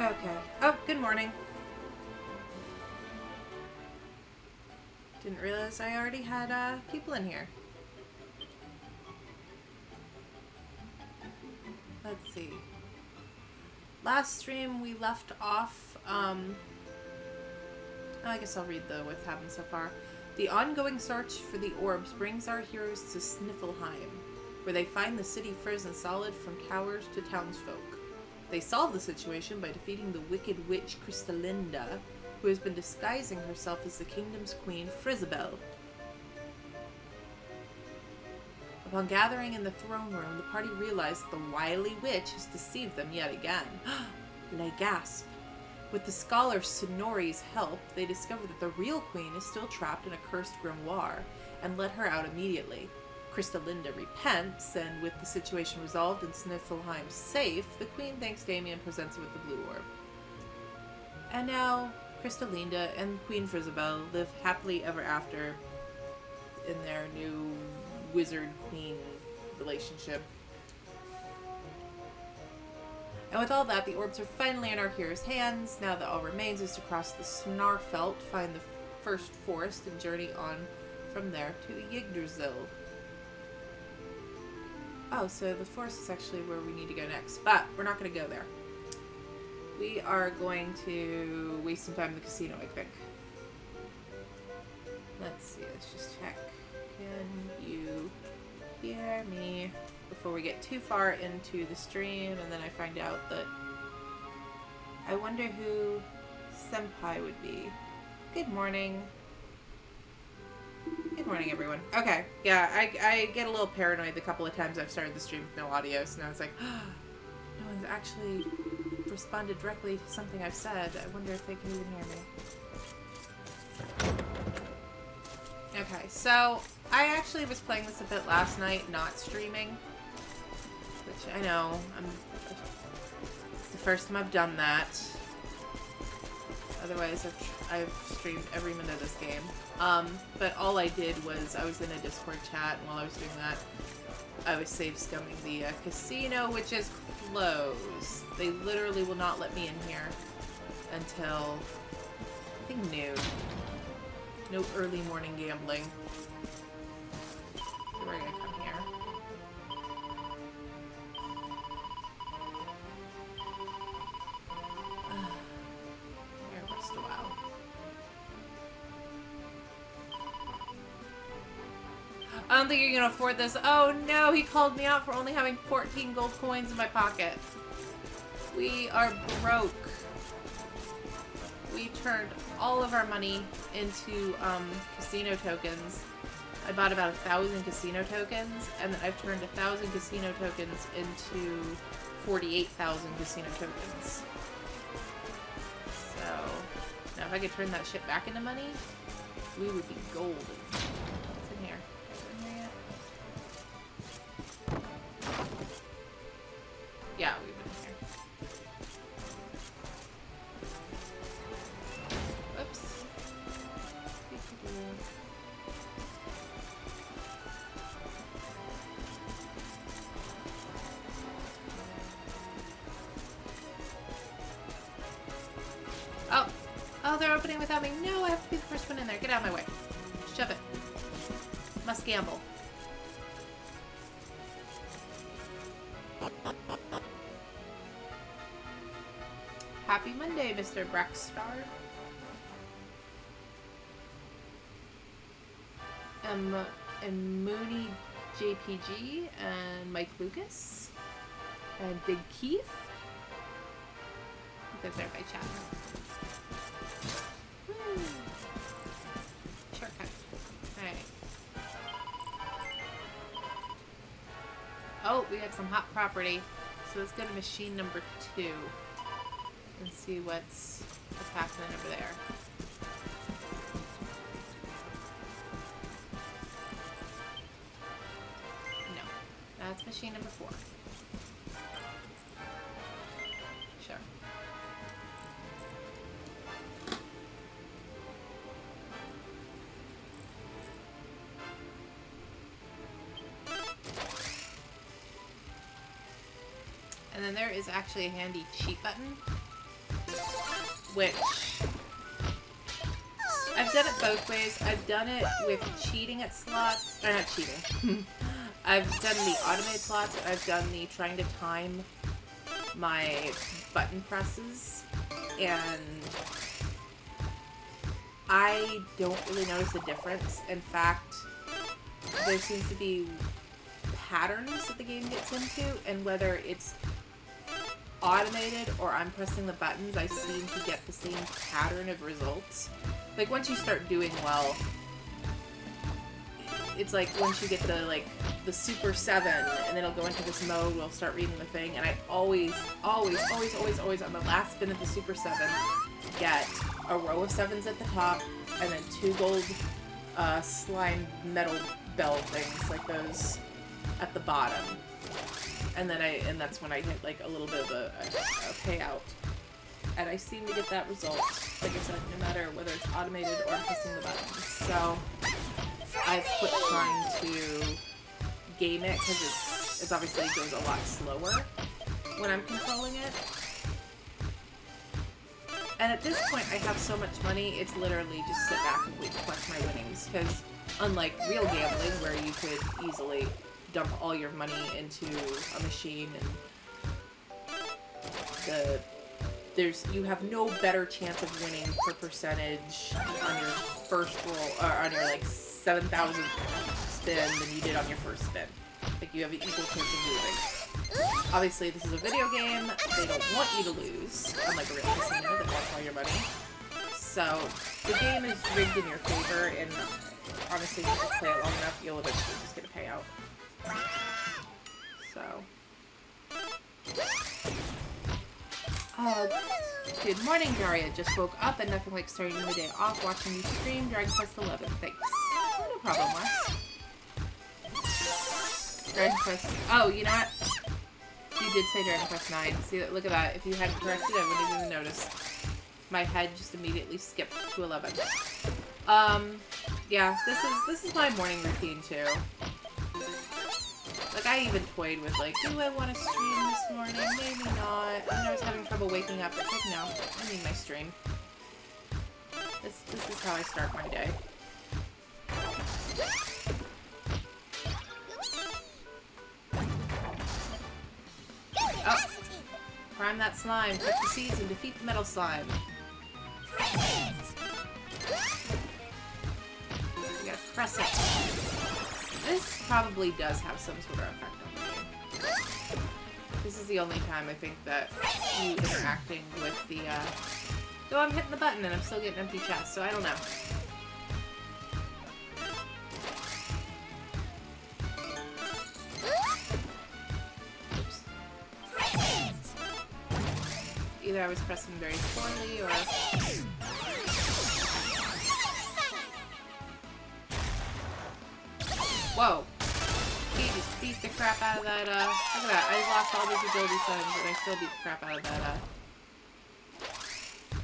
Okay. Oh, good morning. Didn't realize I already had people in here. Let's see. Last stream we left off, I guess I'll read what's happened so far. The ongoing search for the orbs brings our heroes to Sniffelheim, where they find the city frozen solid from towers to townsfolk. They solve the situation by defeating the wicked witch Crystalinda, who has been disguising herself as the kingdom's queen, Frizabel. Upon gathering in the throne room, the party realized that the wily witch has deceived them yet again. They gasp. With the scholar Sonori's help, they discover that the real queen is still trapped in a cursed grimoire, and let her out immediately. Crystalinda repents, and with the situation resolved and Sniffelheim safe, the queen thanks Damien and presents her with the blue orb. And now, Crystalinda and Queen Frizabel live happily ever after in their new wizard-queen relationship. And with all that, the orbs are finally in our hero's hands. Now that all remains is to cross the Snarfelt, find the first forest, and journey on from there to the Yggdrasil. Oh, so the forest is actually where we need to go next. But we're not going to go there. We are going to waste some time in the casino, I think. Let's see, let's just check. Can you hear me before we get too far into the stream and then I find out that I wonder who Senpai would be. Good morning. Good morning, everyone. Okay, yeah, I get a little paranoid the couple of times I've started the stream with no audio, so now it's like, no one's actually responded directly to something I've said. I wonder if they can even hear me. Okay, so I actually was playing this a bit last night, not streaming. Which I know, it's the first time I've done that. Otherwise, I've streamed every minute of this game. But all I did was, I was in a Discord chat, and while I was doing that, I was save scumming the casino, which is closed. They literally will not let me in here until, I think, noon. No early morning gambling. So we're gonna come here. Here, what's the wow? I don't think you're gonna afford this. Oh no, he called me out for only having 14 gold coins in my pocket. We are broke. We turned all of our money into casino tokens. I bought about 1,000 casino tokens, and then I've turned 1,000 casino tokens into 48,000 casino tokens. So, now if I could turn that shit back into money, we would be golden. What's in here? Is it in here yet? Yeah, we've been in here. Whoops. Oh. Oh, they're opening without me. No, I have to be the first one in there. Get out of my way. Shove it. Must gamble. Happy Monday, Mr. Brackstar. And Mooney JPG and Mike Lucas and Big Keith. Because they're by chat. Woo. Shortcut. Alright. Oh, we got some hot property. So let's go to machine number 2 and see what's happening over there. No, that's machine number 4. Sure. And then there is actually a handy cheat button which I've done it both ways. I've done it with cheating at slots, or not cheating. I've done the automated slots. I've done the trying to time my button presses, and I don't really notice a difference. In fact, there seems to be patterns that the game gets into, and whether it's automated or I'm pressing the buttons, I seem to get the same pattern of results. Like, once you start doing well, it's like once you get the Super 7, and then it'll go into this mode, we'll start reading the thing, and I always on the last spin of the Super 7 get a row of 7s at the top, and then 2 gold slime metal bell things, like those at the bottom. And then that's when I hit like a little bit of a payout. And I seem to get that result, like I said, no matter whether it's automated or I'm pressing the buttons. So I've quit trying to game it because it's obviously goes a lot slower when I'm controlling it. And at this point, I have so much money, it's literally just sit back and wait to collect my winnings. Because unlike real gambling, where you could easily dump all your money into a machine and you have no better chance of winning per percentage on your first roll, or on your like 7,000th spin than you did on your first spin. Like, you have an equal chance of losing. Obviously, this is a video game. They don't want you to lose, unlike a real casino that wants all your money. So, the game is rigged in your favor, and honestly, if you just play it long enough, you'll eventually just get a payout. So. Good morning, Daria. Just woke up and nothing like starting the day off watching you stream Dragon Quest XI. Thanks. Oh, no problem, Wes. Dragon Quest. Oh, you know what? You did say Dragon Quest 9. See, look at that. If you hadn't corrected, I wouldn't have even noticed. My head just immediately skipped to 11. Yeah, this is my morning routine too. Like, I even toyed with, like, do I want to stream this morning? Maybe not. And I was having trouble waking up. It's like, no, I need my stream. This is how I start my day. Oh! Prime that slime, cut the seeds, and defeat the metal slime. We gotta press it. This probably does have some sort of effect on the game. This is the only time I think that you interacting with the, though I'm hitting the button and I'm still getting empty chests, so I don't know. Oops. Either I was pressing very poorly, or... Whoa. He just beat the crap out of that, look at that. I lost all those agility signs, but I still beat the crap out of that,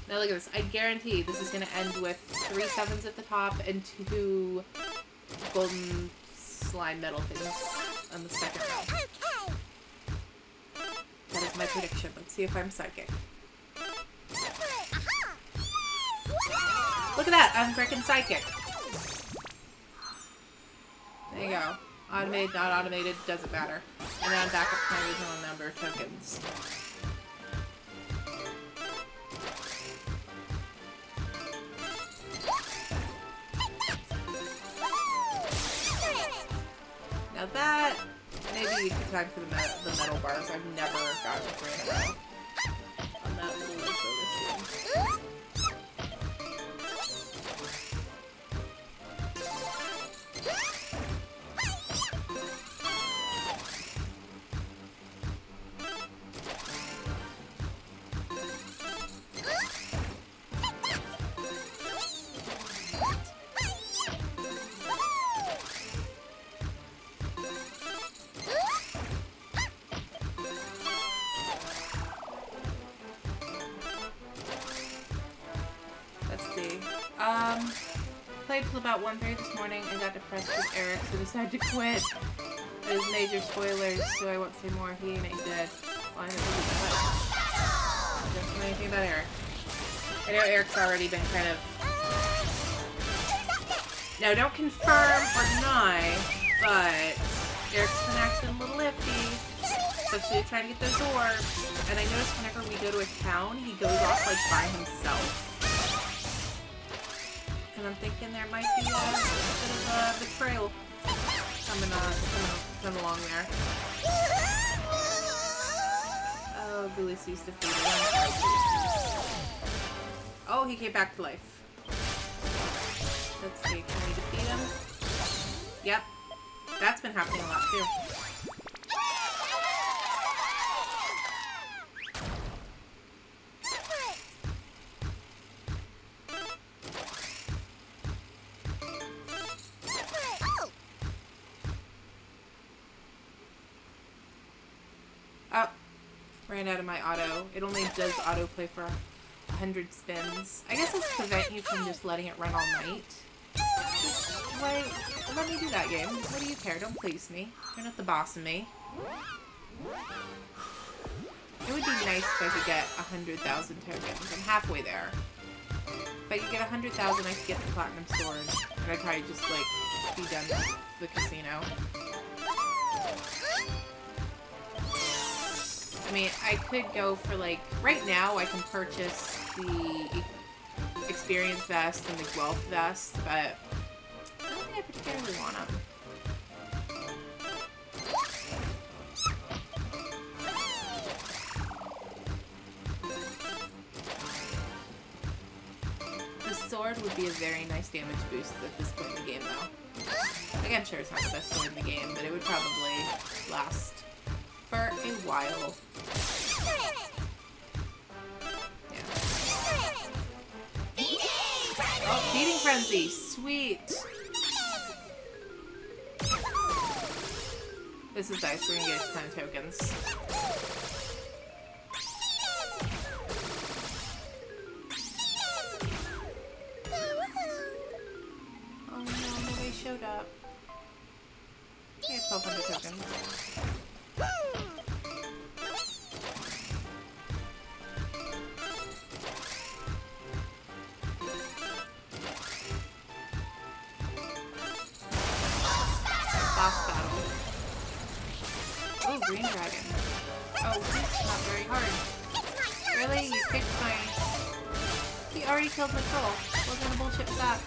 Now look at this. I guarantee this is gonna end with 3 7s at the top and 2 golden slime metal things on the second round. That is my prediction. Let's see if I'm psychic. Look at that! I'm freaking psychic! There you go. Automated, not automated, doesn't matter. And now I'm back up to my original number of tokens. Now that may be the time for the metal bars. I've never gotten 3 in a row on that little bonus game. Played till about 1:30 this morning and got depressed with Eric, so decided to quit. There's major spoilers, so I won't say more. He ain't dead. Well, I don't know anything me about Eric. I know Eric's already been kind of... Now, don't confirm or deny, but Eric's been acting a little iffy. Especially trying to get those orbs. And I noticed whenever we go to a town, he goes off, like, by himself. And I'm thinking there might be a bit of a betrayal coming along there. Oh, Ulysses defeated. Oh, he came back to life. Let's see, can we defeat him? Yep. That's been happening a lot, too. Oh, ran out of my auto. It only does autoplay for 100 spins. I guess it's to prevent you from just letting it run all night. Why? Let me do that, game. What do you care? Don't please me. You're not the boss of me. It would be nice if I could get 100,000 tokens. I'm halfway there. If I could get 100,000, I could get the Platinum Sword. And I'd probably just, like, be done with the casino. I mean, I could go for, like... Right now, I can purchase the Experience Vest and the Guelph Vest, but I don't think I particularly want them. The sword would be a very nice damage boost at this point in the game, though. Like, I'm sure it's not the best sword in the game, but it would probably last for a while. Yeah. Oh, Feeding Frenzy! Sweet! This is nice, we're gonna get a ton of tokens. Oh no, nobody showed up. I get 1,200 tokens. Boss battle. Oh, Green Dragon. Oh, it's not very hard. Really? You kicked my... He already killed my troll. What kind of bullshit was that?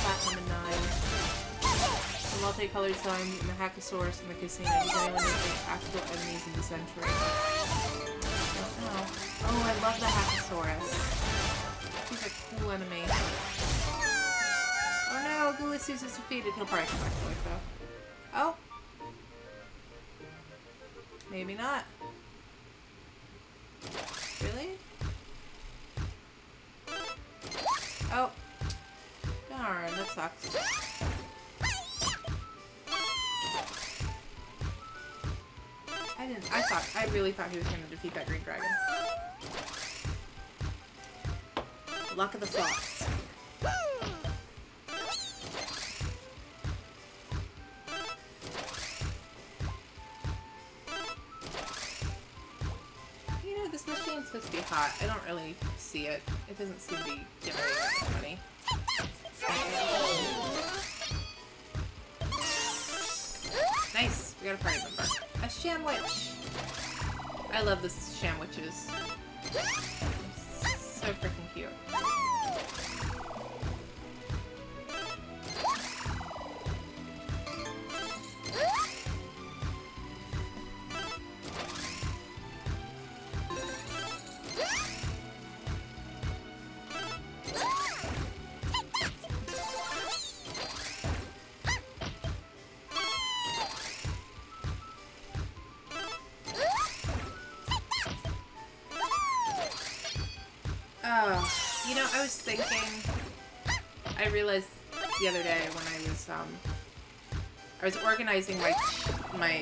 Platinum and 9. The multicolored signs in the Hackosaurus in the casino. Does anyone know the actual enemies in the century? I don't know. Oh, I love the Hackosaurus. He's a cool enemy. Oh no, Ulysses is defeated. He'll probably come back to life though. Oh. Maybe not. Really? Oh. Darn, that sucks. I really thought he was going to defeat that Green Dragon. Luck of the Fox. You know, this machine's supposed to be hot. I don't really see it. It doesn't seem to be generating that much money. Nice, we got a party member. A Sham Witch. I love the Sham Witches. So freaking cute. You know, I was thinking, I realized the other day when I was I was organizing my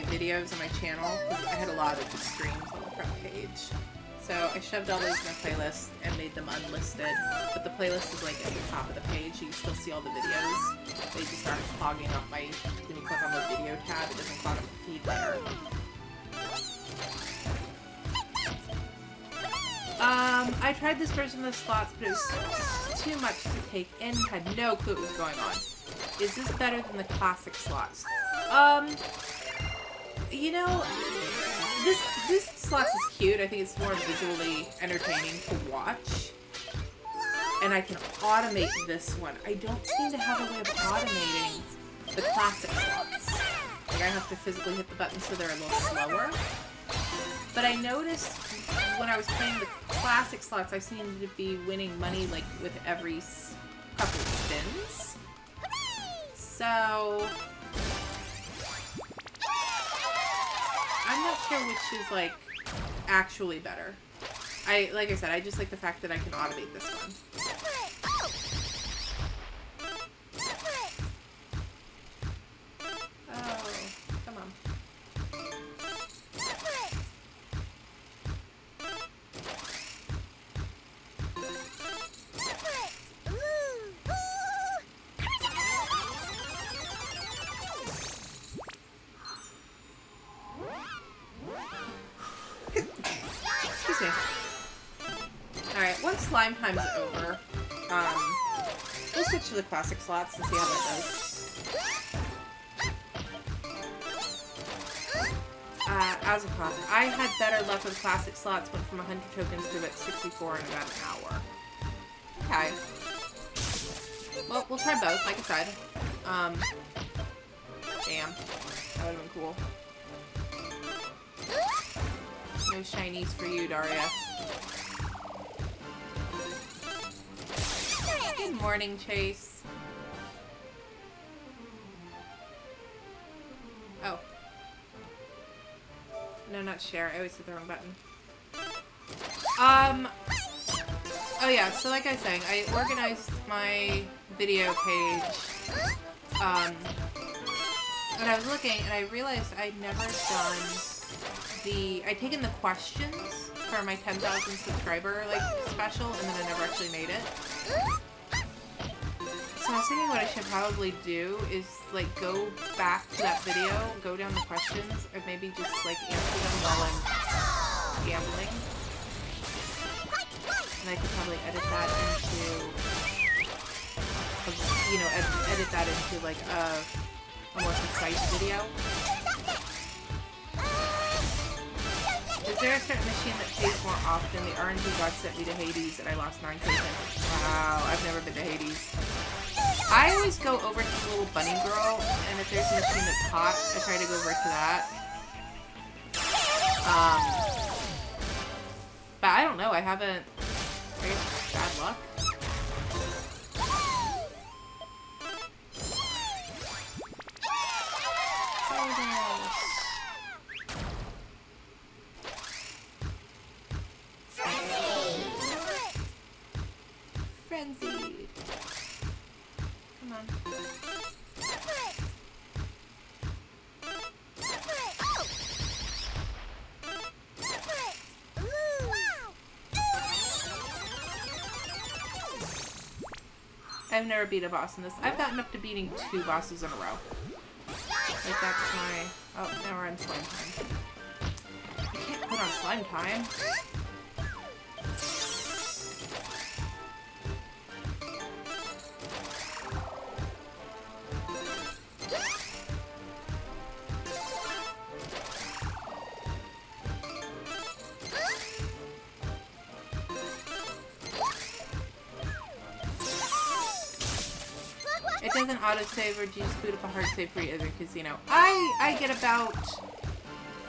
videos on my channel because I had a lot of the streams on the front page. So I shoved all those in a playlist and made them unlisted. But the playlist is like at the top of the page. You can still see all the videos. They just aren't clogging up when you click on the video tab, it doesn't clog up the feed there. I tried this version of the slots, but it was too much to take in. Had no clue what was going on. Is this better than the classic slots? You know, this slots is cute. I think it's more visually entertaining to watch. And I can automate this one. I don't seem to have a way of automating the classic slots. Like, I have to physically hit the buttons so they're a little slower. But I noticed when I was playing the classic slots, I seemed to be winning money, like, with every couple of spins. So I'm not sure which is, like, actually better. Like I said, I just like the fact that I can automate this one. Oh, come on. Excuse me. Alright, once slime time's over, we'll switch to the classic slots and see how that does. Azapod. I had better luck with classic slots, went from 100 tokens to about 64 in about an hour. Okay. Well, we'll try both, like I said. Damn. That would've been cool. No shinies for you, Daria. Good morning, Chase. Oh. No, not share. I always hit the wrong button. Oh yeah, so like I was saying, I organized my video page, and I was looking, and I realized I'd never done I'd taken the questions for my 10,000 subscriber, like, special, and then I never actually made it. So I was thinking what I should probably do is, like, go back to that video, go down the questions, and maybe just, like, answer them while I'm gambling. And I could probably edit that into, you know, edit that into, like, a more concise video. Is there a certain machine that pays more often? The RNG god sent me to Hades and I lost 9 tokens. Wow, I've never been to Hades. I always go over to the little bunny girl, and if there's a machine that's hot, I try to go over to that. But I don't know, I haven't... I guess bad luck. Frenzied. Come on. I've never beat a boss in this. I've gotten up to beating 2 bosses in a row. Like, that's my... Oh, now we're on slime time. I can't put on slime time. It doesn't autosave, or do you just boot up a hard save for your other casino? I get about,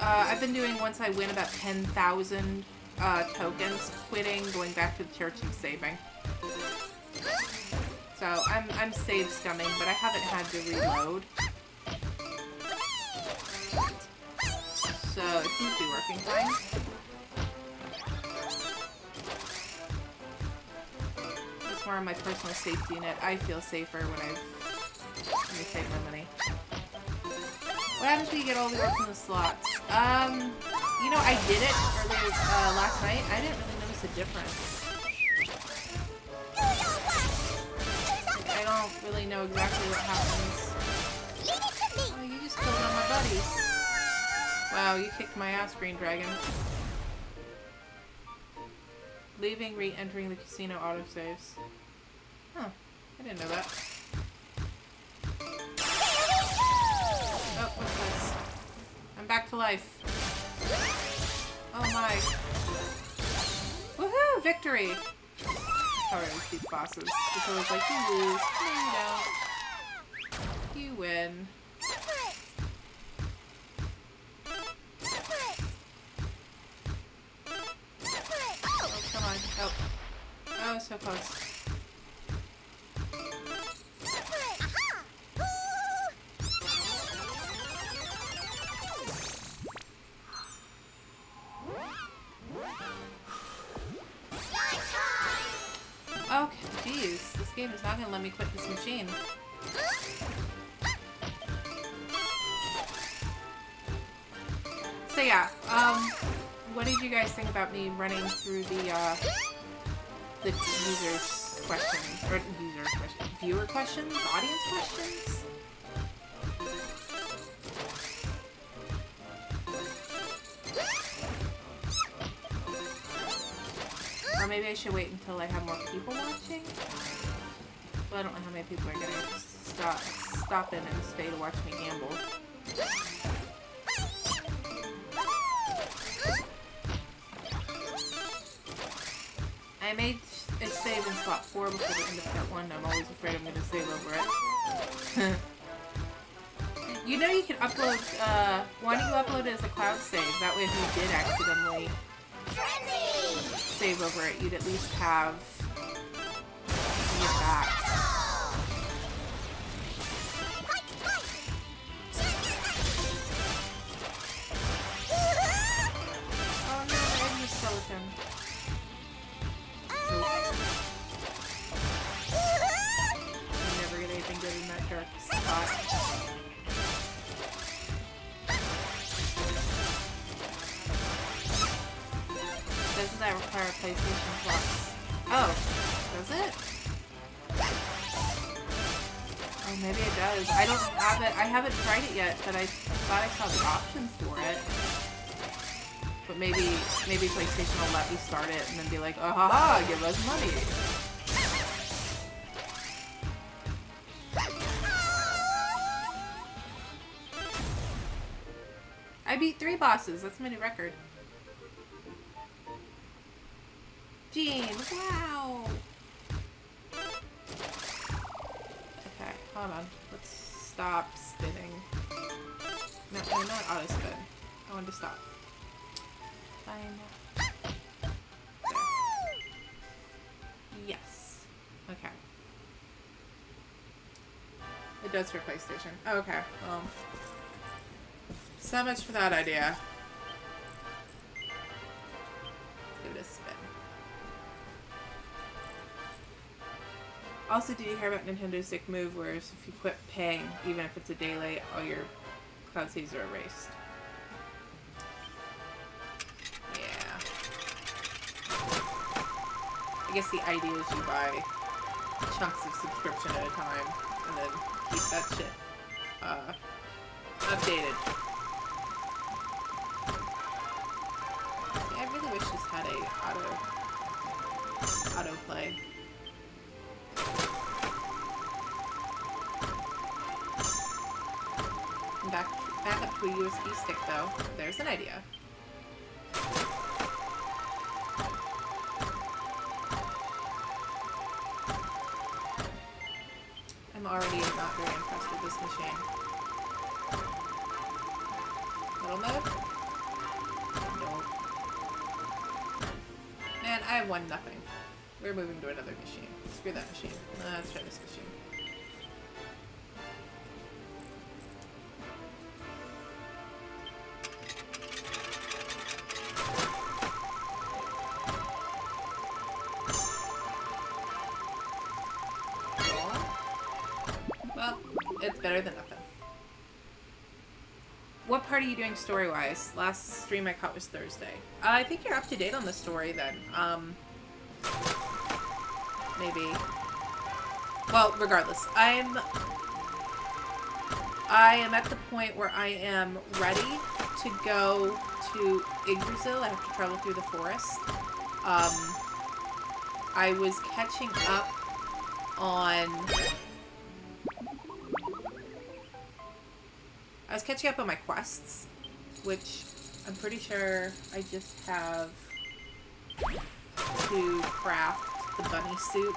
I've been doing, once I win about 10,000 tokens, quitting, going back to the church and saving. So I'm save scumming, but I haven't had to reload. So it seems to be working fine. It's more of my personal safety net. I feel safer when I save my money. What happens when you get all the orbs in the slots? You know, I did it earlier last night. I didn't really notice a difference. I don't really know exactly what happens. Oh, you just killed all my buddies. Wow, you kicked my ass, Green Dragon. Leaving, re-entering the casino autosaves. Huh. I didn't know that. Oh, what's this? I'm back to life. Oh my. Woohoo! Victory! Alright, let's beat bosses. It's always like, you lose. No, you don't. You win. Oh, come on. Oh. Oh, so close. Okay, jeez. This game is not gonna let me quit this machine. So yeah, what did you guys think about me running through the users' questions, or viewer questions, audience questions? Or maybe I should wait until I have more people watching? Well, I don't know how many people are gonna stop in and stay to watch me gamble. I made it save in slot 4 before the end of part 1. I'm always afraid I'm going to save over it. You know you can upload, why don't you upload it as a cloud save? That way if you did accidentally save over it, you'd at least have it back. Oh no, I have a skeleton. Never get anything good in that dark spot. Doesn't that require a PlayStation Plus? Oh, does it? Oh, maybe it does. I don't have it. I haven't tried it yet, but I thought I saw the options for it. But maybe PlayStation will let me start it and then be like, oh haha, give us money. I beat 3 bosses. That's my new record. Jean, wow. Okay, hold on. Let's stop spinning. No, not auto spin. I want to stop. Fine. There. Yes. Okay. It does for PlayStation. Oh, okay. Well, so much for that idea. Give it a spin. Also, did you hear about Nintendo's sick move where if you quit paying, even if it's a day late, all your cloud saves are erased? Yeah. I guess the idea is you buy chunks of subscription at a time and then keep that shit updated. Yeah, I really wish this had a autoplay. Back up to a USB stick though. There's an idea. I'm already not very impressed with this machine. Little mode? Nope. Man, I have 1-0. We're moving to another machine. Screw that machine. Let's try this machine. Well, it's better than nothing. What part are you doing story-wise? Last stream I caught was Thursday. I think you're up to date on the story then. Maybe. Well, regardless, I am at the point where I am ready to go to Yggdrasil. I have to travel through the forest. I was catching up on... my quests, which I'm pretty sure I just have to craft the bunny suit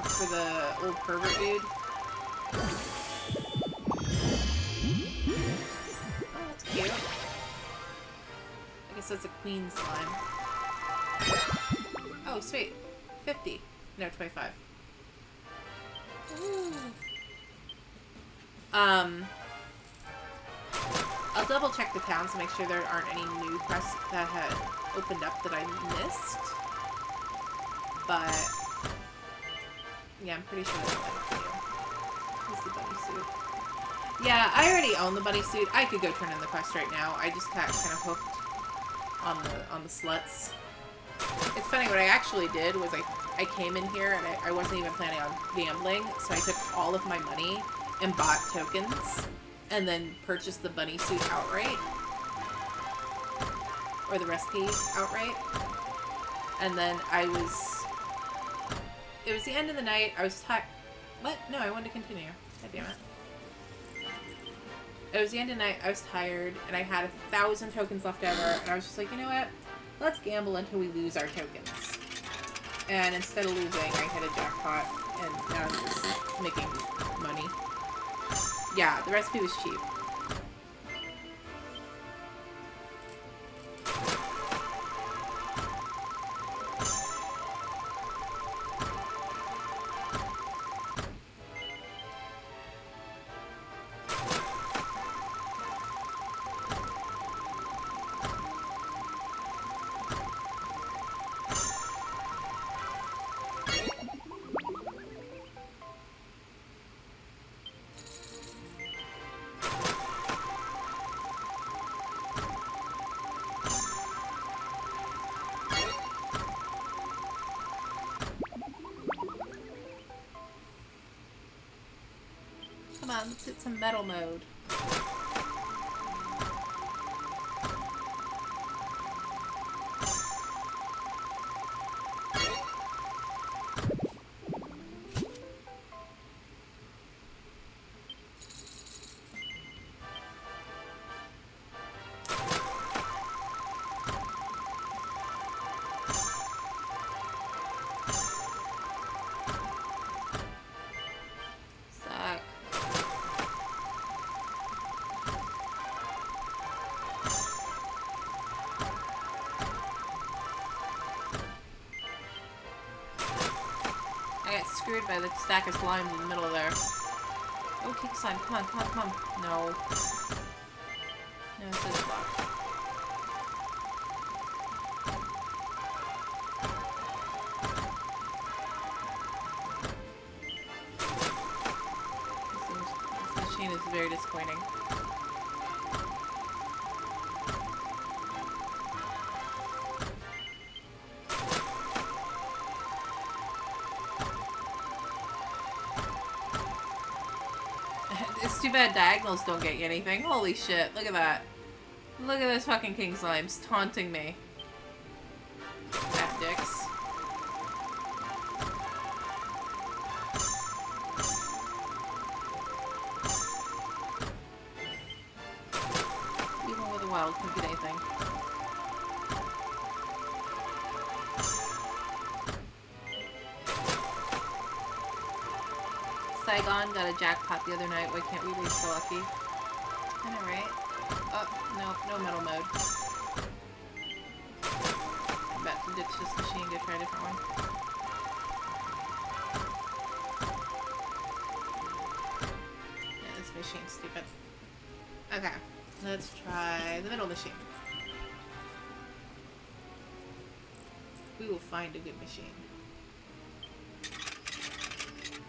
for the old pervert dude. Oh, that's cute. I guess that's a queen slime. Oh, sweet. 50. No, 25. Ooh. I'll double check the towns to make sure there aren't any new quests that had opened up that I missed. But yeah, I'm pretty sure that's what I have to do. Where's the bunny suit? Yeah, I already own the bunny suit. I could go turn in the quest right now. I just got kind of hooked on the sluts. It's funny, what I actually did was I came in here and I wasn't even planning on gambling, so I took all of my money and bought tokens, and then purchased the bunny suit outright. Or the recipe outright. And then it was the end of the night, I was tired. What? No, I wanted to continue. God damn it. It was the end of the night, I was tired, and I had 1,000 tokens left over, and I was just like, you know what? Let's gamble until we lose our tokens. And instead of losing, I hit a jackpot, and now I'm just making money. Yeah, the recipe was cheap. Come on, let's hit some metal mode. Screwed by the stack of slimes in the middle there. Oh, kick slime, come on, come on, come on. No. No, it says block. This machine is very disappointing. It's too bad diagonals don't get you anything. Holy shit, look at that. Look at this fucking king slimes taunting me. Fat dicks. Even with a wild can't get anything. Saigon got a jackpot the other night. Why can't we be so lucky? I know, right? Oh, no metal mode. I'm about to ditch this machine and go try a different one. Yeah, this machine's stupid. Okay, let's try the middle machine. We will find a good machine.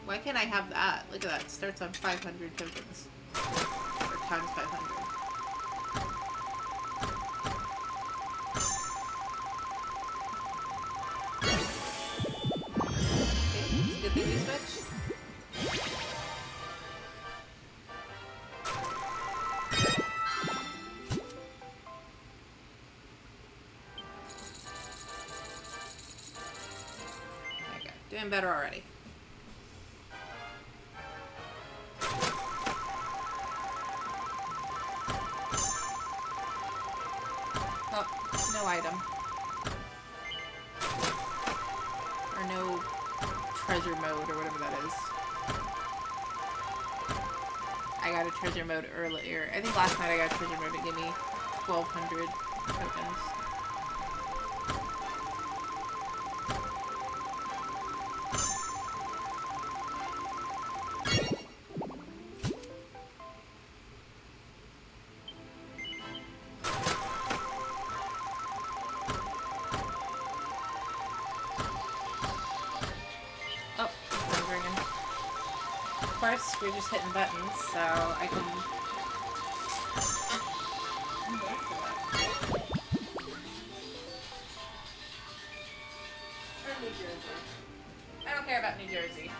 Why can't I have that? Look at that. It starts on 500 tokens. Or times 500. Doing better already. Oh, no item. Or no treasure mode or whatever that is. I got a treasure mode earlier. I think last night I got a treasure mode that gave me 1,200 tokens. We're just hitting buttons, so I can... Or New Jersey. I don't care about New Jersey.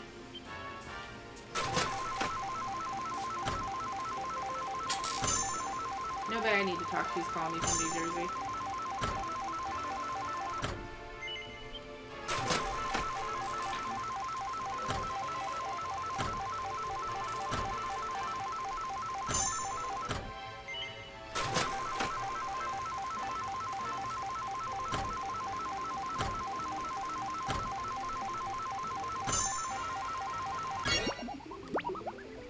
Nobody I need to talk to is calling me from New Jersey.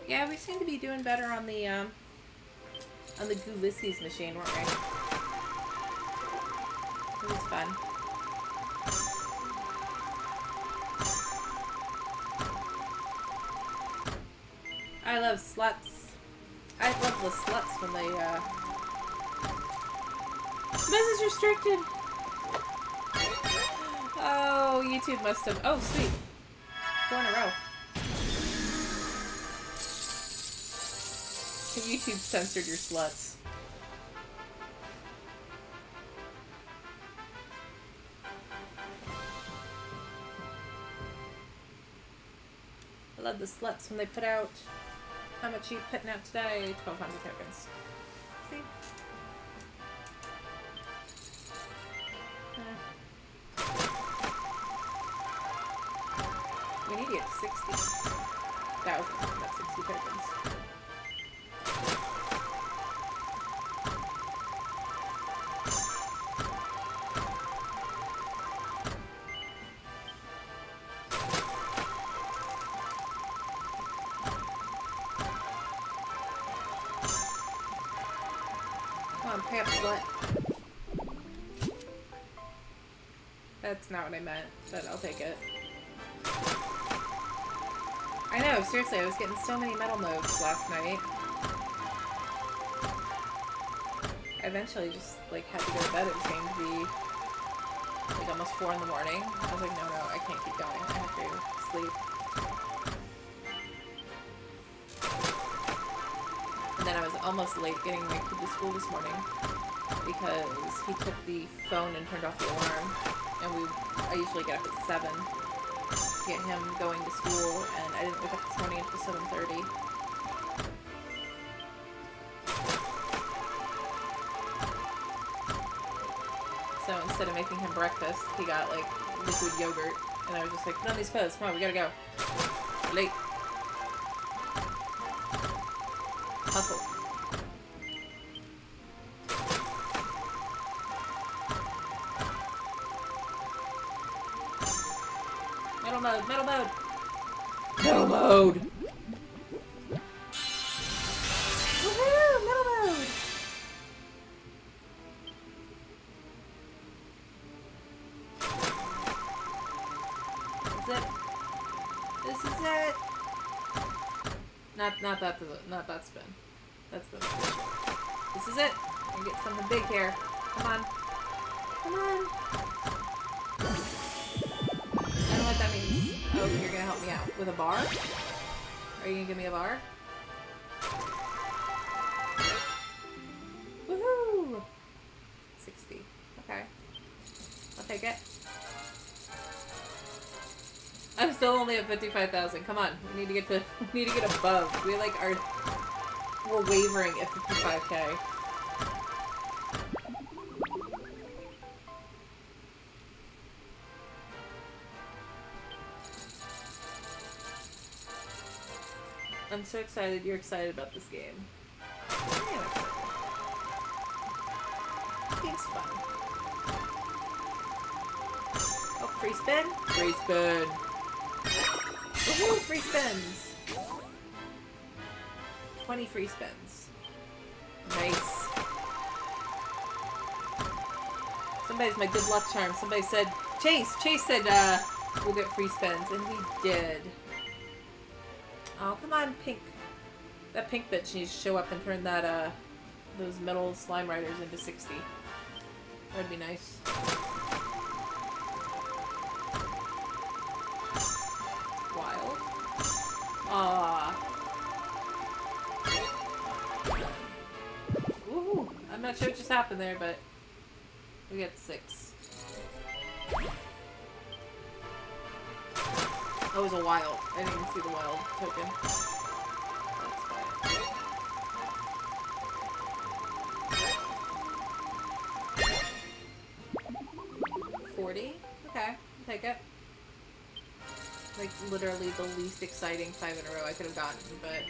Yeah, we seem to be doing better on the Ulysses machine, weren't we? It was fun. I love sluts. I love the sluts when they, Message restricted! Oh, YouTube must have... Oh, sweet. 4 in a row. YouTube censored your sluts. I love the sluts when they put out... How much are you putting out today? 1,200 tokens. See? We need to get 60,000. That's 60 tokens. That's not what I meant, but I'll take it. I know, seriously, I was getting so many metal modes last night. I eventually just, like, had to go to bed. It was going to be, like, almost 4 in the morning. I was like, no, I can't keep going. I have to sleep. And then I was almost late getting my kid to school this morning because he took the phone and turned off the alarm. And I usually get up at 7 to get him going to school, and I didn't wake up this morning until 7:30. So instead of making him breakfast, he got, like, liquid yogurt, and I was just like, put on these clothes, come on, we gotta go. We're late. Hustle. Metal mode, metal mode! Metal mode! Woohoo! Metal mode! This is it. This is it! Not that spin. That's the This is it! I'm gonna get something big here. Come on. Come on! I don't know what that means. Oh, you're gonna help me out. With a bar? Are you gonna give me a bar? Woohoo! 60. Okay. I'll take it. I'm still only at 55,000. Come on. We need to get above. We're wavering at 55K. I'm so excited you're excited about this game. I am excited. This game's fun. Oh, free spin? Free spin. Woohoo, free spins. 20 free spins. Nice. Somebody's my good luck charm. Somebody said, Chase said, we'll get free spins, and we did. Oh, come on, Pink. That Pink bitch needs to show up and turn that, those metal slime riders into 60. That'd be nice. Wild. Aww. Woohoo! I'm not sure what just happened there, but we get 6. Oh, it was a wild. I didn't even see the wild token. That's fine. 40? Okay, I'll take it. Like, literally the least exciting 5 in a row I could have gotten, but...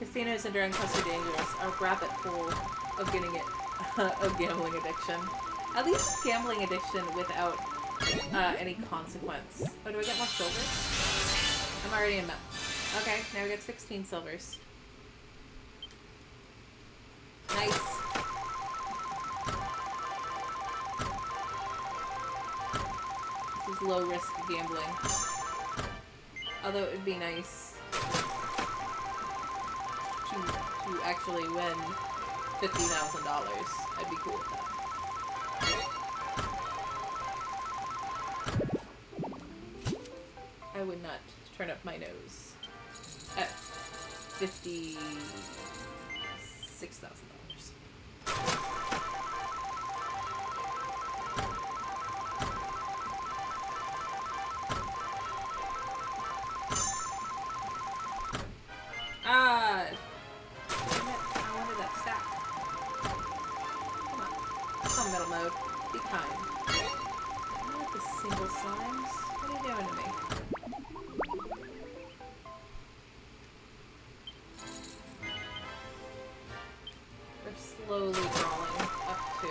Casinos and Drunk Clubs are dangerous. A rabbit hole of getting it, of gambling addiction. At least gambling addiction without any consequence. Oh, do I get more silvers? I'm already in math. Okay, now we get 16 silvers. Nice. This is low risk gambling. Although it would be nice to actually win $50,000. I'd be cool with that. I would not turn up my nose at $56,000. Ah! Damn it, I wanted that stack. Come on. Come on, Metal Mode. Be kind. I want the single slimes. What are you doing to me? They're slowly crawling up to...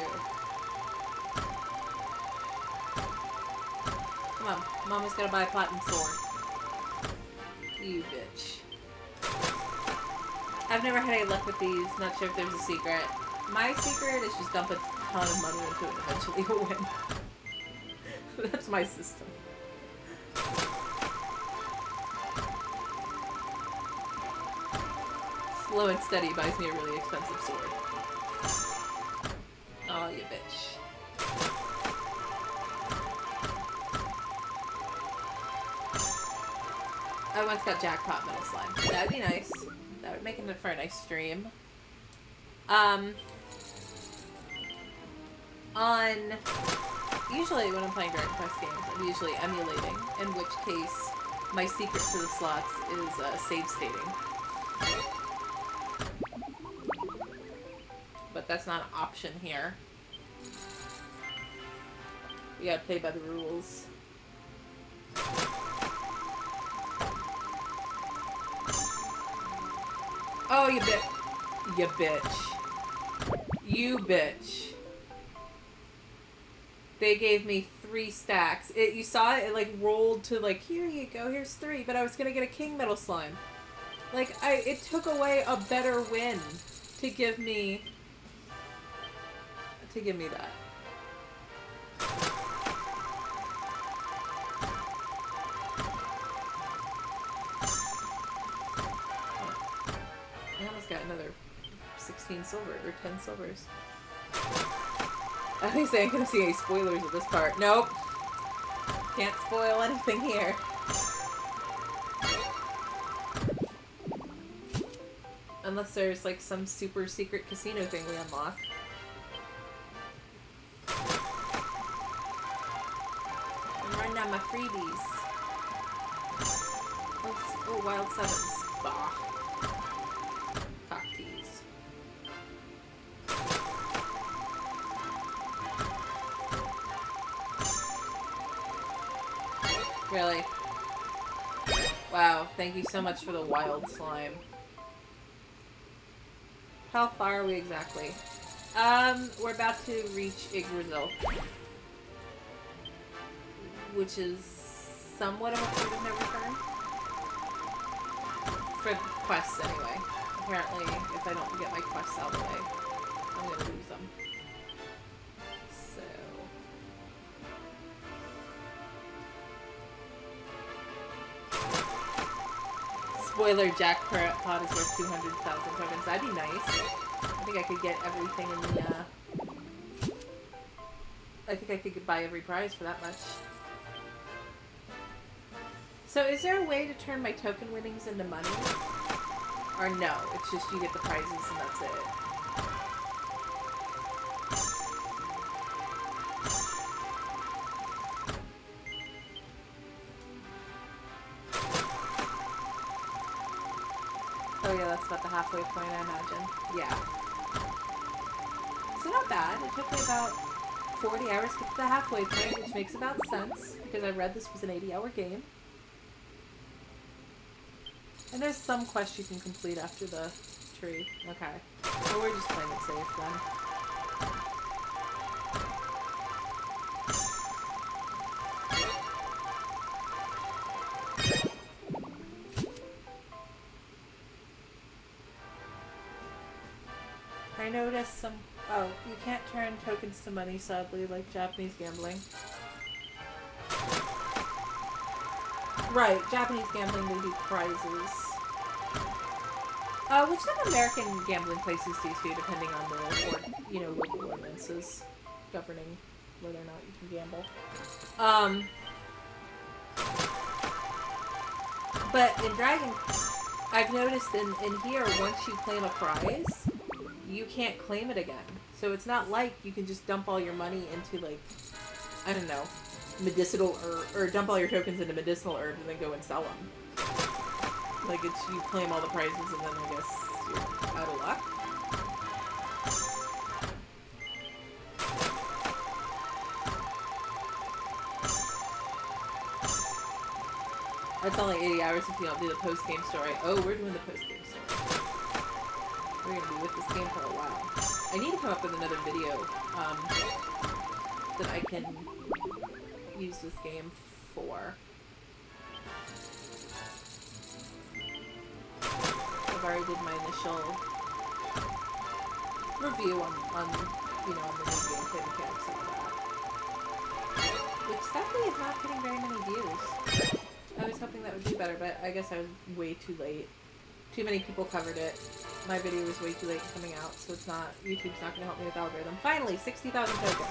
Come on. Mama's gotta buy a platinum sword. You bitch. I've never had any luck with these. Not sure if there's a secret. My secret is just dump a ton of money into it and eventually you'll win. That's my system. Slow and steady buys me a really expensive sword. Oh, you bitch. I once got jackpot metal slime. That'd be nice. That would make it for a nice stream. Usually when I'm playing Dragon Quest games, I'm usually emulating, in which case my secret to the slots is save stating. But that's not an option here. You gotta play by the rules. Oh, you bitch. You bitch. You bitch. They gave me 3 stacks. You saw it? It, like, rolled to, like, here you go, here's 3. But I was gonna get a king metal slime. Like, it took away a better win to give me... that. I almost got another 16 silver, or 10 silvers. I think I ain't gonna see any spoilers of this part. Nope. Can't spoil anything here. Unless there's like some super secret casino thing we unlock. I'm running down my freebies. Oh, wild 7s. Bah. Cock tease. Really? Wow, thank you so much for the wild slime. How far are we exactly? We're about to reach Yggdrasil. Which is somewhat of a point of no return. For quests, anyway. Apparently, if I don't get my quests out of the way, I'm gonna lose them. So... Spoiler, Jackpot is worth 200,000 tokens. That'd be nice. I think I could get everything in the, I think I could buy every prize for that much. So is there a way to turn my token winnings into money? Or no, it's just you get the prizes and that's it. Oh yeah, that's about the halfway point, I imagine. Yeah. So not bad. It took me about 40 hours to get to the halfway point, which makes about sense, because I read this was an 80-hour game. And there's some quests you can complete after the tree. Okay. Well, we're just playing it safe then. I noticed some... Oh, you can't turn tokens to money, sadly, like Japanese gambling. Right, Japanese gambling, they do prizes. Which some American gambling places do too, depending on the, local ordinances governing whether or not you can gamble. But in Dragon, I've noticed in here, once you claim a prize, you can't claim it again. So it's not like you can just dump all your money into, like, I don't know, medicinal or dump all your tokens into medicinal herbs and then go and sell them. Like, it's, you claim all the prizes and then I guess you're out of luck. That's only 80 hours if you don't do the post-game story. Oh, we're doing the post-game story. We're gonna be with this game for a while. I need to come up with another video, that I can use this game for. I've already did my initial review on the new gameplay mechanics and all that. Which sadly is not getting very many views. I was hoping that would do better, but I guess I was way too late. Too many people covered it. My video was way too late coming out, so it's not, YouTube's not going to help me with algorithm. Finally, 60,000 tokens.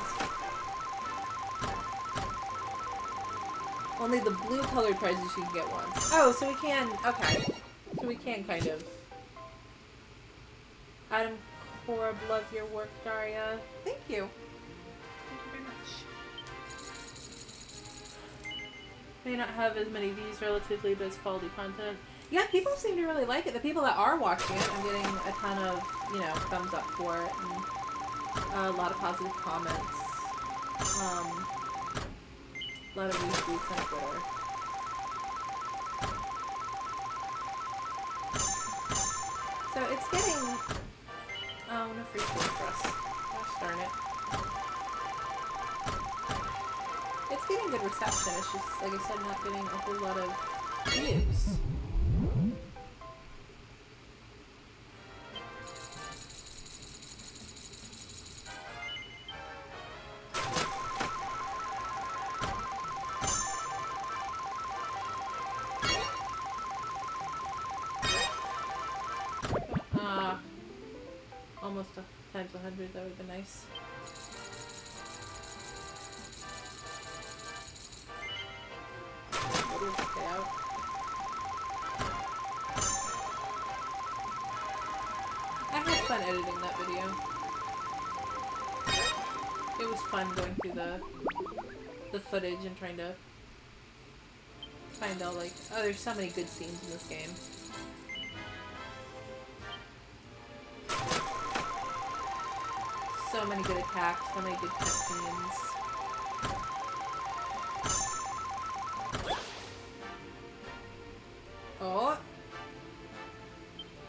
Only the blue colored prizes you can get once. Oh, so we can, okay. So we can kind of. Adam Korb, love your work, Daria. Thank you. Thank you very much. May not have as many views relatively, but it's quality content. Yeah, people seem to really like it. The people that are watching it, I'm getting a ton of, thumbs up for it, and a lot of positive comments. A lot of retweets on Twitter. So it's getting... Oh, no free food for us. Gosh darn it. It's getting good reception. It's just, like I said, not getting a whole lot of views. Almost times 100, that would be nice. I had fun editing that video. It was fun going through the footage and trying to find out, like, oh, there's so many good scenes in this game. So many good attacks, so many good cutscenes.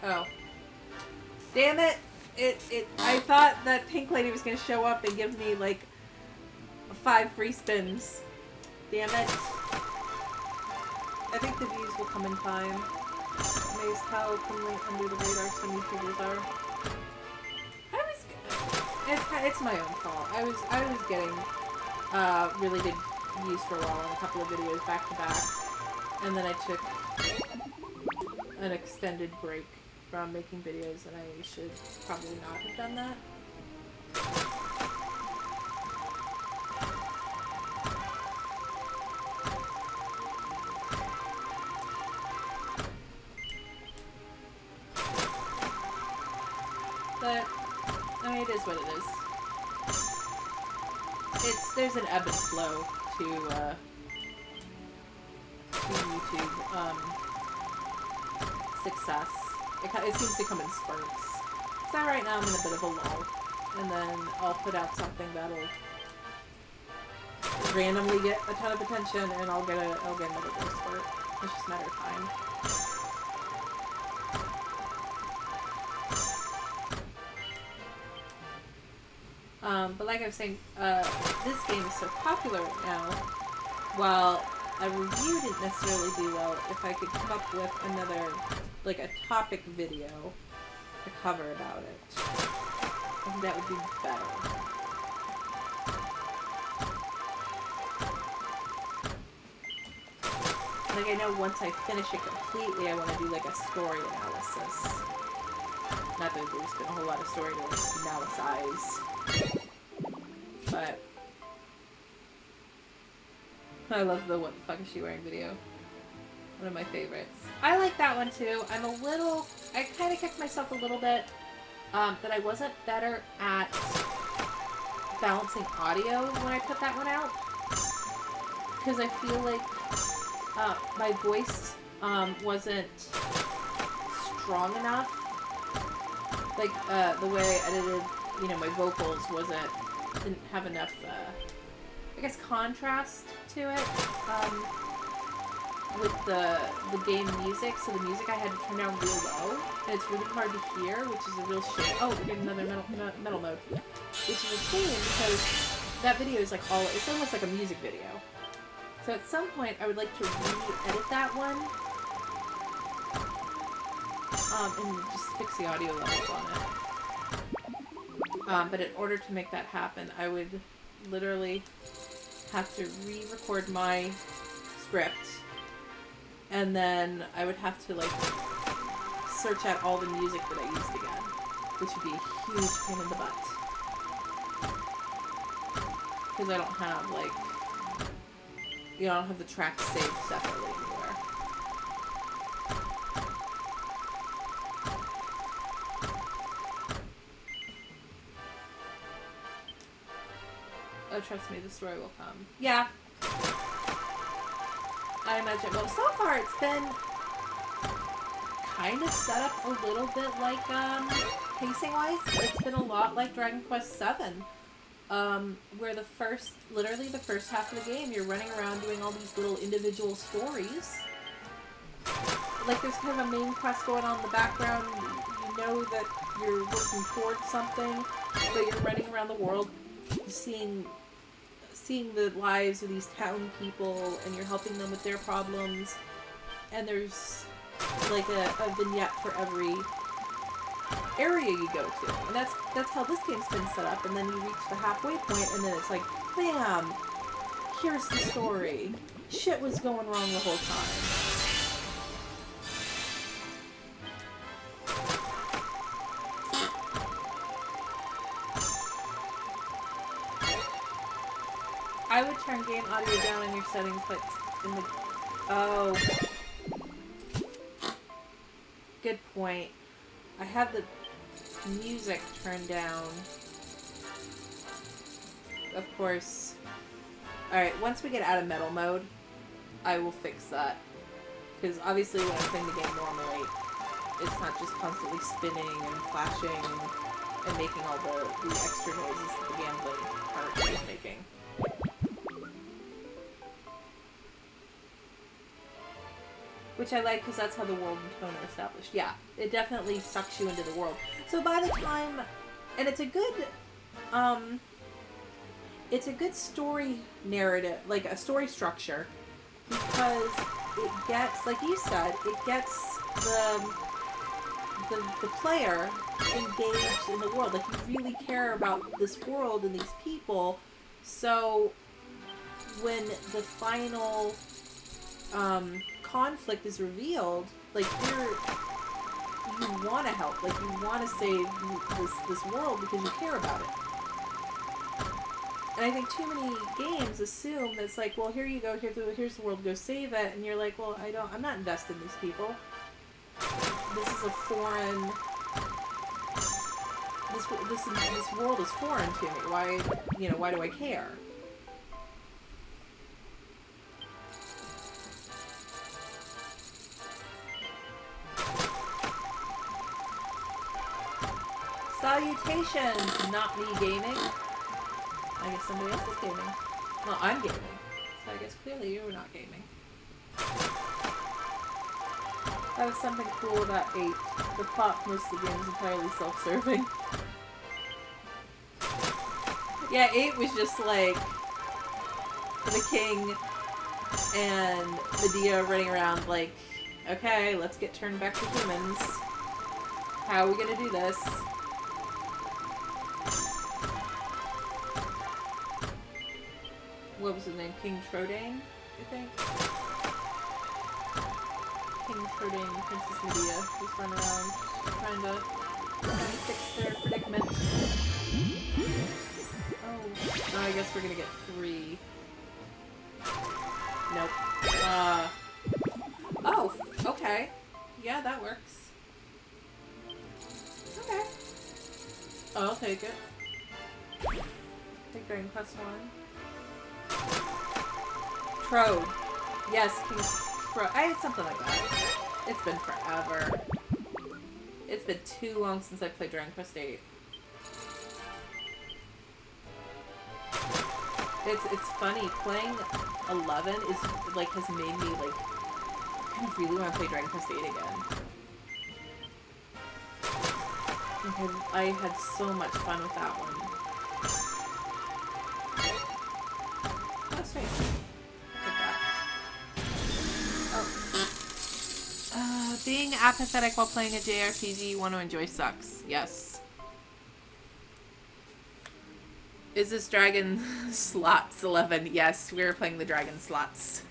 Oh. Damn it! I thought that Pink Lady was gonna show up and give me, like, 5 free spins. Damn it. I think the views will come in time. Amazed how openly under the radar some YouTubers are. It's my own fault. I was getting really good views for a while on a couple of videos back to back, and then I took an extended break from making videos, and I should probably not have done that. But I mean, it is what it is. There's an ebb and flow to YouTube success. It seems to come in spurts. So right now I'm in a bit of a lull, and then I'll put out something that'll randomly get a ton of attention, and I'll get another growth spurt. It's just a matter of time. But like I was saying, this game is so popular right now, while a review didn't necessarily do well, if I could come up with another, like a topic video to cover about it, I think that would be better. Like, I know once I finish it completely, I want to do like a story analysis. Not that there's been a whole lot of story to analyze. But I love the "what the fuck is she wearing" video. One of my favorites. I like that one too. I kind of kicked myself a little bit that I wasn't better at balancing audio when I put that one out. Because I feel like my voice wasn't strong enough. Like the way I edited, you know, my vocals didn't have enough, I guess, contrast to it, with the game music, so the music I had to turn down real low, and it's really hard to hear, which is a real shame. Oh, we're getting another metal mode. Which is a shame, because that video is like it's almost like a music video. So at some point, I would like to re-edit that one, and just fix the audio levels on it. But in order to make that happen, I would literally have to re-record my script, and then I would have to, like, search out all the music that I used again, which would be a huge pain in the butt. Because I don't have, like, I don't have the tracks saved separately anywhere. Oh, trust me, the story will come. Yeah. I imagine. Well, so far it's been kind of set up a little bit like, pacing-wise. It's been a lot like Dragon Quest VII. Where literally the first half of the game, you're running around doing all these little individual stories. Like, there's kind of a main quest going on in the background. You know that you're working towards something, but you're running around the world seeing the lives of these town people, and you're helping them with their problems, and there's like a vignette for every area you go to, and that's how this game's been set up. And then you reach the halfway point, and then it's like, bam, here's the story. Shit was going wrong the whole time. I would turn game audio down in your settings, but in the... Oh. Good point. I have the music turned down. Of course. Alright, once we get out of metal mode, I will fix that. Because obviously when I'm playing the game normally, it's not just constantly spinning and flashing and making all the extra noises that the gambling part is making. Which I like because that's how the world and tone are established. Yeah, it definitely sucks you into the world. So by the time, and it's a good story narrative, like a story structure, because it gets, like you said, it gets the player engaged in the world. Like, you really care about this world and these people. So when the final conflict is revealed, like, you want to help, like, you want to save this world because you care about it. And I think too many games assume that it's like, well, here you go, here's the world, go save it, and you're like, well, I'm not invested in these people. This is a foreign. This world is foreign to me. Why do I care? Salutations, not me gaming. I guess somebody else is gaming. Well, I'm gaming. So I guess clearly you're not gaming. That was something cool about 8. The plot for most of the game is entirely self-serving. Yeah, 8 was just like the king and Medea running around like, okay, let's get turned back to humans. How are we gonna do this? What was his name? King Trodane, I think? King Trodane and Princess Medea just run around trying to fix their predicament. Oh, I guess we're gonna get 3. Nope. Oh, okay. Yeah, that works. Okay. Oh, I'll take it. Take Dragon Quest 1. Trode. Yes, King Trode. Something like that. It's been forever. It's been too long since I played Dragon Quest 8. It's funny, playing 11 is, like, has made me, like, kind of really want to play Dragon Quest 8 again. Like, I had so much fun with that one. That's right. Oh. Being apathetic while playing a JRPG you want to enjoy sucks. Yes. Is this Dragon Slots 11? Yes, we're playing the Dragon Slots.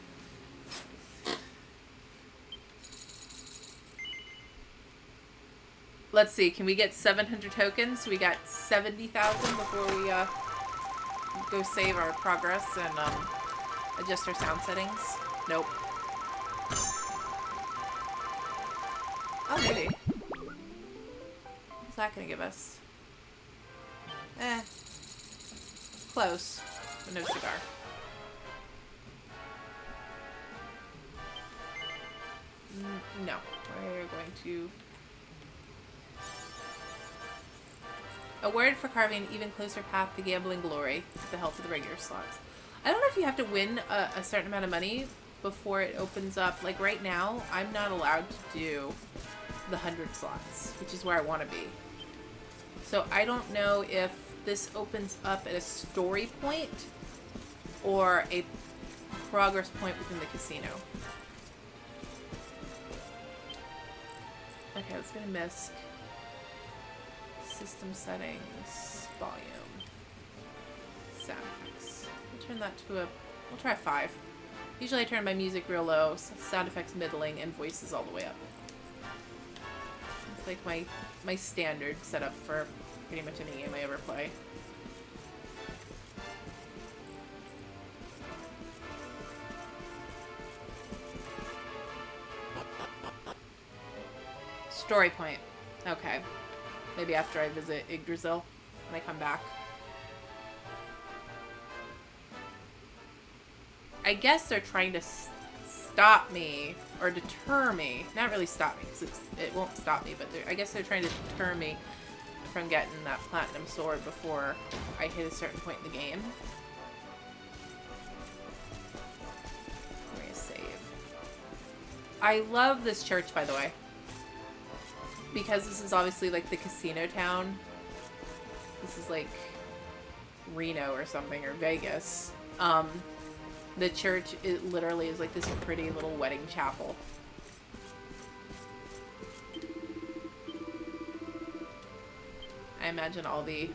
Let's see, can we get 700 tokens? We got 70,000 before we go save our progress and adjust our sound settings. Nope. Oh, maybe. What's that gonna give us? Eh. Close, but no cigar. No. We're going to... A word for carving an even closer path to gambling glory with the help of the regular slots. I don't know if you have to win a certain amount of money before it opens up. Like right now, I'm not allowed to do the 100 slots, which is where I want to be. So I don't know if this opens up at a story point or a progress point within the casino. Okay, let's go to MISC. System settings, volume, sound effects. We'll turn that to we'll try 5. Usually I turn my music real low, sound effects middling, and voices all the way up. It's like my standard setup for pretty much any game I ever play. Story point. Okay. Maybe after I visit Yggdrasil when I come back. I guess they're trying to stop me or deter me. Not really stop me because it won't stop me, but I guess they're trying to deter me from getting that platinum sword before I hit a certain point in the game. I'm gonna save. I love this church, by the way. Because this is obviously like the casino town. This is like Reno or something, or Vegas. The church, it literally is like this pretty little wedding chapel. I imagine all the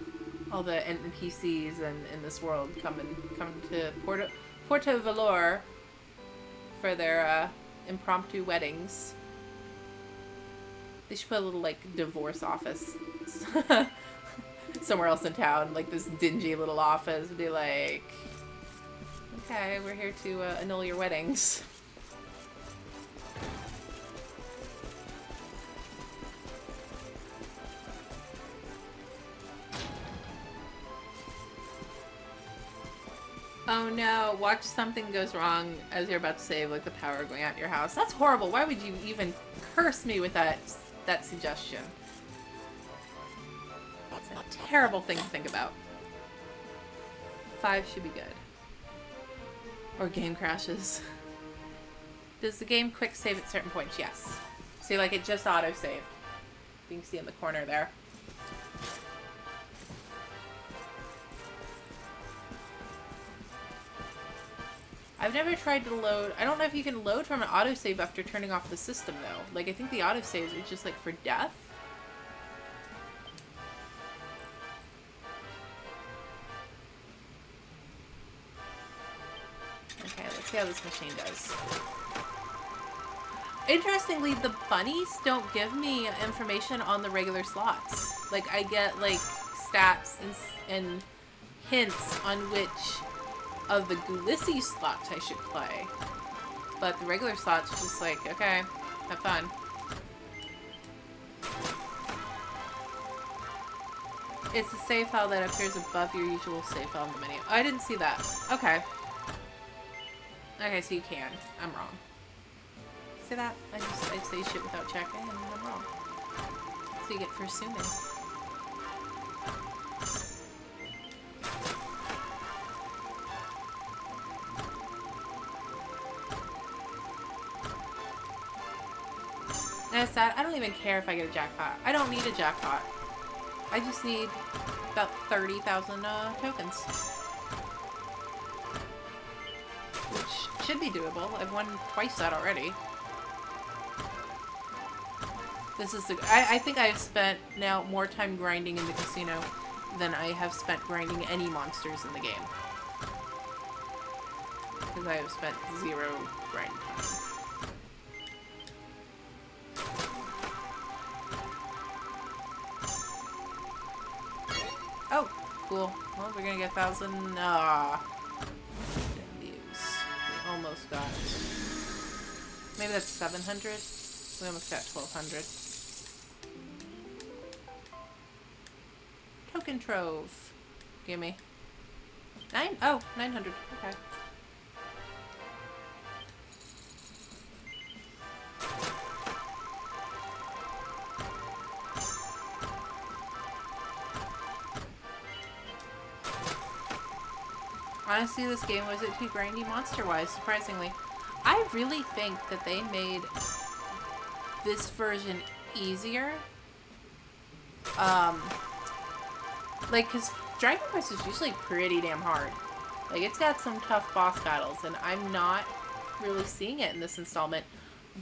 NPCs in this world come to Porto Valor for their impromptu weddings. They should put a little like divorce office somewhere else in town, like this dingy little office. Be like, okay, we're here to annul your weddings. Oh no, watch something goes wrong as you're about to save, like the power going out in your house. That's horrible. Why would you even curse me with that suggestion? It's a terrible thing to think about. 5 should be good. Or game crashes. Does the game quick save at certain points? Yes. See, like it just auto-saved. You can see in the corner there. I've never tried to load. I don't know if you can load from an autosave after turning off the system, though. Like, I think the autosaves are just, like, for death. Okay, let's see how this machine does. Interestingly, the bunnies don't give me information on the regular slots. Like, I get, like, stats and hints on which of the Gulissy slots I should play. But the regular slots just like, okay, have fun. It's a save file that appears above your usual save file in the menu. Oh, I didn't see that. Okay. Okay, so you can. I'm wrong. See that? I say shit without checking and I'm wrong. So you get for assuming. That's sad. I don't even care if I get a jackpot. I don't need a jackpot. I just need about 30,000 tokens. Which should be doable. I've won twice that already. This is the... I think I've spent now more time grinding in the casino than I have spent grinding any monsters in the game. Because I have spent 0 grind time. Oh, cool. Well, we're gonna get 1,000. Views. We almost got. Maybe that's 700. We almost got 1,200. Token trove. Gimme. 900. Okay. Honestly, this game wasn't too grindy monster-wise, surprisingly. I really think that they made this version easier. Like, because Dragon Quest is usually pretty damn hard. Like, it's got some tough boss battles, and I'm not really seeing it in this installment.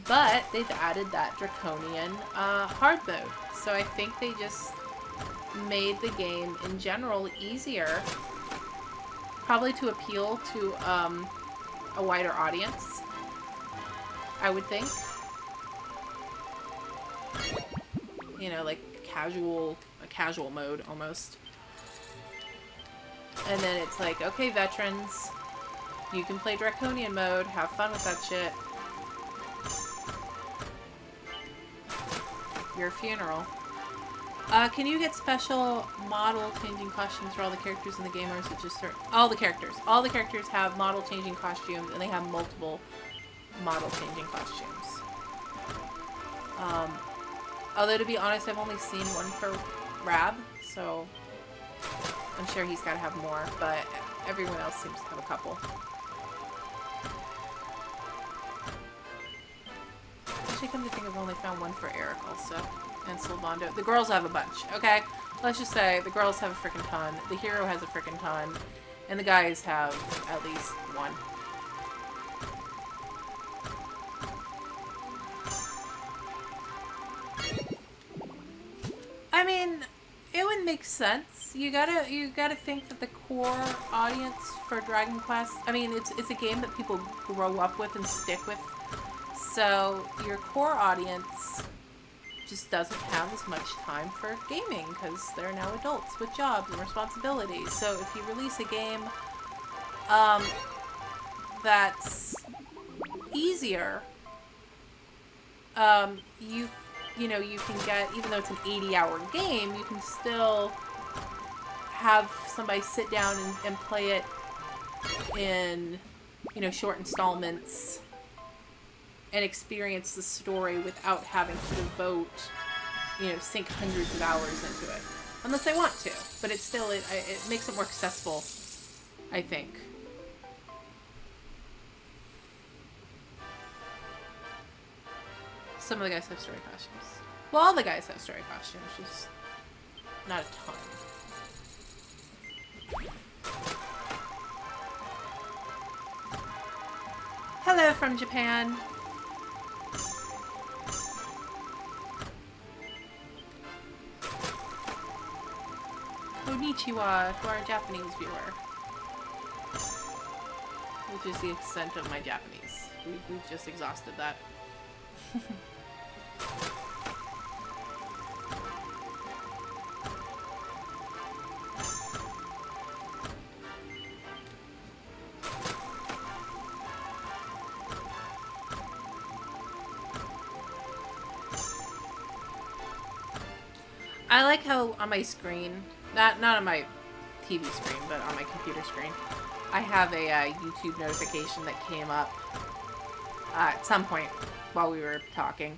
But they've added that Draconian hard mode. So I think they just made the game, in general, easier. Probably to appeal to a wider audience, I would think. You know, like a casual mode almost. And then it's like, okay, veterans, you can play Draconian mode, have fun with that shit. Your funeral. Can you get special model changing costumes for all the characters in the game, or is it just certain? All the characters. All the characters have model changing costumes, and they have multiple model changing costumes. Although to be honest, I've only seen one for Rab, so I'm sure he's got to have more, but everyone else seems to have a couple. Actually, come to think of, I've only found one for Eric also. And Sylvando. The girls have a bunch, okay? Let's just say the girls have a freaking ton. The hero has a freaking ton. And the guys have at least one. I mean, it would make sense. You gotta think that the core audience for Dragon Quest, I mean, it's a game that people grow up with and stick with. So your core audience just doesn't have as much time for gaming because they're now adults with jobs and responsibilities. So if you release a game that's easier, you know, you can get, even though it's an 80-hour game, you can still have somebody sit down and play it in, you know, short installments and experience the story without having to devote, you know, sink hundreds of hours into it. Unless they want to, but it's still, it makes it more accessible, I think. Some of the guys have story costumes. Well, all the guys have story costumes, just not a ton. Hello from Japan. Konnichiwa to our Japanese viewer. Which is the extent of my Japanese. We've just exhausted that. I like how on my screen, not on my TV screen, but on my computer screen, I have a YouTube notification that came up at some point while we were talking.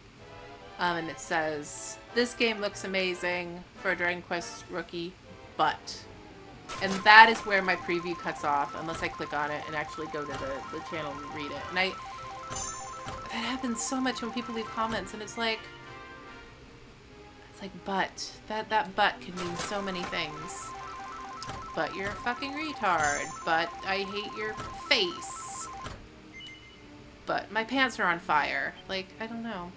And it says, this game looks amazing for a Dragon Quest rookie, but... And that is where my preview cuts off, unless I click on it and actually go to the channel and read it. And that happens so much when people leave comments, and it's like, but. That but could mean so many things. But you're a fucking retard. But I hate your face. But my pants are on fire. Like, I don't know.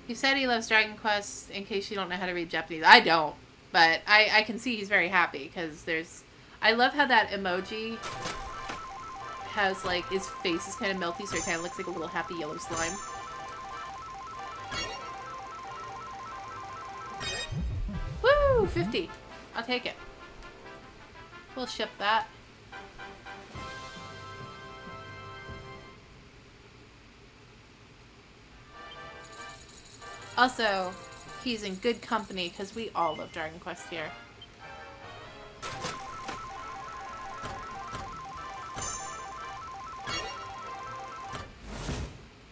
He said he loves Dragon Quest in case you don't know how to read Japanese. I don't. But I can see he's very happy because there's... I love how that emoji has, like, his face is kind of melty, so it kind of looks like a little happy yellow slime. Woo! 50. I'll take it. We'll ship that. Also, he's in good company because we all love Dragon Quest here.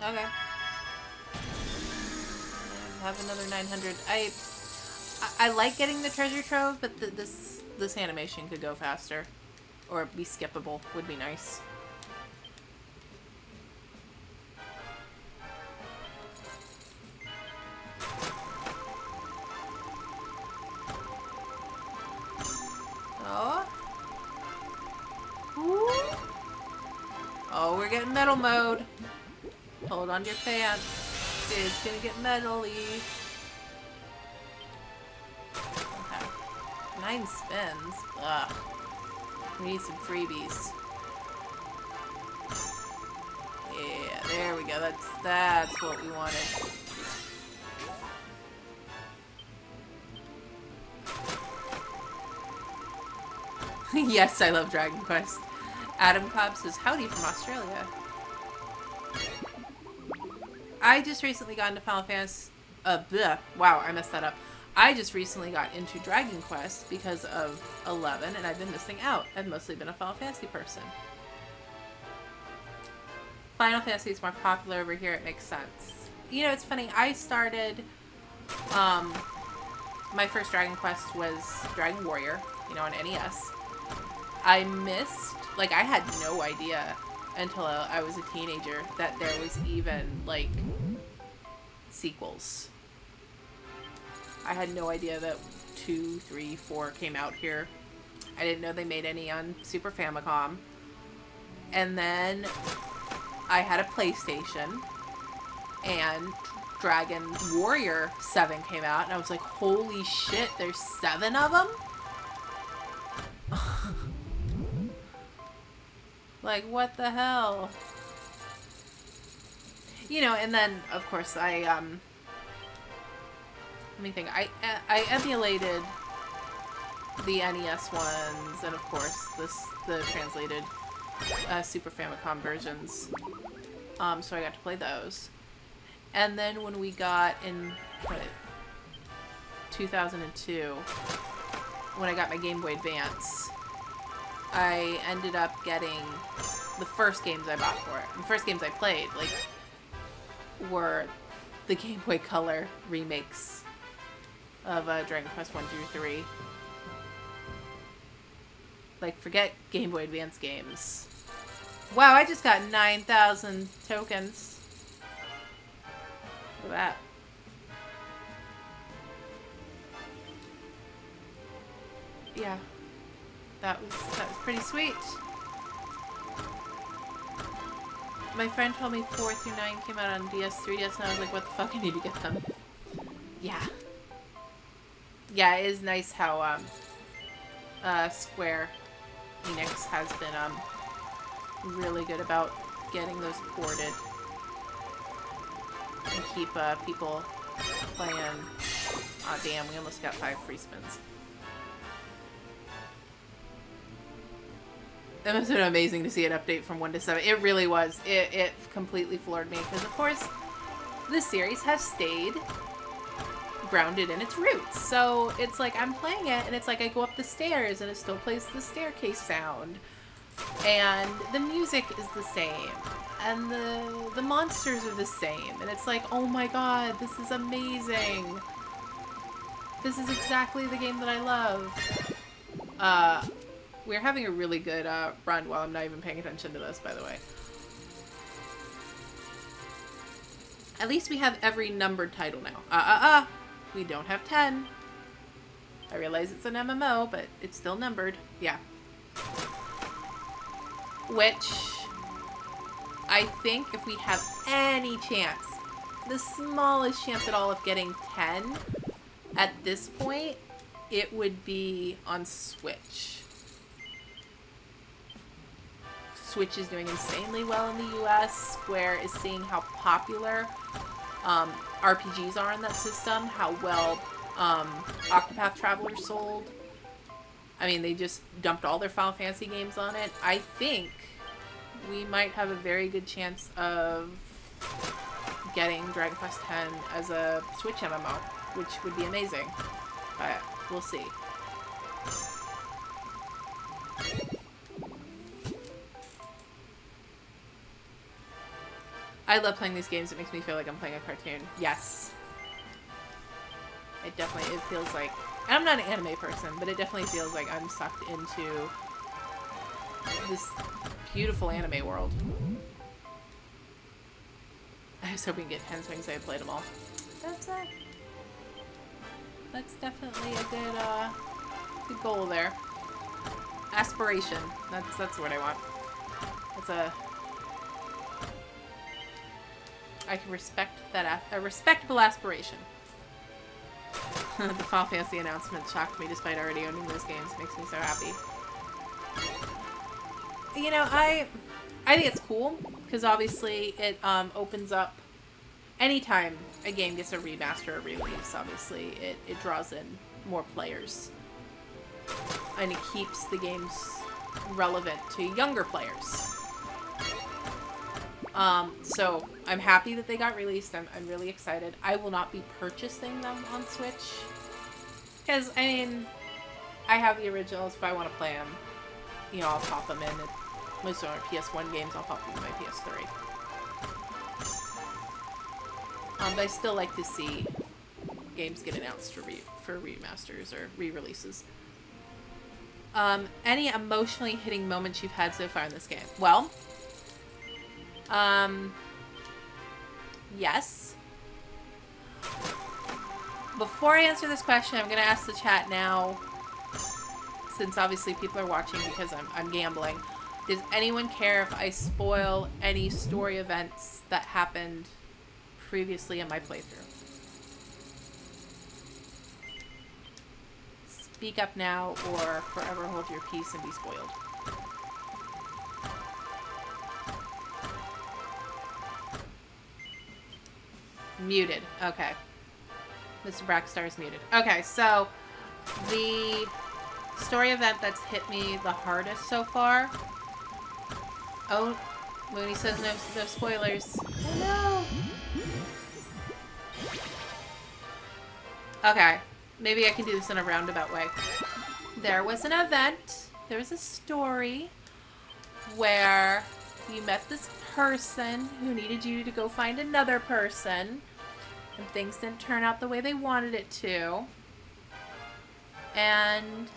Okay. And have another 900. I like getting the treasure trove, but this animation could go faster. Or be skippable would be nice. Oh. Ooh. Oh, we're getting metal mode. Hold on to your pants. It's gonna get metal-y. Okay. 9 spins. Ugh. We need some freebies. Yeah, there we go. That's what we wanted. Yes, I love Dragon Quest. Adam Cobb says, howdy from Australia. I just recently got into Final Fantasy... wow, I messed that up. I just recently got into Dragon Quest because of 11, and I've been missing out. I've mostly been a Final Fantasy person. Final Fantasy is more popular over here, it makes sense. You know, it's funny, I started... my first Dragon Quest was Dragon Warrior, you know, on NES. I missed... Like, I had no idea until I was a teenager that there was even, like, sequels. I had no idea that 2, 3, 4 came out here. I didn't know they made any on Super Famicom. And then I had a PlayStation, and Dragon Warrior 7 came out, and I was like, holy shit, there's 7 of them? Like, what the hell? You know, and then, of course, let me think, I emulated the NES ones, and of course, the translated Super Famicom versions. So I got to play those. And then when we got in, 2002, when I got my Game Boy Advance, I ended up getting the first games I bought for it. The first games I played, like, were the Game Boy Color remakes of Dragon Quest 1 through 3. Like, forget Game Boy Advance games. Wow, I just got 9,000 tokens. Look at that. Yeah. That was pretty sweet. My friend told me 4 through 9 came out on DS, 3DS, and I was like, what the fuck, I need to get them. Yeah. Yeah, it is nice how, Square Enix has been, really good about getting those ported. And keep, people playing. Aw, damn, we almost got 5 free spins. That must have been amazing to see an update from 1 to 7. It really was. It completely floored me, because of course, this series has stayed grounded in its roots. So it's like I'm playing it, and it's like I go up the stairs, and it still plays the staircase sound. And the music is the same. And the monsters are the same. And it's like, oh my god, this is amazing. This is exactly the game that I love. We're having a really good run while I'm not even paying attention to this, by the way. At least we have every numbered title now. We don't have 10. I realize it's an MMO, but it's still numbered. Yeah. Which, I think if we have any chance, the smallest chance at all of getting 10, at this point, it would be on Switch. Switch is doing insanely well in the US. Square is seeing how popular RPGs are in that system, how well Octopath Traveler sold. I mean, they just dumped all their Final Fantasy games on it. I think we might have a very good chance of getting Dragon Quest X as a Switch MMO, which would be amazing. But we'll see. I love playing these games. It makes me feel like I'm playing a cartoon. Yes. It feels like... And I'm not an anime person, but it definitely feels like I'm sucked into this beautiful anime world. I was hoping to get 10 swings so I played them all. That's definitely a good goal there. Aspiration. That's what I want. That's I can respect that, a respectable aspiration. The Final Fantasy announcement shocked me despite already owning those games. Makes me so happy. You know, I think it's cool, because obviously it opens up, anytime a game gets a remaster or release, obviously it draws in more players. And it keeps the games relevant to younger players. So I'm happy that they got released. I'm really excited. I will not be purchasing them on Switch. Because, I mean, I have the originals. If I want to play them, you know, I'll pop them in. Most of our PS1 games, I'll pop them in my PS3. But I still like to see games get announced for remasters or re-releases. Any emotionally hitting moments you've had so far in this game? Well... yes. Before I answer this question, I'm going to ask the chat now, since obviously people are watching because I'm gambling. Does anyone care if I spoil any story events that happened previously in my playthrough? Speak up now or forever hold your peace and be spoiled. Muted. Okay. Mr. Brackstar is muted. Okay, so the story event that's hit me the hardest so far. Oh, Mooney says no spoilers. Oh no. Okay, maybe I can do this in a roundabout way. There was an event. There was a story where you met this person who needed you to go find another person, and things didn't turn out the way they wanted it to. And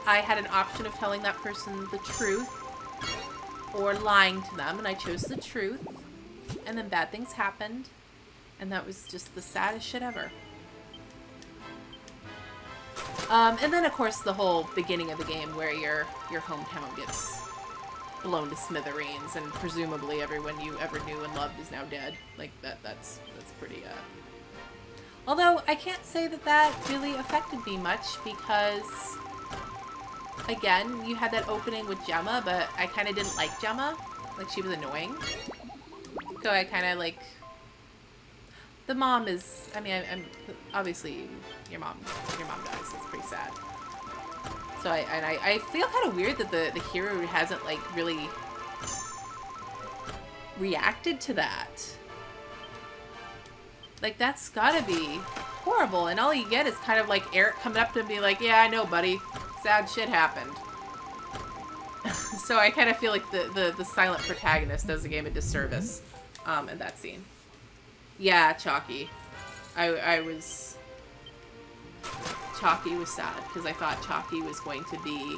I had an option of telling that person the truth or lying to them, and I chose the truth. And then bad things happened, and that was just the saddest shit ever. And then, of course, the whole beginning of the game where your hometown gets blown to smithereens, and presumably everyone you ever knew and loved is now dead. Like, that's pretty, Although, I can't say that that really affected me much, because, again, you had that opening with Gemma, but I kind of didn't like Gemma. Like, she was annoying. So I kind of, like... The mom is... I mean, I'm obviously, your mom dies. It's pretty sad. So I feel kind of weird that the hero hasn't, like, really reacted to that. Like, that's gotta be horrible. And all you get is kind of, like, Eric coming up to him and being like, yeah, I know, buddy. Sad shit happened. So I kind of feel like the silent protagonist does the game a disservice in that scene. Yeah, Chalky. Chalky was sad, because I thought Chalky was going to be...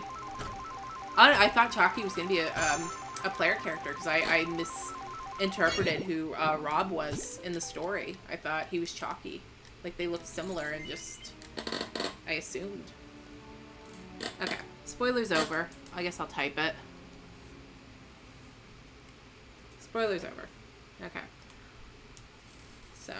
I thought Chalky was going to be a player character, because I misinterpreted who Rob was in the story. I thought he was Chalky. Like, they looked similar, and just... I assumed. Okay. Spoiler's over. I guess I'll type it. Spoiler's over. Okay. So...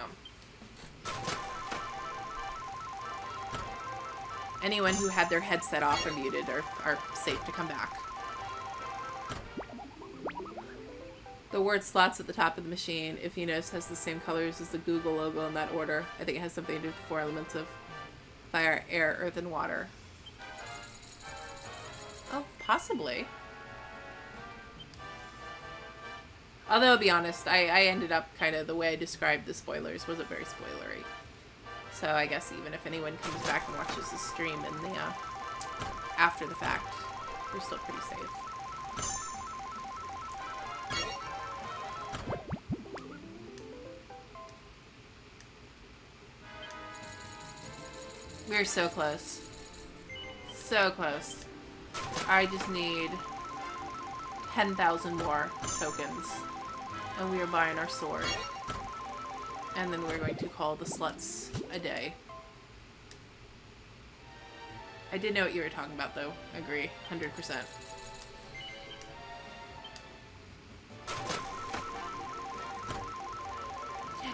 anyone who had their headset off or muted are safe to come back. The word slots at the top of the machine, if you notice, has the same colors as the Google logo in that order. I think it has something to do with the 4 elements of fire, air, earth, and water. Oh, possibly. Although, to be honest, I ended up kind of the way I described the spoilers wasn't very spoilery. So I guess even if anyone comes back and watches the stream in the, after the fact, they're still pretty safe. We're so close. So close. I just need 10,000 more tokens. And we are buying our sword. And then we're going to call the sluts a day. I did know what you were talking about, though. Agree. 100%.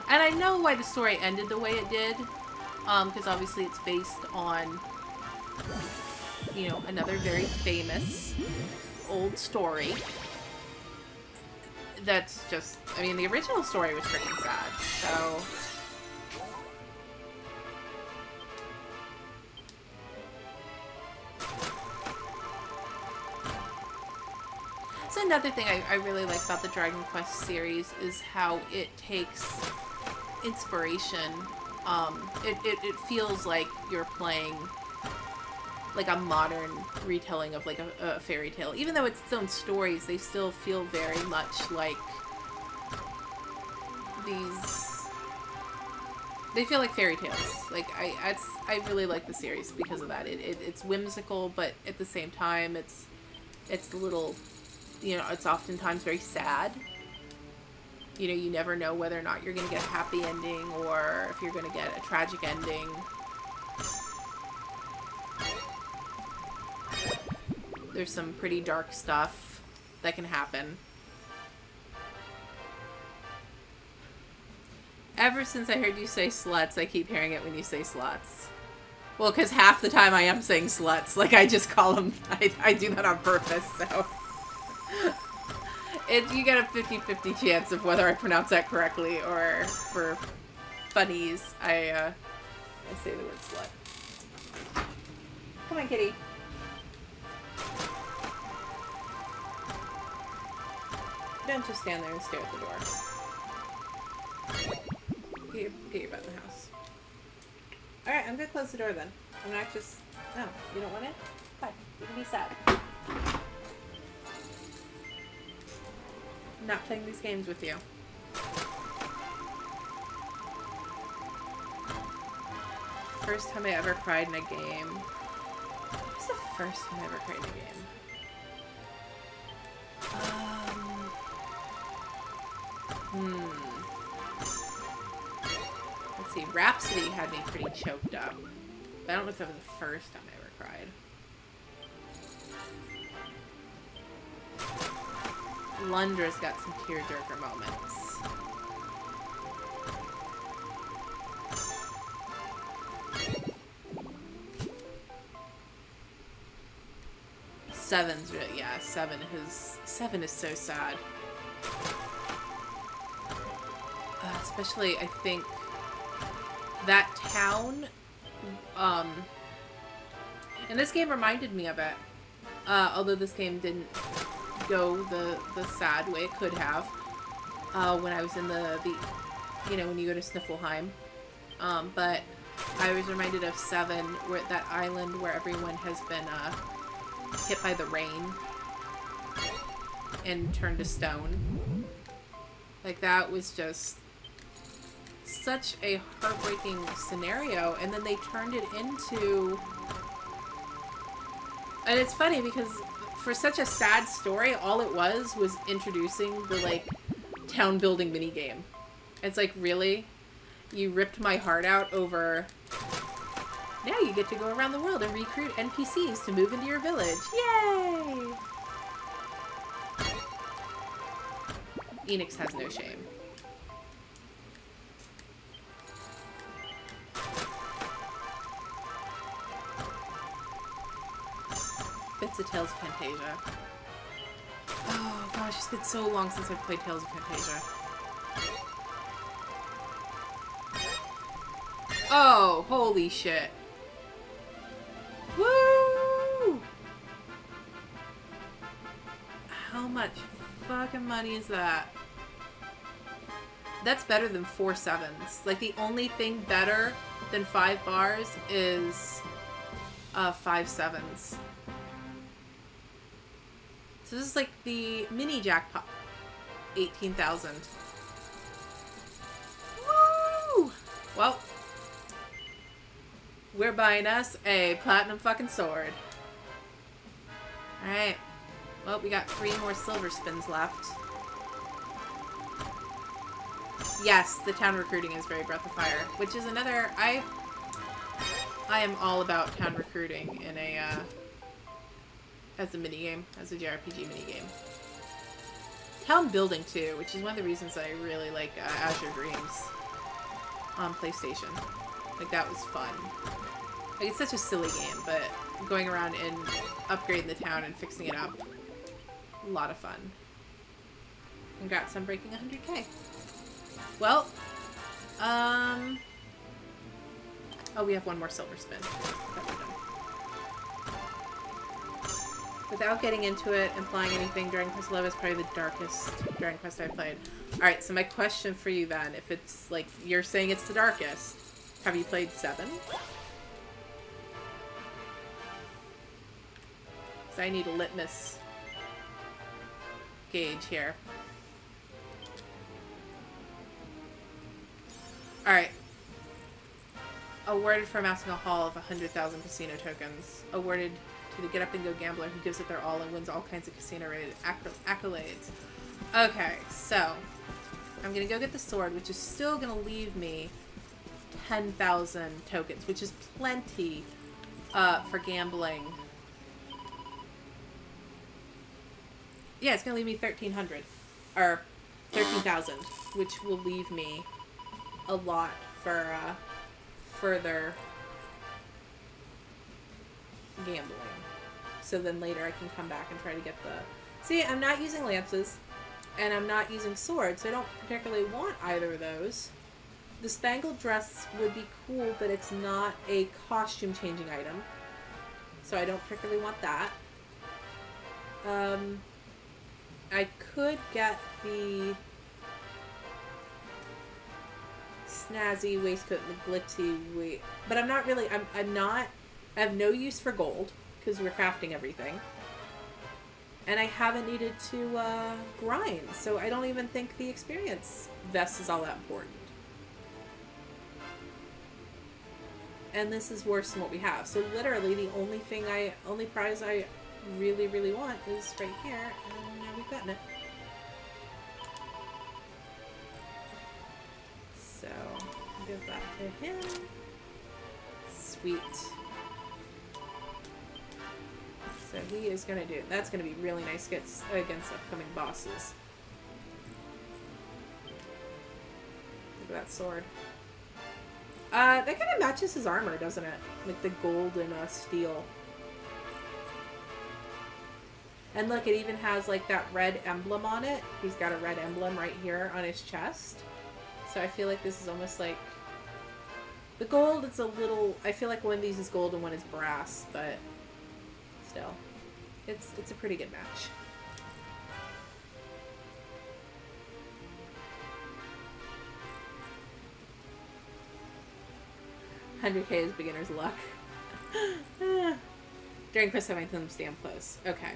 And I know why the story ended the way it did. Because obviously it's based on, you know, another very famous old story. That's just, I mean, the original story was freaking sad, so... So another thing I really like about the Dragon Quest series is how it takes inspiration. It feels like you're playing like a modern retelling of like a fairy tale. Even though it's its own stories, they still feel very much like these... They feel like fairy tales. Like, I really like the series because of that. It's whimsical, but at the same time, it's a little, you know, it's oftentimes very sad. You know, you never know whether or not you're going to get a happy ending or if you're going to get a tragic ending. There's some pretty dark stuff that can happen. Ever since I heard you say sluts, I keep hearing it when you say sluts. Well, because half the time I am saying sluts. Like, I just call them... I do that on purpose, so... You get a 50-50 chance of whether I pronounce that correctly, or for funnies, I say the word slut. Come on, kitty. Don't just stand there and stare at the door. Get your butt in the house. Alright, I'm gonna close the door then. I'm not just... No, you don't want it? Fine. You can be sad. I'm not playing these games with you. First time I ever cried in a game. What's the first time I ever cried in a game? Let's see. Rhapsody had me pretty choked up. But I don't know if that was the first time I ever cried. Lundra's got some tearjerker moments. Seven's really, yeah, Seven is so sad. Especially, I think, that town, and this game reminded me of it, although this game didn't go the sad way it could have, when I was in the you know, when you go to Sniffelheim, but I was reminded of Seven, where that island where everyone has been, hit by the rain and turned to stone. Like, that was just such a heartbreaking scenario, and then they turned it into... And it's funny because for such a sad story, all it was introducing the, like, town building minigame. It's like, really? You ripped my heart out over... Now you get to go around the world and recruit NPCs to move into your village. Yay! Enix has no shame. Bits of Tales of Fantasia. Oh gosh, it's been so long since I've played Tales of Fantasia. Oh, holy shit. Woo! How much fucking money is that? That's better than 4 sevens. Like, the only thing better than 5 bars is 5 sevens. So this is like the mini jackpot. 18,000. Woo! Well, we're buying us a platinum fucking sword. Alright. Well, we got 3 more silver spins left. Yes, the town recruiting is very Breath of Fire, which is another... I am all about town recruiting in a, as a minigame, as a JRPG minigame. Town building, too, which is one of the reasons I really like Azure Dreams on PlayStation. Like, that was fun. Like, it's such a silly game, but going around and upgrading the town and fixing it up, a lot of fun. Congrats on breaking 100k. Well, oh, we have 1 more silver spin. That we're done. Without getting into it, implying anything, Dragon Quest XI is probably the darkest Dragon Quest I've played. Alright, so my question for you then, if it's, like, you're saying it's the darkest, have you played 7? Because I need a litmus gauge here. Alright. Awarded for amassing a haul of 100,000 casino tokens. Awarded to the get-up-and-go gambler who gives it their all and wins all kinds of casino-related accolades. Okay, so... I'm gonna go get the sword, which is still gonna leave me 10,000 tokens, which is plenty for gambling. Yeah, it's gonna leave me 1,300 or 13,000, which will leave me a lot for further gambling. So then later I can come back and try to get the... See, I'm not using lances, and I'm not using swords, so I don't particularly want either of those. The spangled dress would be cool, but it's not a costume changing item, so I don't particularly want that. I could get the snazzy waistcoat and the glitzy but I'm not really, I have no use for gold, because we're crafting everything. And I haven't needed to grind, so I don't even think the experience vest is all that important. And this is worse than what we have. So literally the only prize I really, really want is right here, and now we've gotten it. So, give that to him. Sweet. So he is going to do... That's going to be really nice against upcoming bosses. Look at that sword. That kind of matches his armor, doesn't it? Like the gold and steel. And look, it even has like that red emblem on it. He's got a red emblem right here on his chest. So I feel like this is almost like... The gold, it's a little... I feel like one of these is gold and one is brass, but still. It's a pretty good match. $100K is beginner's luck. During quest having them stand close. Okay.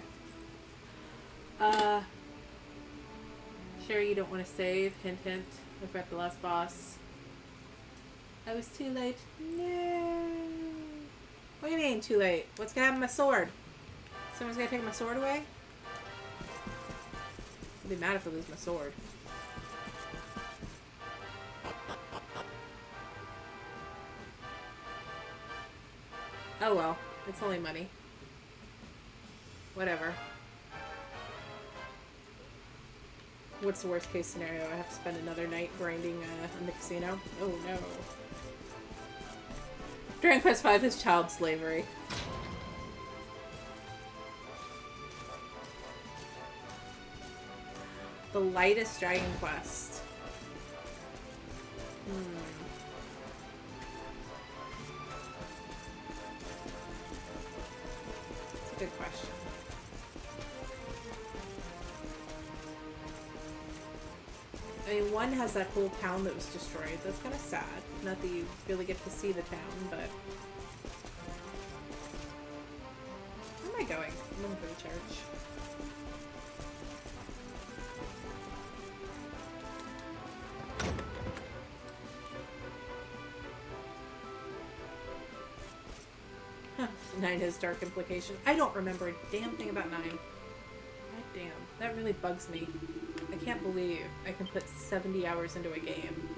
Sure you don't want to save. Hint hint. I've got the last boss. I was too late. No. What do you mean too late? What's gonna happen to my sword? Someone's gonna take my sword away? I'd be mad if I lose my sword. Oh well, it's only money. Whatever. What's the worst case scenario? I have to spend another night grinding in the casino? Oh no. Dragon Quest V is child slavery. The lightest Dragon Quest. That's a good question. I mean, one has that whole town that was destroyed. That's kind of sad. Not that you really get to see the town, but... Where am I going? I'm going for the church. Huh. 9 has dark implication. I don't remember a damn thing about 9. God damn. That really bugs me. I can't believe I can put 70 hours into a game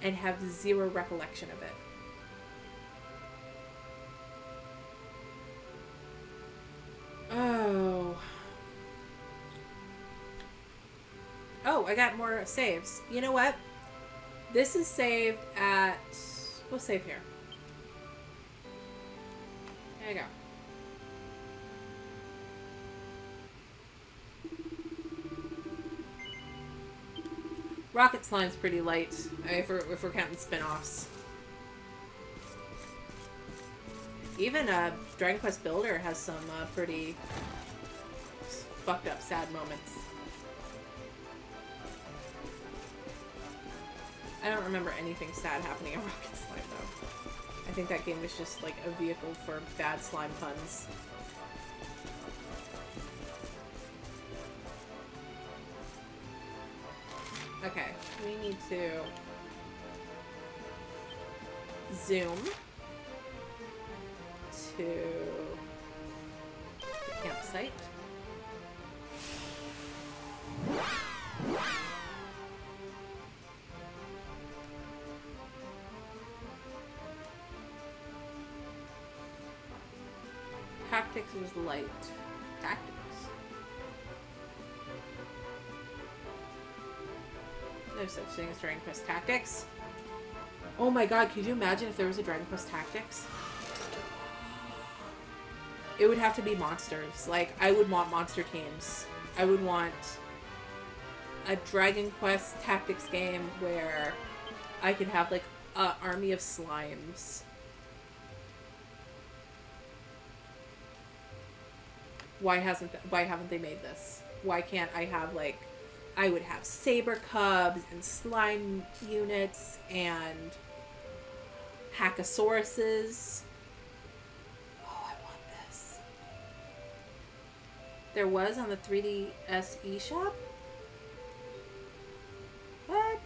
and have zero recollection of it. Oh. Oh, I got more saves. You know what? This is saved at... We'll save here. There you go. Rocket Slime's pretty light, if we're counting spin-offs. Even Dragon Quest Builder has some pretty fucked up sad moments. I don't remember anything sad happening in Rocket Slime though. I think that game was just like a vehicle for bad slime puns. Okay, we need to zoom to the campsite. Tactics is light. Tactics. No such thing as Dragon Quest Tactics. Oh my god, could you imagine if there was a Dragon Quest Tactics? It would have to be monsters. Like, I would want monster teams. I would want a Dragon Quest Tactics game where I could have, like, an army of slimes. Why haven't they made this? Why can't I have, like, I would have saber cubs and slime units and hackasauruses. Oh, I want this. There was on the 3DS eShop? What?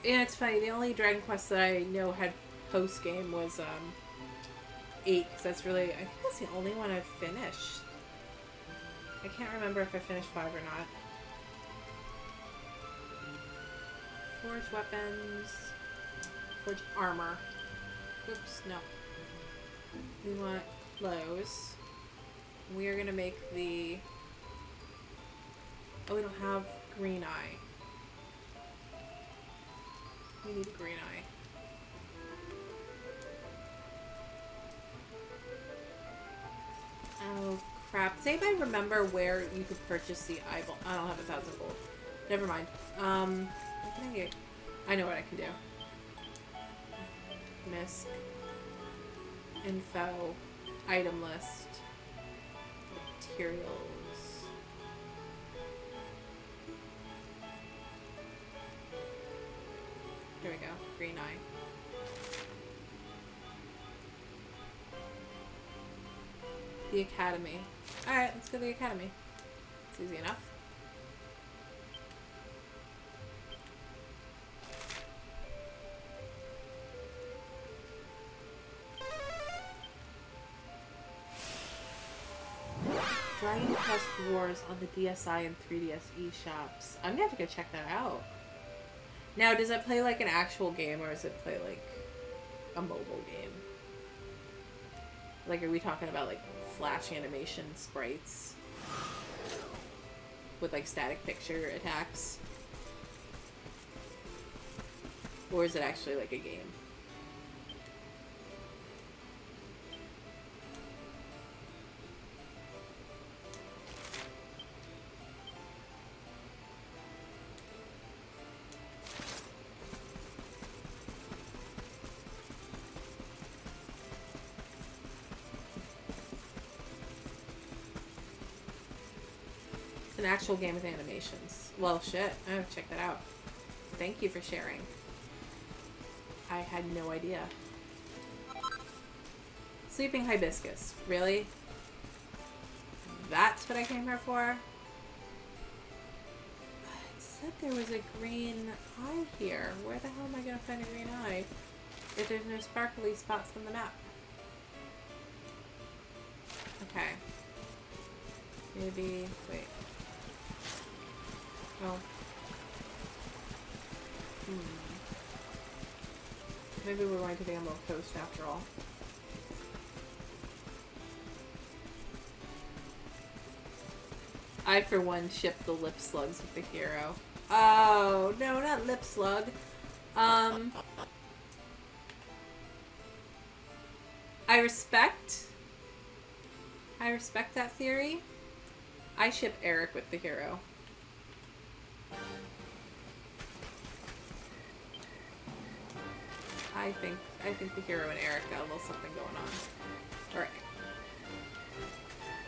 Yeah, it's funny. The only Dragon Quest that I know had post-game was 8, because that's really, I think that's the only one I've finished. I can't remember if I finished 5 or not. Forge weapons. Forge armor. Oops, no. We want those. We are going to make the... Oh, we don't have green eye. We need a green eye. Oh, crap. Does anybody remember where you could purchase the eyeball? I don't have 1,000 gold. Never mind. What can I get? I know what I can do. Misc. Info. Item list. Materials. There we go. Green eye. The academy. Alright, let's go to the academy. It's easy enough. Dragon Quest Wars on the DSi and 3DS eShops. I'm gonna have to go check that out. Now, does it play like an actual game, or does it play like a mobile game? Like, are we talking about like flash animation sprites with like static picture attacks? Or is it actually like a game? An actual game with animations. Well, shit. I have to check that out. Thank you for sharing. I had no idea. Sleeping Hibiscus. Really? That's what I came here for? It said there was a green eye here. Where the hell am I gonna find a green eye if there's no sparkly spots on the map? Okay. Maybe... wait. Oh. Maybe we're going to the Emerald Coast after all. I, for one, ship the lip slugs with the hero. Oh, no, not lip slug. I respect that theory. I ship Eric with the hero. I think the hero and Eric got a little something going on. Alright.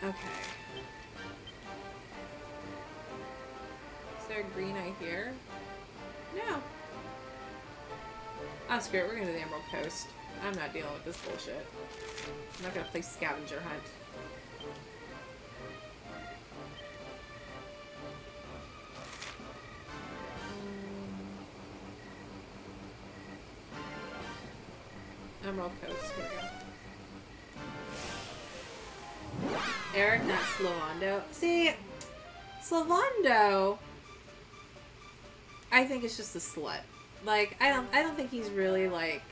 Okay. Is there a green eye here? No. Oh, screw it. We're going to the Emerald Coast. I'm not dealing with this bullshit. I'm not going to play scavenger hunt. Emerald Coast. Here we go. Eric, not Slavando. See, Slavando, I think it's just a slut. Like, I don't think he's really, like,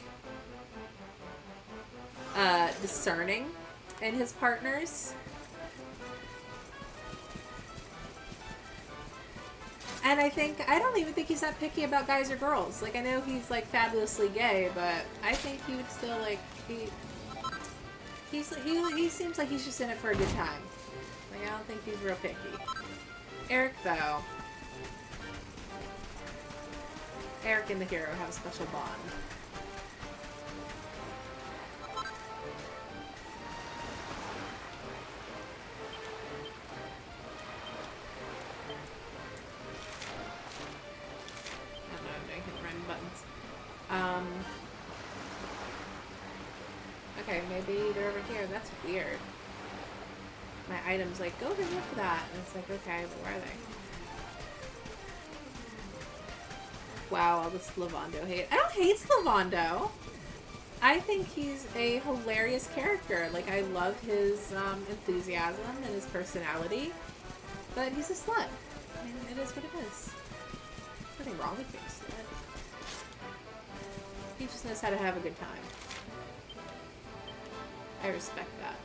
discerning in his partners. And I don't even think he's that picky about guys or girls. Like, I know he's, like, fabulously gay, but I think he would still, like, he seems like he's just in it for a good time. Like, I don't think he's real picky. Eric, though. Eric and the hero have a special bond. Okay, maybe they're over here. That's weird. My item's like, go over and look for that. And it's like, okay, but where are they? Wow, all this Slavando hate. I don't hate Slavando. I think he's a hilarious character. Like, I love his enthusiasm and his personality. But he's a slut. I mean, it is what it is. There's nothing wrong with being a slut. He just knows how to have a good time. I respect that.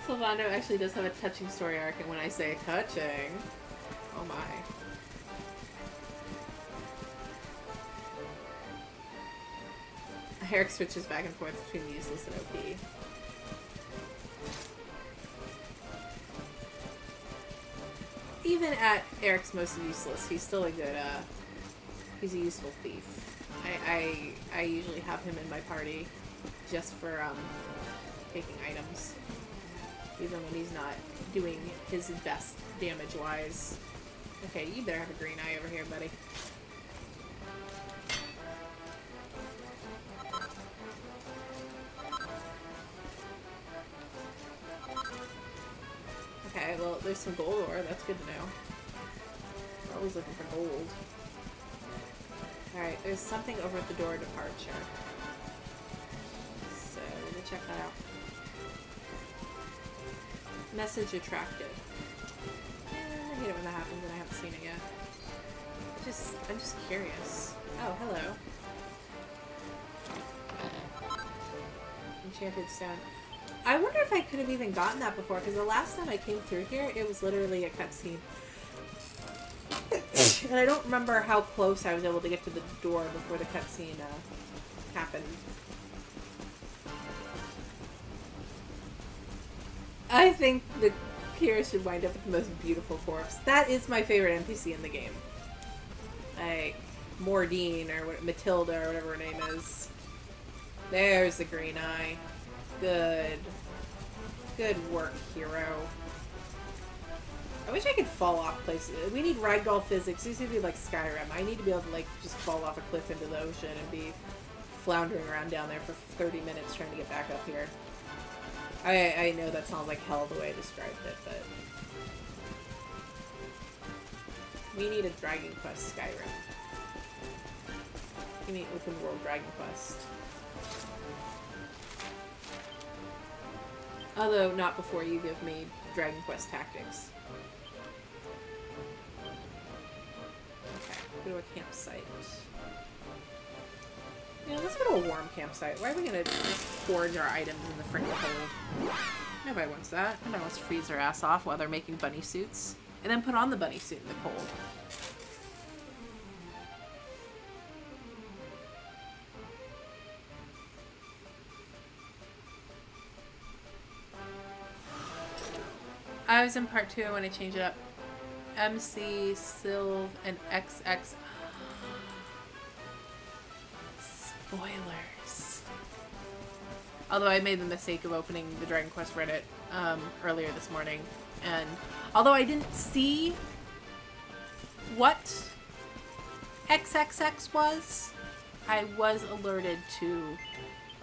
Sylvando actually does have a touching story arc, and when I say touching, oh my. Eric switches back and forth between useless and OP. Even at Eric's most useless, he's still a good, he's a useful thief. I usually have him in my party just for, taking items. Even when he's not doing his best damage-wise. Okay, you better have a green eye over here, buddy. Okay, well, there's some gold ore. That's good to know. We're always looking for gold. Alright, there's something over at the door of departure. So, let me check that out. Message attracted. I hate it when that happens and I haven't seen it yet. I'm just curious. Oh, hello. Enchanted stone. I wonder if I could have even gotten that before, because the last time I came through here, it was literally a cutscene. And I don't remember how close I was able to get to the door before the cutscene happened. I think the hero should wind up with the most beautiful corpse. That is my favorite NPC in the game. Like, Mordine, or Matilda, or whatever her name is. There's the green eye. Good. Good work, hero. I wish I could fall off places. We need ragdoll physics. These need to be like Skyrim. I need to be able to, like, just fall off a cliff into the ocean and be floundering around down there for 30 minutes trying to get back up here. I know that sounds like hell the way I described it, but we need a Dragon Quest Skyrim. Give me open world Dragon Quest. Although, not before you give me Dragon Quest Tactics. Okay, go to a campsite. You know, let's go to a warm campsite. Why are we gonna forge our items in the freaking cold? Nobody wants that. Nobody wants to freeze their ass off while they're making bunny suits. And then put on the bunny suit in the cold. I was in part 2 when I changed it up. MC, Sylv, and XX. Spoilers. Although I made the mistake of opening the Dragon Quest Reddit earlier this morning, and although I didn't see what XXX was, I was alerted to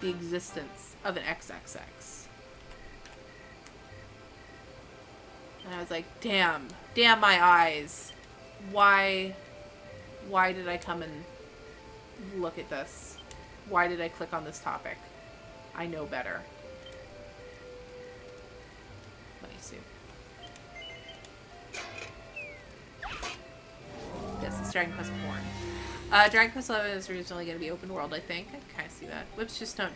the existence of an XXX. And I was like, damn. Damn my eyes. Why did I come and look at this? Why did I click on this topic? I know better. Bunny suit. Yes, it's Dragon Quest porn. Dragon Quest 11 is originally going to be open world, I think. I kind of see that. Whips just don't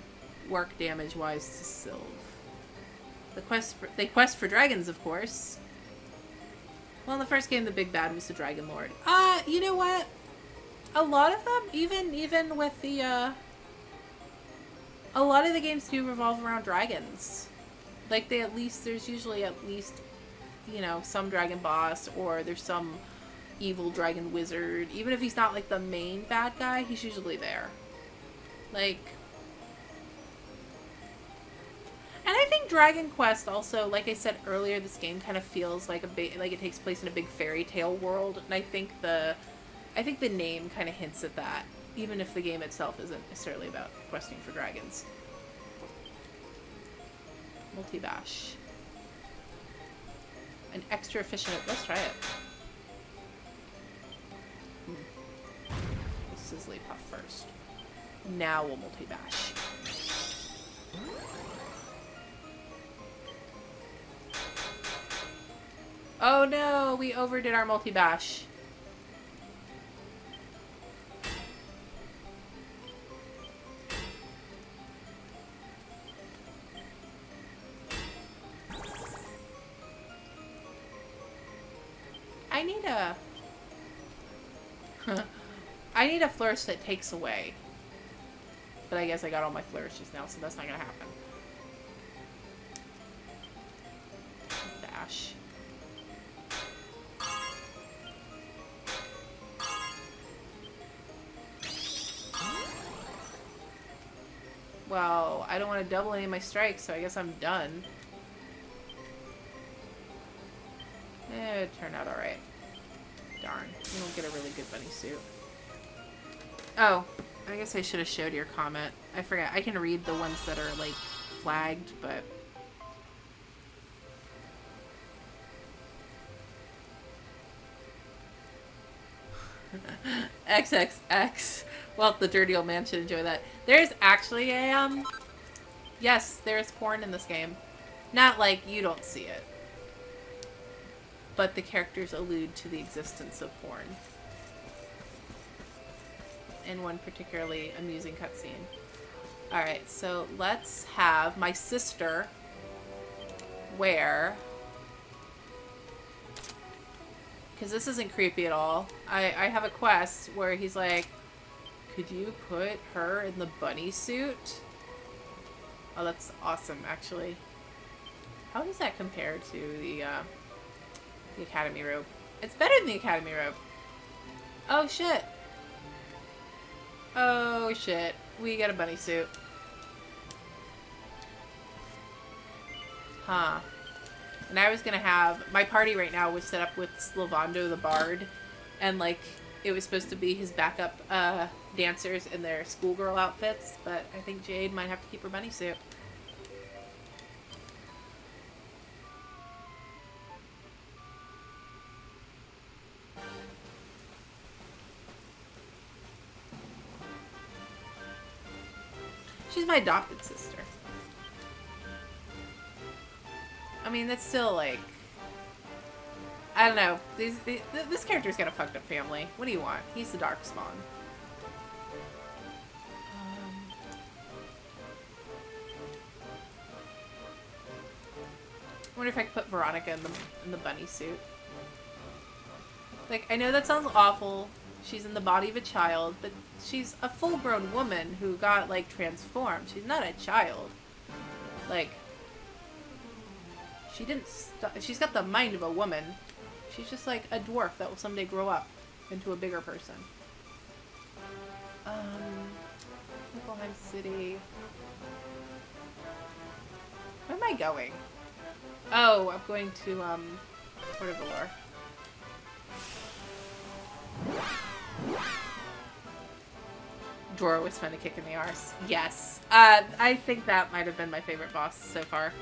work damage-wise to Sylve. They quest for dragons, of course. Well, in the first game, the big bad was the Dragon Lord. You know what? A lot of them, even with the, a lot of the games do revolve around dragons. Like, there's usually at least, you know, some dragon boss, or there's some evil dragon wizard. Even if he's not, like, the main bad guy, he's usually there. Like... And I think Dragon Quest also, like I said earlier, this game kind of feels like like it takes place in a big fairy tale world, and I think the name kind of hints at that, even if the game itself isn't necessarily about questing for dragons. Multi-bash. An extra efficient... Let's try it. We'll Sizzly Puff first. Now we'll multi-bash. Oh no, we overdid our multi-bash. I need a flourish that takes away. But I guess I got all my flourishes now, so that's not gonna happen. Dash. Well, I don't want to double any of my strikes, so I guess I'm done. It turned out alright. Darn. You don't get a really good bunny suit. Oh, I guess I should have showed your comment. I forgot. I can read the ones that are, like, flagged, but... XXX. Well, the dirty old man should enjoy that. There's actually a, yes, there's porn in this game. Not like you don't see it. But the characters allude to the existence of porn. In one particularly amusing cutscene. Alright, so let's have my sister wear... Because this isn't creepy at all. I have a quest where he's like, could you put her in the bunny suit? Oh, that's awesome, actually. How does that compare to the Academy robe? It's better than the Academy robe. Oh, shit. Oh, shit. We got a bunny suit. Huh. And I was gonna have... My party right now was set up with Slavando the Bard. And, like, it was supposed to be his backup dancers in their schoolgirl outfits. But I think Jade might have to keep her bunny suit. She's my adopted sister. I mean, that's still, like... I don't know. This character's got a fucked up family. What do you want? He's the Darkspawn. I wonder if I could put Veronica in the bunny suit. Like, I know that sounds awful. She's in the body of a child, but she's a full-grown woman who got, like, transformed. She's not a child. Like, she didn't she's got the mind of a woman. She's just like a dwarf that will someday grow up into a bigger person. Niflheim City. Where am I going? Oh, I'm going to, Port of Valor. Dora was fun to kick in the arse. Yes. I think that might have been my favorite boss so far.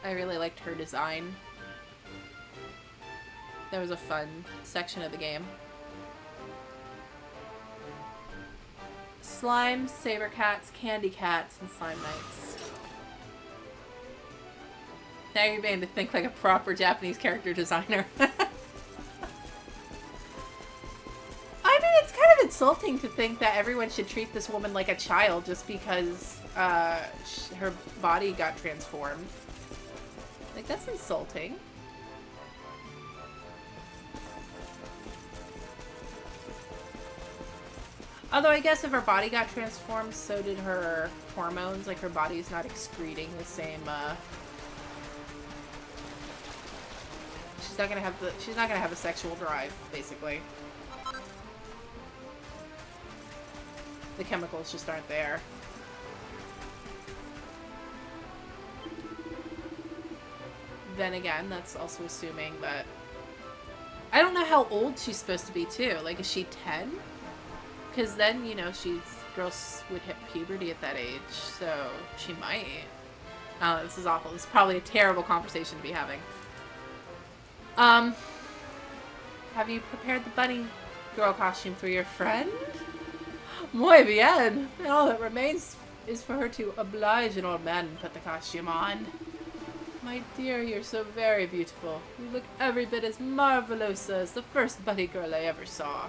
I really liked her design. That was a fun section of the game. Slimes, saber cats, candy cats, and slime knights. Now you're beginning to think like a proper Japanese character designer. I mean, it's kind of insulting to think that everyone should treat this woman like a child just because her body got transformed. Like, that's insulting. Although I guess if her body got transformed, so did her hormones. Like, her body's not excreting the same, she's not gonna have a sexual drive, basically. The chemicals just aren't there. Then again, that's also assuming that... I don't know how old she's supposed to be, too. Like, is she 10? Because then, you know, girls would hit puberty at that age, so she might. Oh, this is awful. This is probably a terrible conversation to be having. Have you prepared the bunny girl costume for your friend? Muy bien. All that remains is for her to oblige an old man and put the costume on. My dear, you're so very beautiful. You look every bit as marvelous as the first bunny girl I ever saw.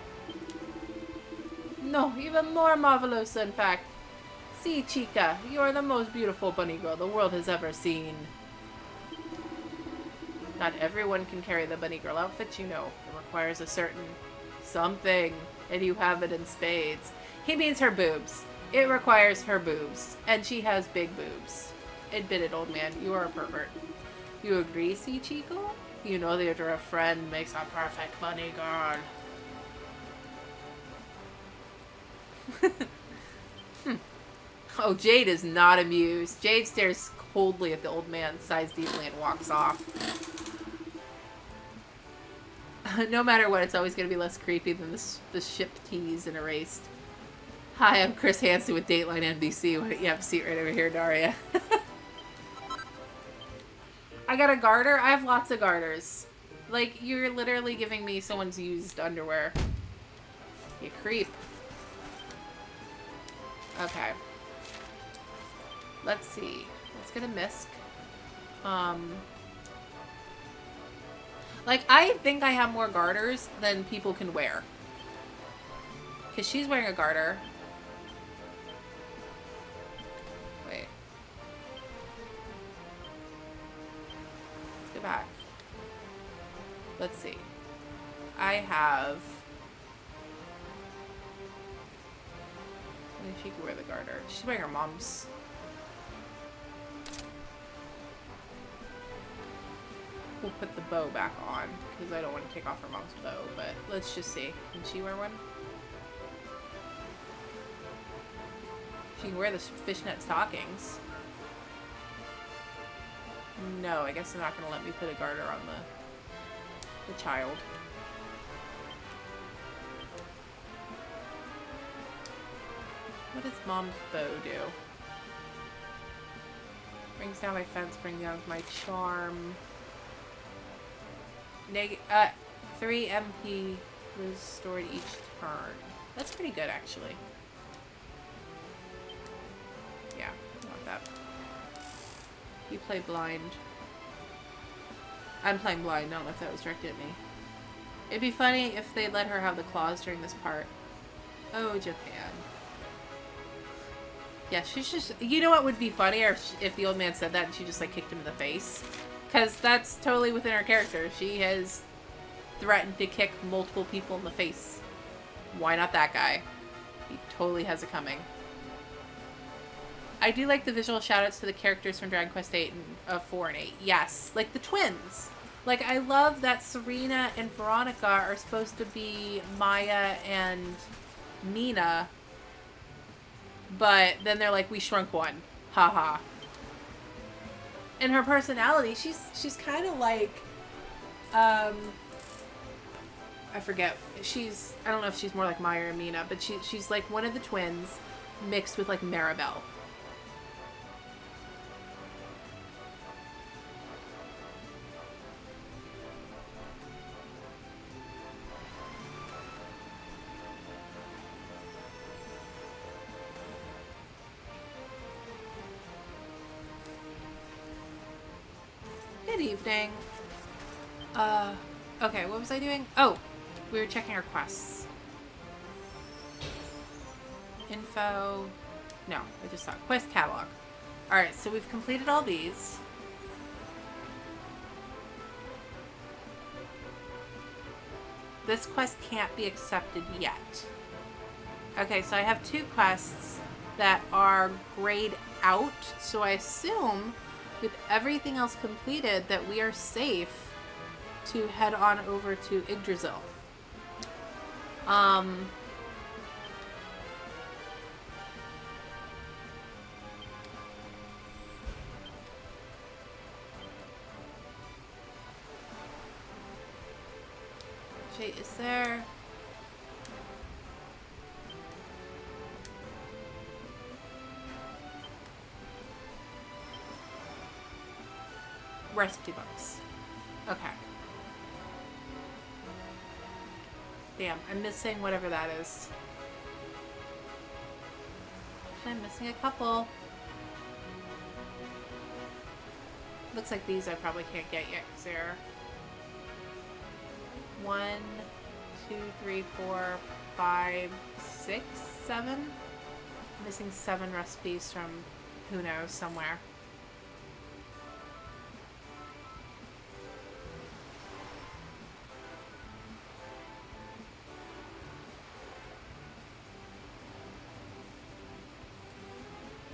No, even more marvelous, in fact. See, Chica, you are the most beautiful bunny girl the world has ever seen. Not everyone can carry the bunny girl outfit, you know. It requires a certain something, and you have it in spades. He means her boobs. It requires her boobs, and she has big boobs. Admit it, old man, you are a pervert. You agree, see, Chico? You know that your friend makes a perfect bunny girl. Oh, Jade is not amused. Jade stares coldly at the old man, sighs deeply, and walks off. No matter what, it's always going to be less creepy than the ship tease and Erased. Hi, I'm Chris Hansen with Dateline NBC. Why don't you have a seat right over here, Daria? I got a garter? I have lots of garters. Like, you're literally giving me someone's used underwear. You creep. Okay. Let's see. Let's get a misc. Like, I think I have more garters than people can wear. Because she's wearing a garter. Wait. Let's go back. Let's see. I have... I think she can wear the garter. She's wearing her mom's. We'll put the bow back on, because I don't want to take off her mom's bow, but let's just see. Can she wear one? She can wear the fishnet stockings. No, I guess they're not going to let me put a garter on the child. What does mom's bow do? Brings down my fence, brings down my charm. 3 MP restored each turn. That's pretty good, actually. Yeah, I want that. You play blind. I'm playing blind. I don't know if that was directed at me. It'd be funny if they let her have the claws during this part. Oh, Japan. Yeah, she's just... You know what would be funnier if the old man said that and she just, like, kicked him in the face? Because that's totally within her character. She has threatened to kick multiple people in the face. Why not that guy? He totally has it coming. I do like the visual shoutouts to the characters from Dragon Quest 8 and 4 and 8. Yes, like the twins. Like, I love that Serena and Veronica are supposed to be Maya and Mina. But then they're like, we shrunk one. Haha. And her personality, she's kind of like, I forget. I don't know if she's more like Maya or Mina, but she's like one of the twins mixed with like Maribel. evening. Okay, what was I doing? Oh, we were checking our quests. Info. No, I just saw quest catalog. Alright, so we've completed all these. This quest can't be accepted yet. Okay, so I have 2 quests that are grayed out, so I assume with everything else completed that we are safe to head on over to Yggdrasil. Jay, is there... recipe books. Okay. Damn, I'm missing whatever that is. I'm missing a couple. Looks like these I probably can't get yet because they're 1, 2, 3, 4, 5, 6, 7. I'm missing 7 recipes from who knows somewhere.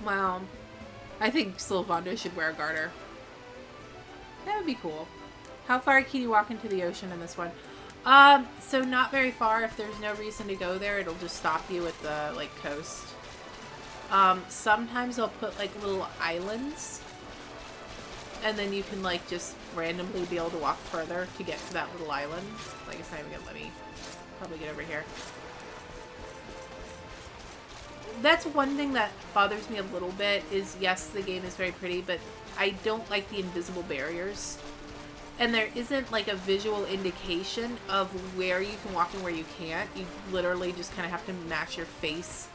Wow. I think Sylvando should wear a garter. That would be cool. How far can you walk into the ocean in this one? So not very far. If there's no reason to go there, it'll just stop you at the, like, coast. Sometimes they'll put, like, little islands. And then you can, like, just randomly be able to walk further to get to that little island. Like, it's not even gonna let me probably get over here. That's one thing that bothers me a little bit is, yes, the game is very pretty, but I don't like the invisible barriers. And there isn't, like, a visual indication of where you can walk and where you can't. You literally just kind of have to mash your face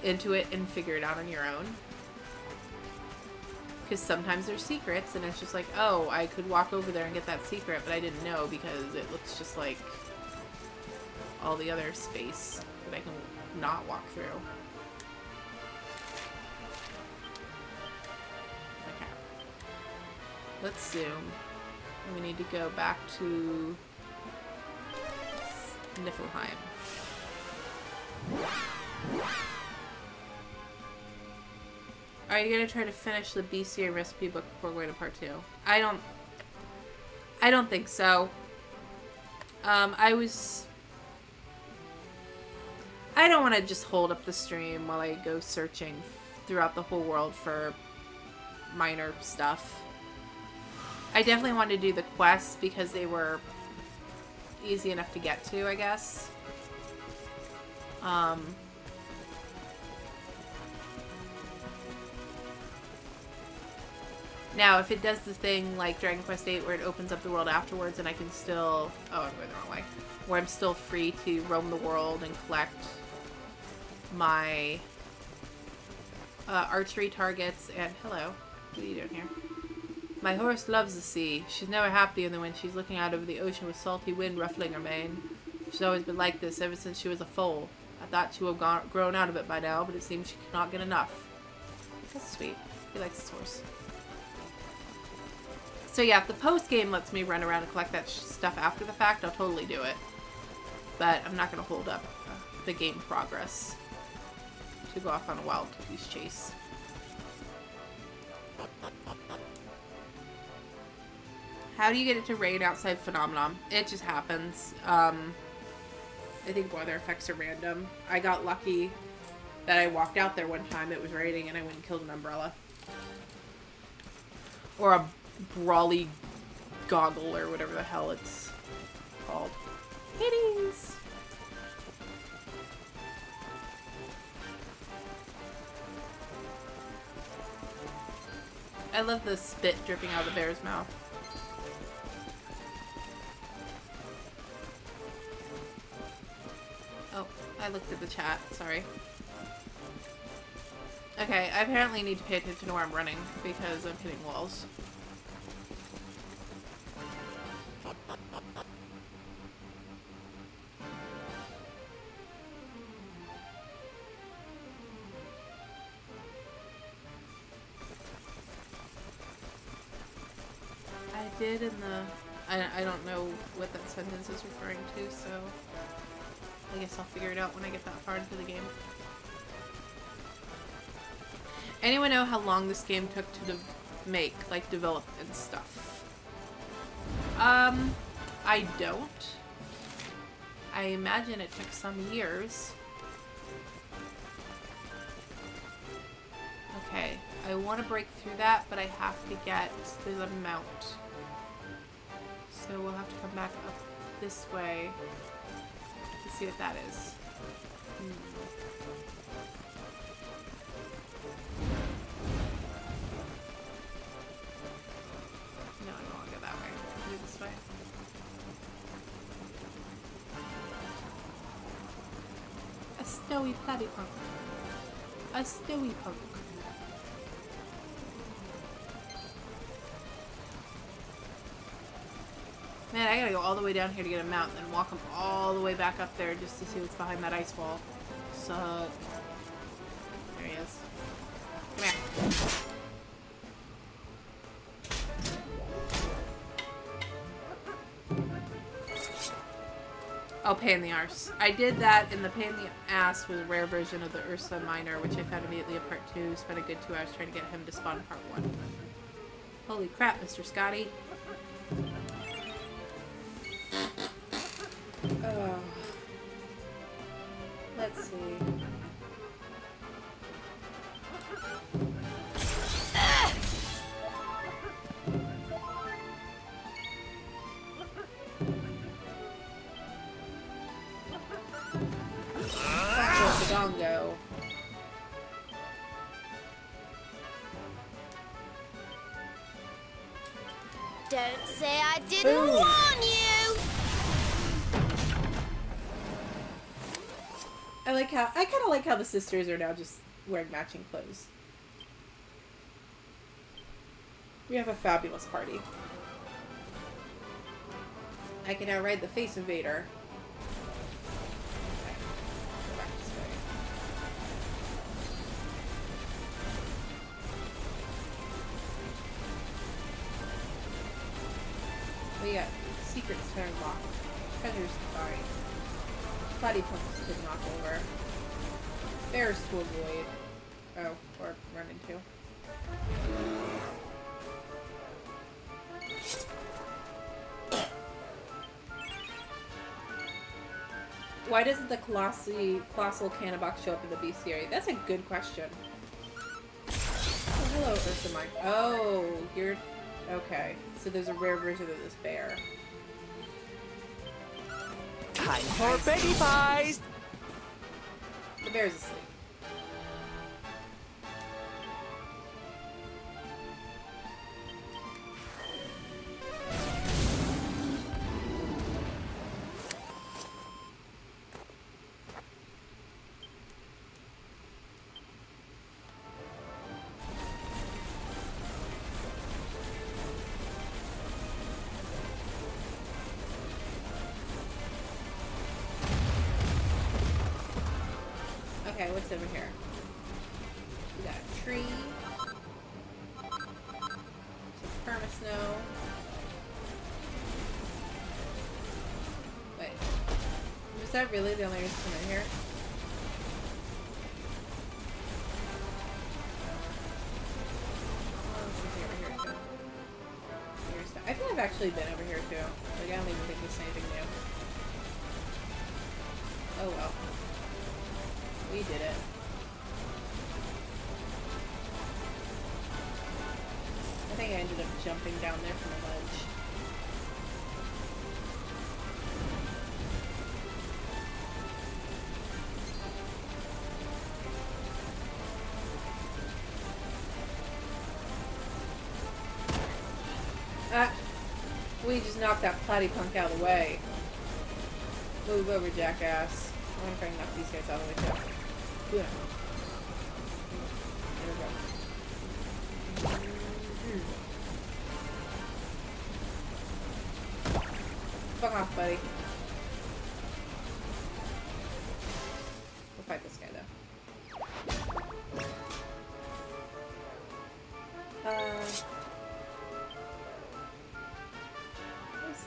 into it and figure it out on your own. Because sometimes there's secrets, and it's just like, oh, I could walk over there and get that secret, but I didn't know because it looks just like all the other space that I can not walk through. Let's zoom. We need to go back to Niflheim. Are you gonna try to finish the BCA recipe book before going to part 2? I don't think so. I don't want to just hold up the stream while I go searching throughout the whole world for minor stuff. I definitely wanted to do the quests because they were easy enough to get to, I guess. Now, if it does the thing like Dragon Quest VIII where it opens up the world afterwards and I can still... Oh, I'm going the wrong way. Where I'm still free to roam the world and collect my archery targets and... Hello. What are you doing here? My horse loves the sea. She's never happier than when she's looking out over the ocean with salty wind ruffling her mane. She's always been like this ever since she was a foal. I thought she would have grown out of it by now, but it seems she cannot get enough. That's sweet. He likes his horse. So yeah, if the post-game lets me run around and collect that stuff after the fact, I'll totally do it. But I'm not going to hold up the game progress to go off on a wild goose chase. How do you get it to rain outside Phenomenon? It just happens. I think weather effects are random. I got lucky that I walked out there one time, it was raining, and I went and killed an umbrella. Or a brawly goggle, or whatever the hell it's called. Kitties! I love the spit dripping out of the bear's mouth. Oh, I looked at the chat. Sorry. Okay, I apparently need to pay attention to where I'm running because I'm hitting walls. did in the... I don't know what that sentence is referring to, so... I guess I'll figure it out when I get that far into the game. Anyone know how long this game took to make, like, develop and stuff? I don't. I imagine it took some years. Okay, I want to break through that, but I have to get to the mount. So we'll have to come back up this way to see what that is. No, I don't want to go that way. I'll do this way. A snowy platypunk. A snowy punk. Man, I gotta go all the way down here to get a mount, and then walk them all the way back up there just to see what's behind that ice wall. Suck. There he is. Come here. Oh, pain in the arse. I did that in the pain in the ass with a rare version of the Ursa Minor, which I found immediately in part 2. Spent a good 2 hours trying to get him to spawn in part 1. Holy crap, Mr. Scotty. Let's see. Dongo. Don't say I didn't warn you! I kind of like how the sisters are now just wearing matching clothes. We have a fabulous party. I can now ride the face of Vader. Okay, go back this way. We got secrets to unlock. Treasures to find. Platypunks to knock over. Bears to avoid. Oh, or run into. Why doesn't the colossal Canabox show up in the bestiary? That's a good question. Oh, hello, Ursa Mine. Oh, you're... Okay. So there's a rare version of this bear. Time for baby pies! The bear's asleep. Okay, what's over here? We got a tree. Some permasnow. Wait. Was that really the only reason to come in here? Oh, something over here too. Weird stuff. I think I've actually been over here too. Like, I don't even think this is anything new. Oh well. We did it. I think I ended up jumping down there from a ledge. Ah! We just knocked that platypunk out of the way. Move over, jackass. I wonder if I can knock these guys out of the way too. Yeah. There we go. Fuck off, buddy. We'll fight this guy though.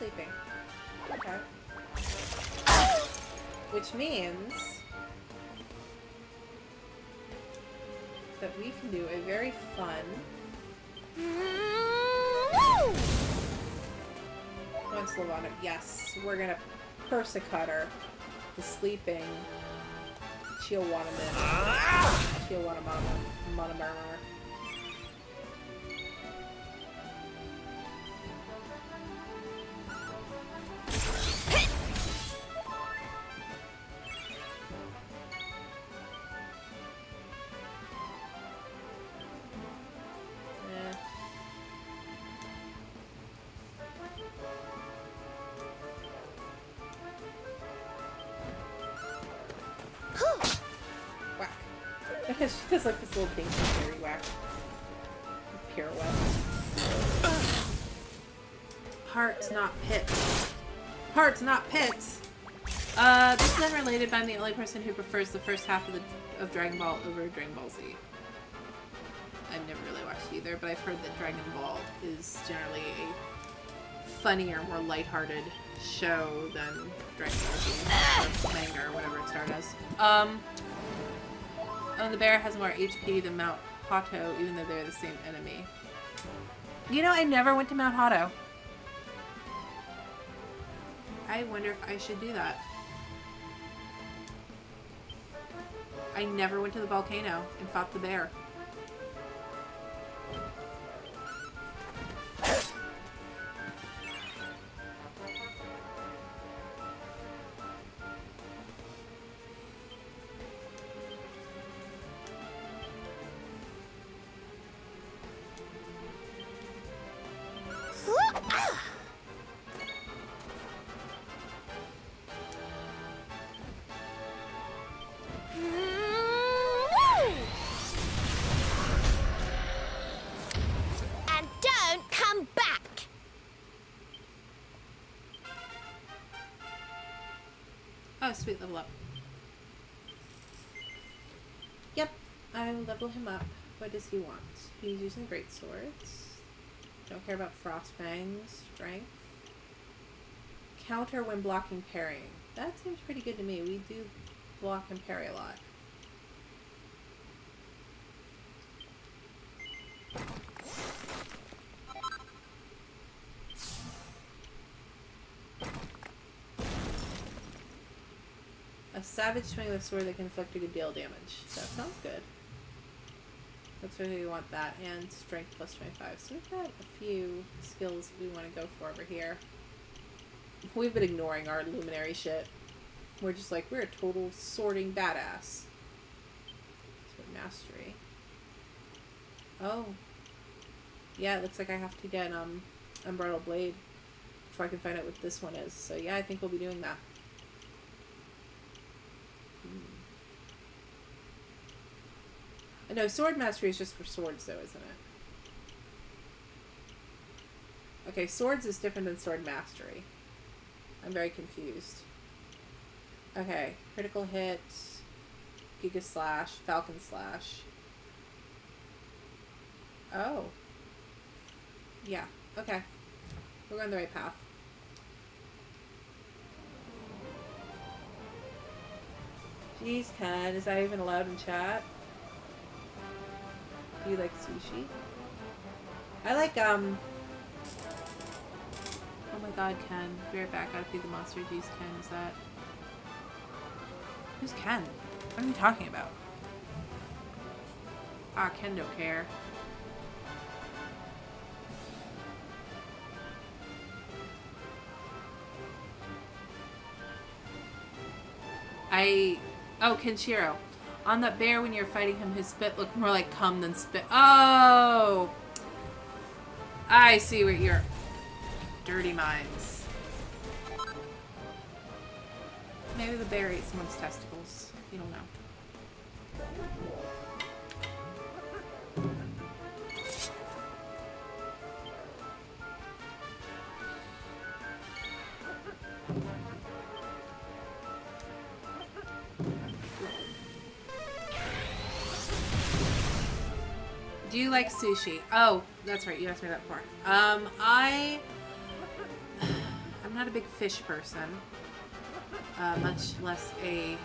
sleeping. Okay. Which means that we can do a very fun... Once Slavana, yes, we're gonna Persicutter the sleeping Chihuahua Monomarmer. She does like this little dainty fairy whack. Pirouette. Hearts, not pits. Hearts, not pits! This is unrelated, but I'm the only person who prefers the first half of Dragon Ball over Dragon Ball Z. I've never really watched either, but I've heard that Dragon Ball is generally a funnier, more lighthearted show than Dragon Ball Z, or manga, or whatever it started as. Oh, the bear has more HP than Mount Hato, even though they're the same enemy. You know, I never went to Mount Hato. I wonder if I should do that. I never went to the volcano and fought the bear. Oh, sweet, level up. Yep, I will level him up. What does he want? He's using great swords. Don't care about Frostfang's strength. Counter when blocking parrying. That seems pretty good to me. We do block and parry a lot. A savage swing with a sword that can inflict a good deal of damage. That sounds good. Looks like we want that, and strength plus 25. So we've got a few skills we want to go for over here. We've been ignoring our luminary shit. We're just like, we're a total sorting badass. Sword mastery. Oh. Yeah, it looks like I have to get Unbridled Blade before I can find out what this one is. So yeah, I think we'll be doing that. No, sword mastery is just for swords though, isn't it? Okay, swords is different than sword mastery. I'm very confused. Okay, critical hit, Giga Slash, Falcon Slash. Oh. Yeah, okay. We're going the right path. Jeez, Ken, is that even allowed in chat? Do you like sushi? I like, oh my god, Ken. Be right back. Gotta feed the monster. Jeez, Ken, is that... Who's Ken? What are you talking about? Ah, Ken don't care. Oh, Kenshiro. On that bear, when you're fighting him, his spit looked more like cum than spit. Oh! I see what you're... Dirty minds. Maybe the bear ate someone's testicles. You don't know. Do you like sushi? Oh, that's right. You asked me that before. I'm not a big fish person. Much less a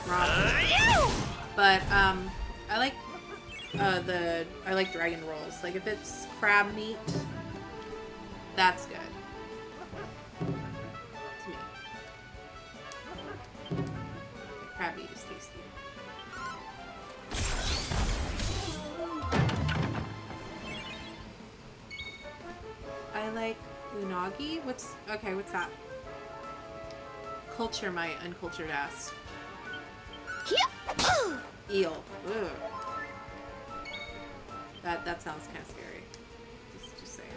raw person. But I like I like dragon rolls. Like if it's crab meat, that's good. To me. The crab meat is tasty. I like unagi. What's that? Culture my uncultured ass. Eel. Ugh. That sounds kind of scary. Just saying.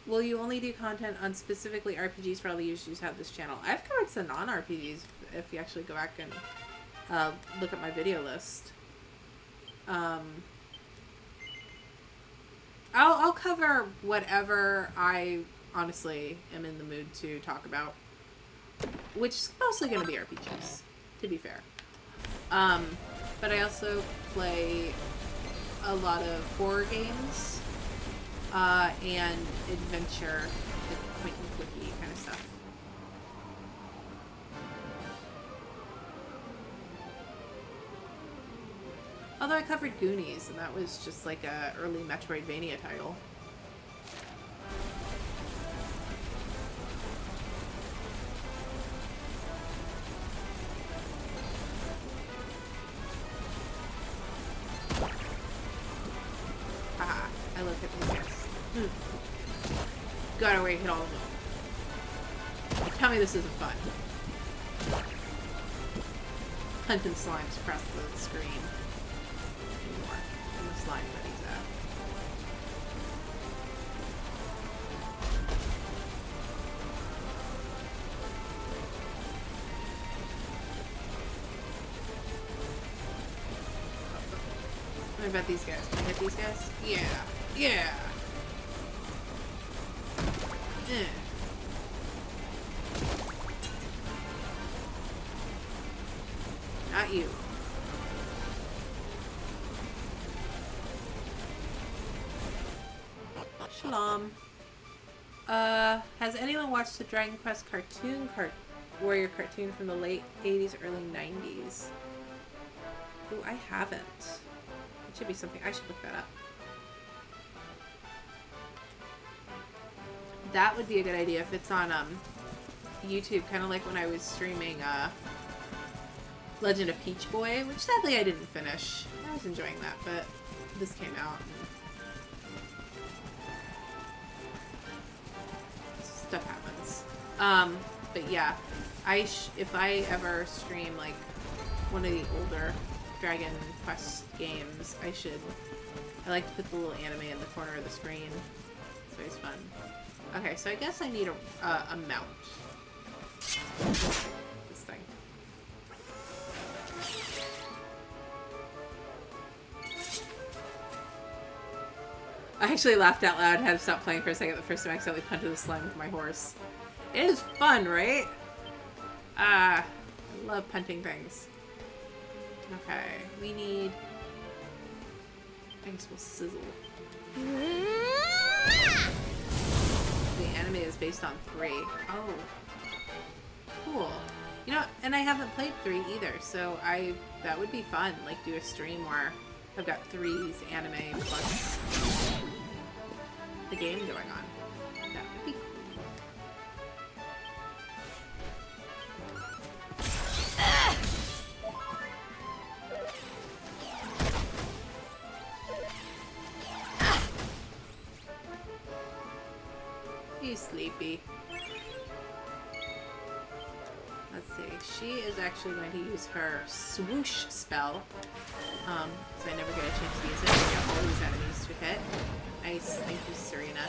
Will you only do content on specifically RPGs for all the users who have this channel? I've covered some non-RPGs if you actually go back and look at my video list. I'll cover whatever I honestly am in the mood to talk about, which is mostly going to be RPGs, to be fair. But I also play a lot of horror games and adventure, like point and clicky kind of stuff. Although I covered Goonies, and that was just like a early Metroidvania title. Haha, I love hitting these guys. Got away, hit all of them. Tell me this isn't fun. Hunting slimes across the screen. Slime buddies out. What about these guys? Can I hit these guys? Yeah. Yeah. Not you. Shalom. Has anyone watched the Dragon Quest Warrior cartoon from the late 80s, early 90s? Ooh, I haven't. It should be something. I should look that up. That would be a good idea if it's on YouTube, kind of like when I was streaming Legend of Peach Boy, which sadly I didn't finish. I was enjoying that, but this came out. Stuff happens. But yeah, if I ever stream like one of the older Dragon Quest games, I like to put the little anime in the corner of the screen. It's always fun. Okay, so I guess I need a mount. This thing. I actually laughed out loud and had to stop playing for a second the first time I accidentally punted the slime with my horse. It is fun, right? I love punting things. Okay, we need... I guess we'll sizzle. The anime is based on 3. Oh. Cool. You know, and I haven't played 3 either, so that would be fun. Like, do a stream where I've got 3's anime plus the game going on. That would be cool. He's sleepy. Let's see. She is actually going to use her swoosh spell. So I never get a chance to use it. I get all these enemies to hit. Nice. Thank you, Serena.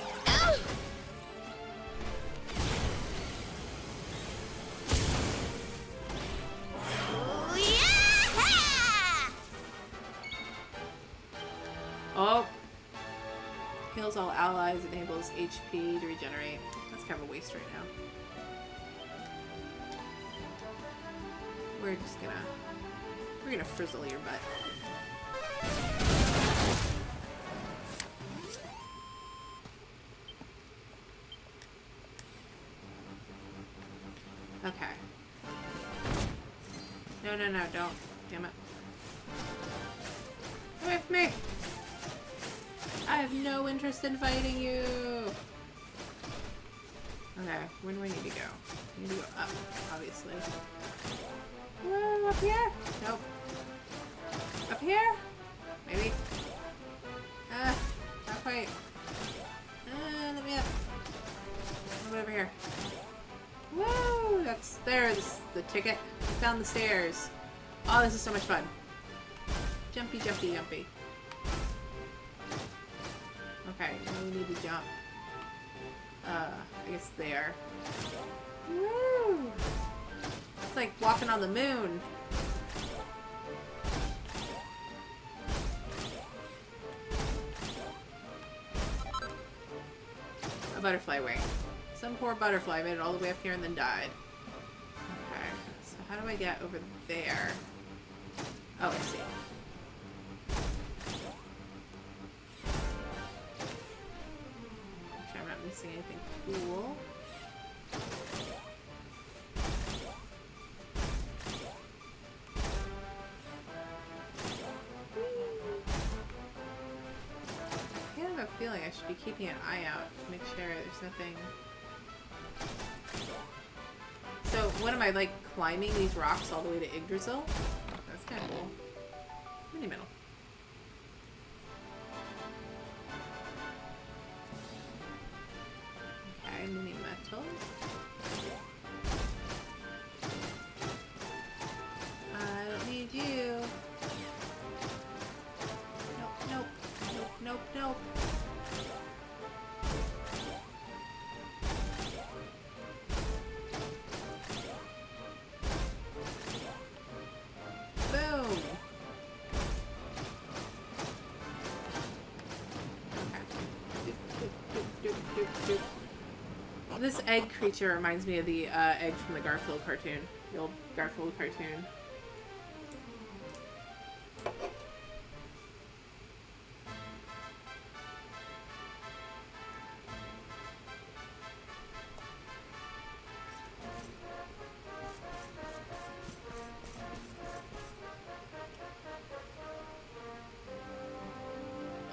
Oh! Heals all allies, enables HP to regenerate. That's kind of a waste right now. We're gonna frizzle your butt. Okay. No, no, no, don't. Damn it. Get away from me! I have no interest in fighting you! Okay, where do I need to go? I need to go up, obviously. Whoa, up here? Nope. Up here? Maybe? Not quite. Let me up. Move over here. Woo! There's the ticket. I found the stairs. Oh, this is so much fun. Jumpy, jumpy, jumpy. Okay, now we need to jump. I guess there. Woo! It's like walking on the moon. A butterfly wing. Some poor butterfly made it all the way up here and then died. Okay, so how do I get over there? Oh, I see. Make sure I'm not missing anything cool. I kind of have a feeling I should be keeping an eye out to make sure there's nothing. So, what am I, like, climbing these rocks all the way to Yggdrasil? That's kind of cool. Mini metal. Okay, mini metal. I don't need you. Nope, nope, nope, nope, nope. This egg creature reminds me of the egg from the Garfield cartoon. The old Garfield cartoon.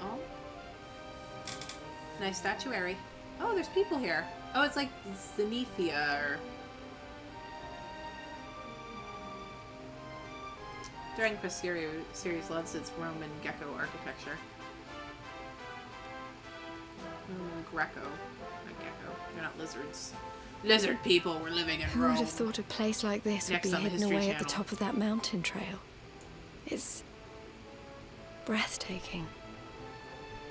Oh. Nice statuary. Oh, there's people here. Oh, it's like Zenithia or... Dragon Quest series loves its Roman gecko architecture. Roman Greco. Not gecko. They're not lizards. Lizard people were living in Who Rome. would have thought a place like this would be hidden away at the top of that mountain trail? It's breathtaking.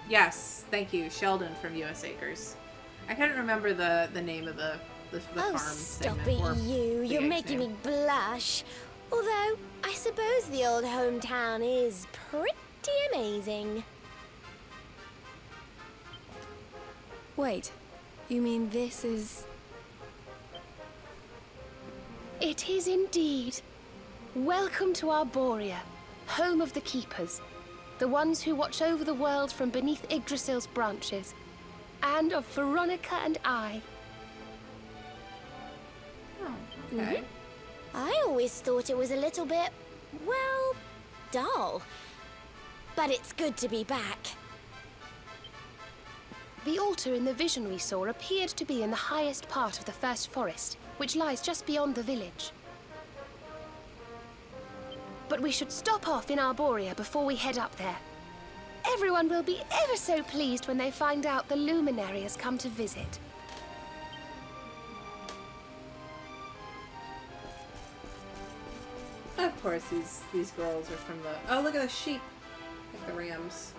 Yes, thank you, Sheldon from US Acres. I couldn't remember the name of the Oh, farm stop segment. it, you. You're making me blush. Although, I suppose the old hometown is pretty amazing. Wait, you mean this is... It is indeed. Welcome to Arborea, home of the Keepers, the ones who watch over the world from beneath Yggdrasil's branches, and of Veronica and I. Oh, okay. I always thought it was a little bit, well, dull. But it's good to be back. The altar in the vision we saw appeared to be in the highest part of the First Forest, which lies just beyond the village. But we should stop off in Arborea before we head up there. Everyone will be ever so pleased when they find out the luminary has come to visit. Of course, these girls are from the... Oh, look at the sheep. Like the rams.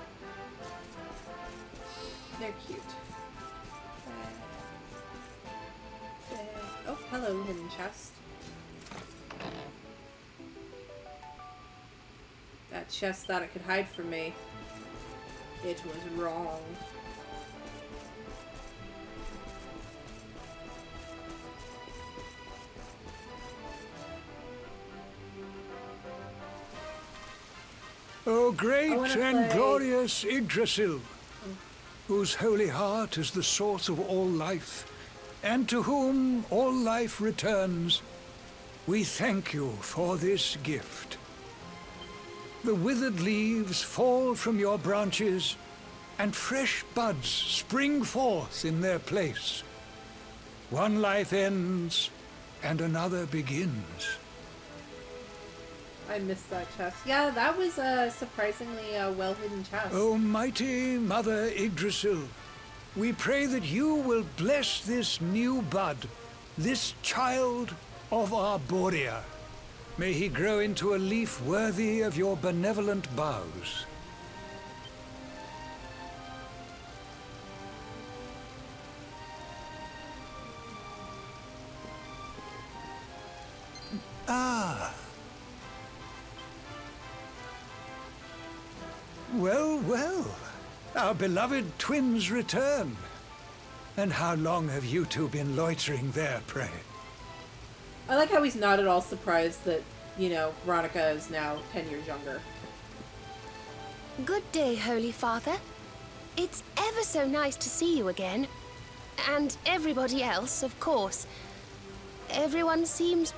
They're cute. Oh, hello, hidden chest. That chest thought it could hide from me. It was wrong. O great and glorious Yggdrasil, whose holy heart is the source of all life, and to whom all life returns, we thank you for this gift. The withered leaves fall from your branches, and fresh buds spring forth in their place. One life ends, and another begins. I missed that chest. Yeah, that was a surprisingly well-hidden chest. O mighty Mother Yggdrasil, we pray that you will bless this new bud, this child of Arborea. May he grow into a leaf worthy of your benevolent boughs. Ah. Well, well. Our beloved twins return. And how long have you two been loitering there, pray? I like how he's not at all surprised that, you know, Veronica is now 10 years younger. Good day, Holy Father. It's ever so nice to see you again. And everybody else, of course. Everyone seems...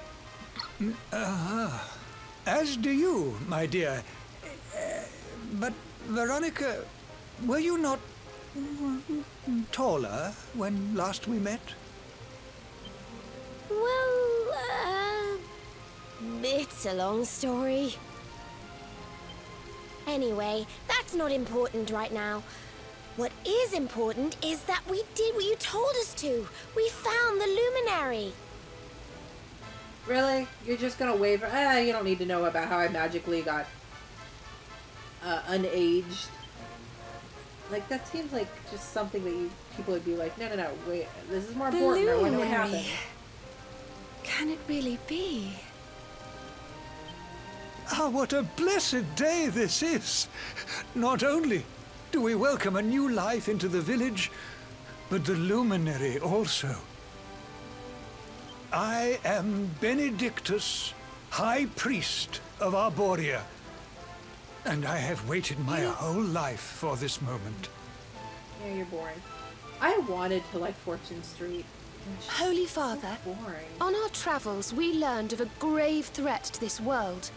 As do you, my dear. But, Veronica, were you not taller when last we met? Well, it's a long story. Anyway, that's not important right now. What is important is that we did what you told us to. We found the luminary. Really? You're just gonna waver? You don't need to know about how I magically got unaged. Like, that seems like just something that people would be like, no, wait, this is more important. I want to know what happened. Can it really be? Ah, what a blessed day this is! Not only do we welcome a new life into the village, but the luminary also. I am Benedictus, High Priest of Arborea, and I have waited my whole life for this moment. Yeah, you're boring. I wanted to like Fortune Street. Holy Father, so boring. On our travels we learned of a grave threat to this world.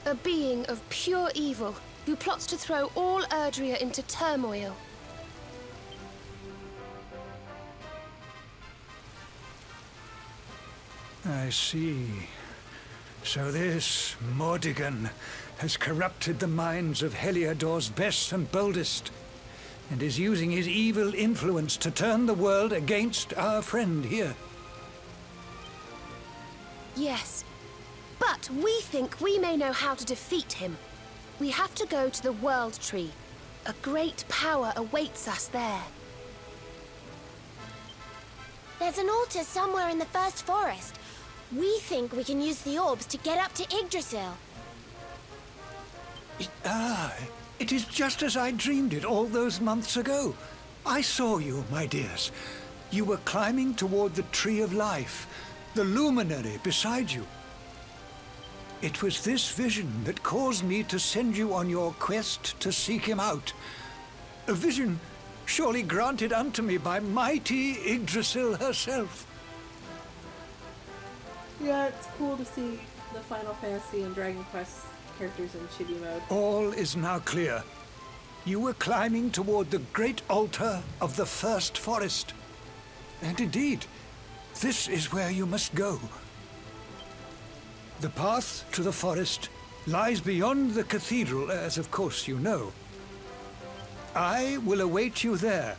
A being of pure evil who plots to throw all Erdrea into turmoil. I see. So this Mordegon has corrupted the minds of Heliodor's best and boldest, and is using his evil influence to turn the world against our friend here. Yes, but we think we may know how to defeat him. We have to go to the World Tree. A great power awaits us there. There's an altar somewhere in the First Forest. We think we can use the orbs to get up to Yggdrasil. It is just as I dreamed it all those months ago. I saw you, my dears. You were climbing toward the Tree of Life, the luminary beside you. It was this vision that caused me to send you on your quest to seek him out. A vision surely granted unto me by mighty Yggdrasil herself. Yeah, it's cool to see the Final Fantasy and Dragon Quest characters in chibi mode. All is now clear. You were climbing toward the great altar of the First Forest. And indeed, this is where you must go. The path to the forest lies beyond the cathedral, as of course you know. I will await you there.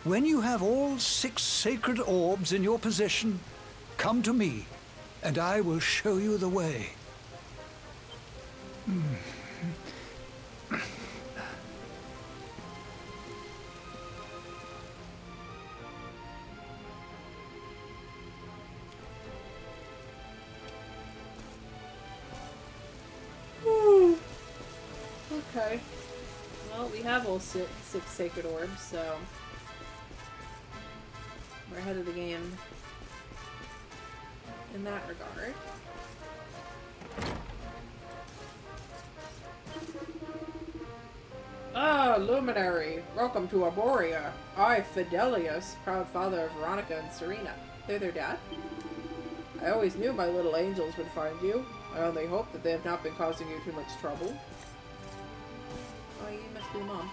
When you have all 6 sacred orbs in your possession, come to me, and I will show you the way. Okay. Well, we have all six sacred orbs, so we're ahead of the game in that regard. Ah, Luminary. Welcome to Arborea. I, Fidelius, proud father of Veronica and Serena. They're their dad? I always knew my little angels would find you. I only hope that they have not been causing you too much trouble. Oh, you must be the mom.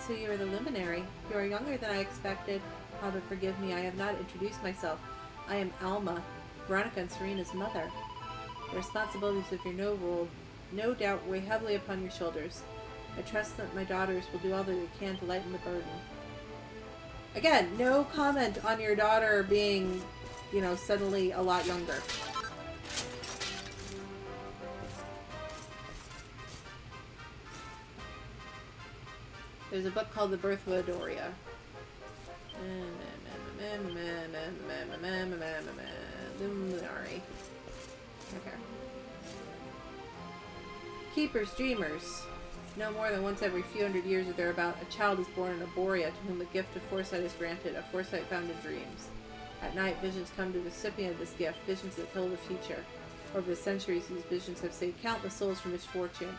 So you are the Luminary. You are younger than I expected. Father, forgive me, I have not introduced myself. I am Alma, Veronica and Serena's mother. The responsibilities of your new role no doubt weigh heavily upon your shoulders. I trust that my daughters will do all that they can to lighten the burden. Again, no comment on your daughter being, you know, suddenly a lot younger. There's a book called The Birth of Adoria. Luminary. Okay. Keepers, dreamers. No more than once every few hundred years or thereabout, a child is born in Arborea to whom the gift of foresight is granted, a foresight found in dreams. At night, visions come to the recipient of this gift, visions that tell the future. Over the centuries, these visions have saved countless souls from misfortune.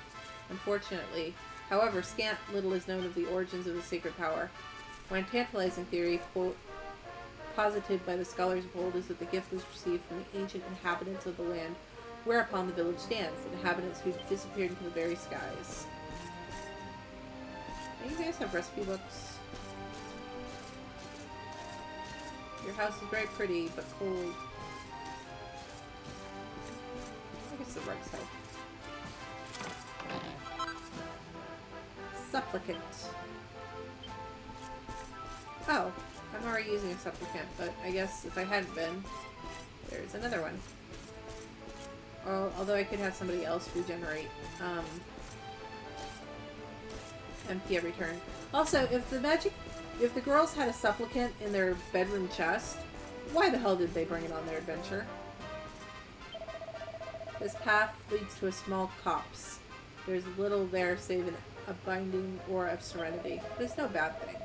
Unfortunately, however, scant little is known of the origins of the sacred power. One tantalizing theory, quote, posited by the scholars of old, is that the gift was received from the ancient inhabitants of the land whereupon the village stands, inhabitants who disappeared into the very skies. Do you guys have recipe books? Your house is very pretty, but cold. I guess the right side. Supplicant. Oh, I'm already using a supplicant, but I guess if I hadn't been, there's another one. Although I could have somebody else regenerate MP every turn. Also, if the girls had a supplicant in their bedroom chest, why the hell did they bring it on their adventure? This path leads to a small copse. There's little there save a binding aura of serenity. But it's no bad thing.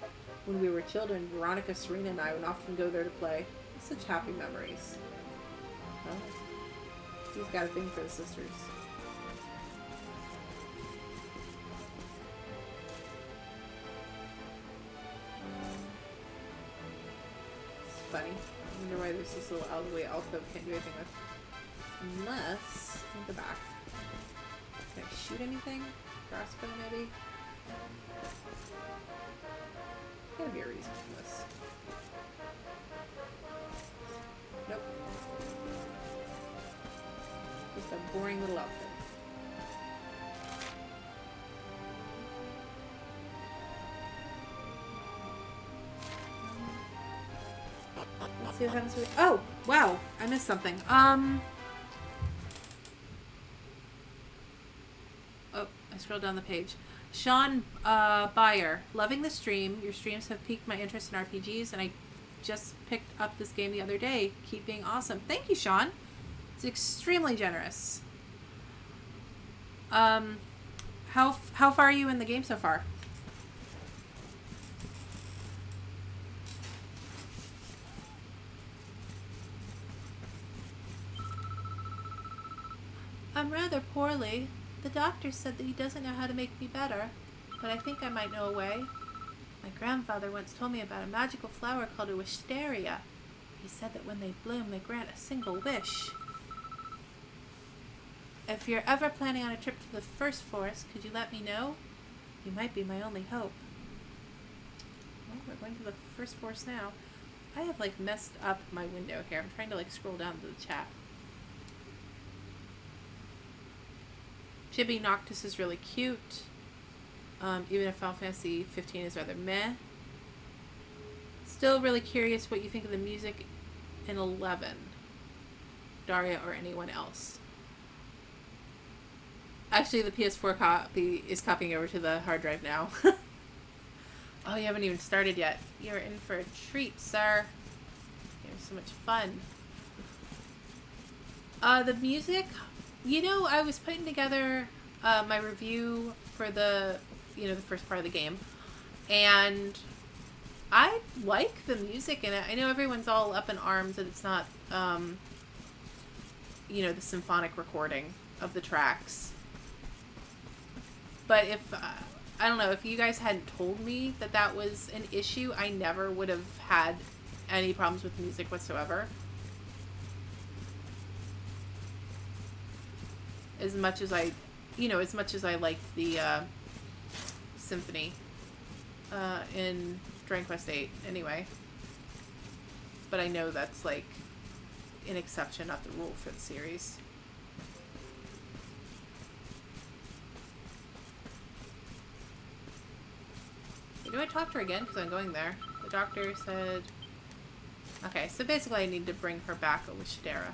When we were children, Veronica, Serena, and I would often go there to play. Such happy memories. Oh. He's got a thing for the sisters. It's funny. I wonder why there's this little alleyway alcove can't do anything with. Unless, in the back. Can I shoot anything? Crossbow maybe? There's gotta be a reason for this. Nope. Just a boring little outfit. Let's see what happens with— oh! Wow! I missed something. Oh, I scrolled down the page. Sean Bayer. Loving the stream. Your streams have piqued my interest in RPGs, and I just picked up this game the other day. Keep being awesome. Thank you, Sean. It's extremely generous. How far are you in the game so far? I'm rather poorly. The doctor said that he doesn't know how to make me better, but I think I might know a way. My grandfather once told me about a magical flower called a wisteria. He said that when they bloom, they grant a single wish. If you're ever planning on a trip to the First Forest, could you let me know? You might be my only hope. Well, we're going to the First Forest now. I have, like, messed up my window here. I'm trying to, like, scroll down to the chat. Chibi Noctis is really cute. Even if Final Fantasy 15 is rather meh. Still really curious what you think of the music in 11. Daria or anyone else. Actually, the PS4 copy is copying over to the hard drive now. Oh, you haven't even started yet. You're in for a treat, sir. You're so much fun. The music, you know, I was putting together my review for the, you know, the first part of the game, and I like the music in it. I know everyone's all up in arms that it's not, you know, the symphonic recording of the tracks. But if, I don't know, if you guys hadn't told me that that was an issue, I never would have had any problems with music whatsoever. As much as I, you know, as much as I liked the symphony in Dragon Quest VIII anyway. But I know that's like an exception, not the rule for the series. Do I talk to her again? Because I'm going there. The doctor said... Okay, so basically I need to bring her back over Shadera.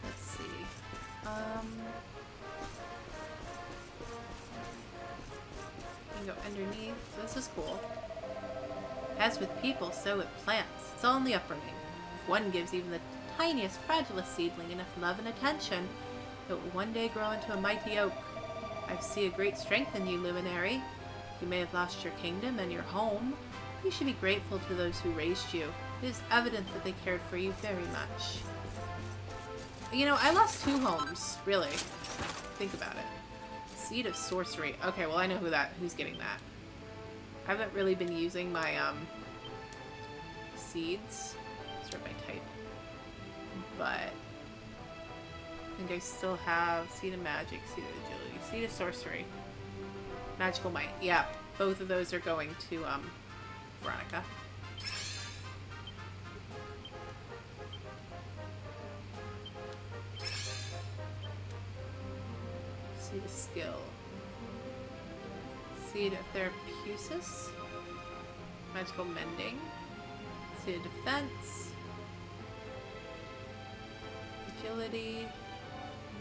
Let's see. Go underneath. This is cool. As with people, so with plants. It's all in the upbringing. If one gives even the tiniest, fragilest seedling enough love and attention, it will one day grow into a mighty oak. I see a great strength in you, Luminary. You may have lost your kingdom and your home. You should be grateful to those who raised you. It is evident that they cared for you very much. You know, I lost 2 homes, really. Think about it. Seed of Sorcery. Okay, well I know who's getting that. I haven't really been using my seeds. Sort by type. But I think I still have Seed of Magic, Seed of Agility, Seed of Sorcery, Magical Might. Yeah, both of those are going to Veronica. Seed of Skill. Seed of Therapesis. Magical Mending. Seed of Defense. Agility.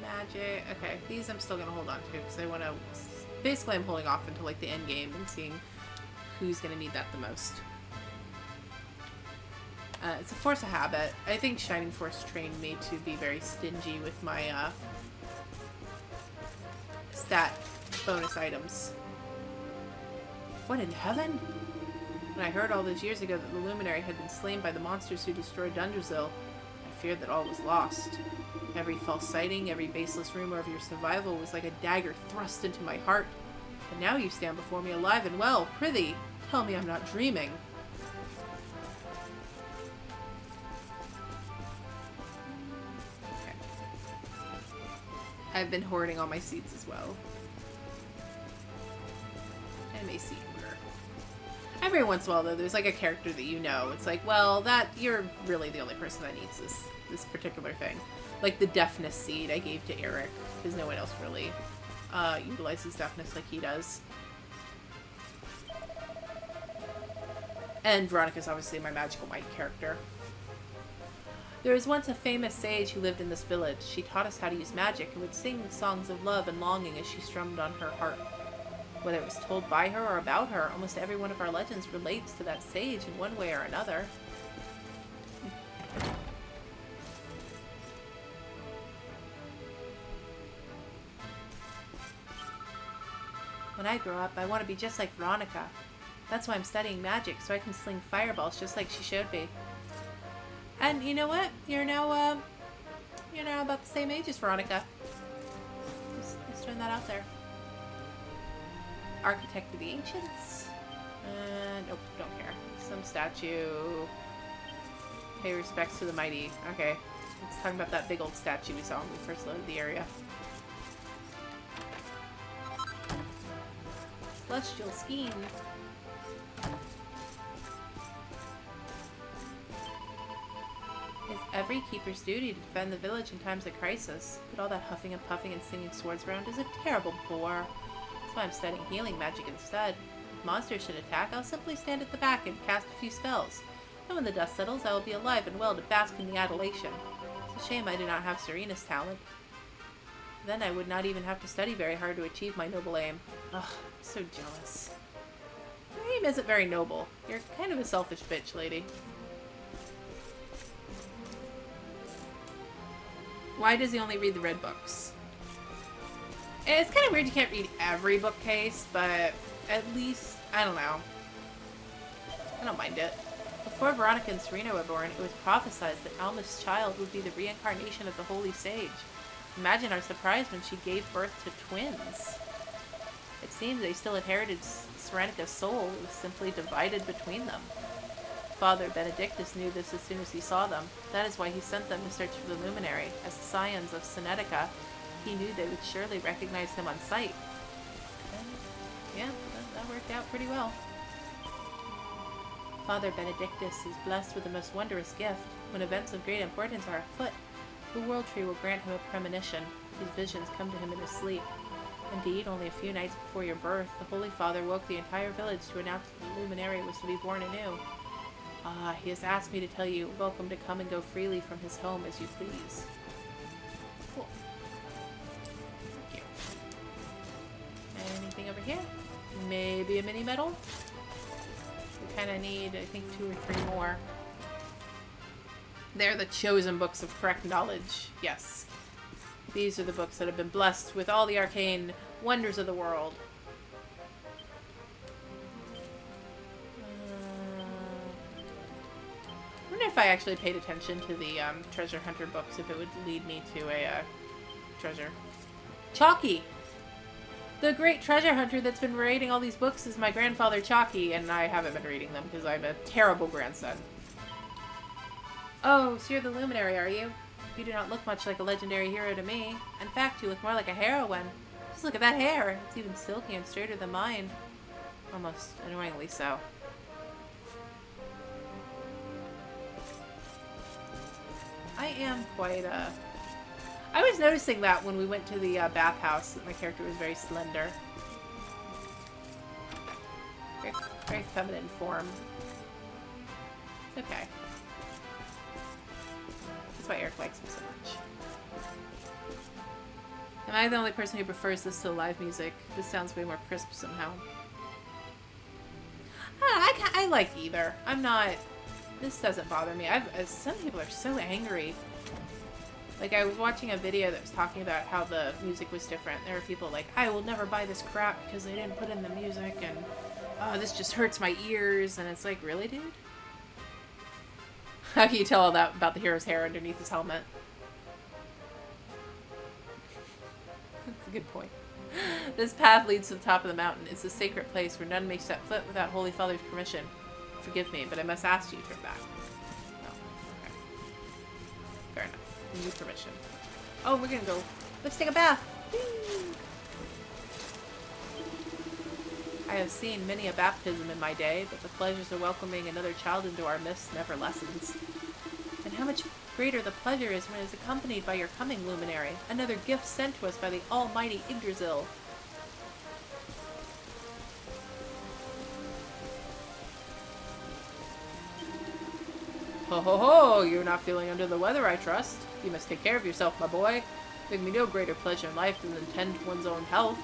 Magic. Okay, these I'm still going to hold on to because I want to... Basically, I'm holding off until like the end game and seeing who's going to need that the most. It's a force of habit. I think Shining Force trained me to be very stingy with my stat bonus items. What in heaven? When I heard all those years ago that the Luminary had been slain by the monsters who destroyed Dungerzil, I feared that all was lost. Every false sighting, every baseless rumor of your survival was like a dagger thrust into my heart. And now you stand before me alive and well. Prithee, tell me I'm not dreaming. Okay. I've been hoarding all my seeds as well. Anime seed order. Every once in a while, though, there's like a character that you know. It's like, well, that you're really the only person that needs this particular thing. Like the deafness seed I gave to Eric, because no one else really utilizes deafness like he does. And Veronica's obviously my Magical Might character. There was once a famous sage who lived in this village. She taught us how to use magic and would sing songs of love and longing as she strummed on her harp. Whether it was told by her or about her, almost every one of our legends relates to that sage in one way or another. When I grow up, I want to be just like Veronica. That's why I'm studying magic, so I can sling fireballs just like she showed me. And you know what? You're now about the same age as Veronica. Just throwing that out there. Architect of the Ancients. Nope, don't care. Some statue. Pay respects to the mighty. Okay. Let's talk about that big old statue we saw when we first loaded the area. Celestial Scheme. It's every keeper's duty to defend the village in times of crisis, but all that huffing and puffing and singing swords around is a terrible bore. That's why I'm studying healing magic instead. If monsters should attack, I'll simply stand at the back and cast a few spells. And when the dust settles, I will be alive and well to bask in the adulation. It's a shame I do not have Serena's talent. Then I would not even have to study very hard to achieve my noble aim. Ugh, I'm so jealous. Your aim isn't very noble. You're kind of a selfish bitch, lady. Why does he only read the red books? It's kind of weird you can't read every bookcase, but at least, I don't know. I don't mind it. Before Veronica and Serena were born, it was prophesied that Alma's child would be the reincarnation of the Holy Sage. Imagine our surprise when she gave birth to twins. It seems they still inherited Serenica's soul. It was simply divided between them. Father Benedictus knew this as soon as he saw them. That is why he sent them to search for the luminary. As the scions of Senetica, he knew they would surely recognize him on sight. And, yeah, that worked out pretty well. Father Benedictus is blessed with the most wondrous gift. When events of great importance are afoot, the World Tree will grant him a premonition. His visions come to him in his sleep. Indeed, only a few nights before your birth, the Holy Father woke the entire village to announce that the luminary was to be born anew. He has asked me to tell you, welcome to come and go freely from his home as you please. Cool. Thank you. Anything over here? Maybe a mini medal? We kind of need, I think, 2 or 3 more. They're the chosen books of correct knowledge. Yes. These are the books that have been blessed with all the arcane wonders of the world. I wonder if I actually paid attention to the treasure hunter books, if it would lead me to a treasure. Chalky! The great treasure hunter that's been raiding all these books is my grandfather Chalky, and I haven't been reading them because I'm a terrible grandson. Oh, so you're the luminary, are you? You do not look much like a legendary hero to me. In fact, you look more like a heroine. Just look at that hair. It's even silky and straighter than mine. Almost annoyingly so. I am quite, I was noticing that when we went to the bathhouse, that my character was very slender. Very feminine form. It's okay. That's why Eric likes me so much. Am I the only person who prefers this to live music? This sounds way more crisp somehow. I like either. I'm not... This doesn't bother me. Some people are so angry. Like, I was watching a video that was talking about how the music was different. There were people like, I will never buy this crap because they didn't put in the music, and oh, this just hurts my ears. And it's like, really, dude? How can you tell all that about the hero's hair underneath his helmet? That's a good point. This path leads to the top of the mountain. It's a sacred place where none may set foot without Holy Father's permission. Forgive me, but I must ask you to turn back. No. Okay. Fair enough. You need permission. Oh, we're gonna go. Let's take a bath. Whee! I have seen many a baptism in my day, but the pleasures of welcoming another child into our midst never lessens. And how much greater the pleasure is when it is accompanied by your coming luminary, another gift sent to us by the almighty Yggdrasil. Ho ho ho! You're not feeling under the weather, I trust. You must take care of yourself, my boy. There'd be no greater pleasure in life than to tend to one's own health.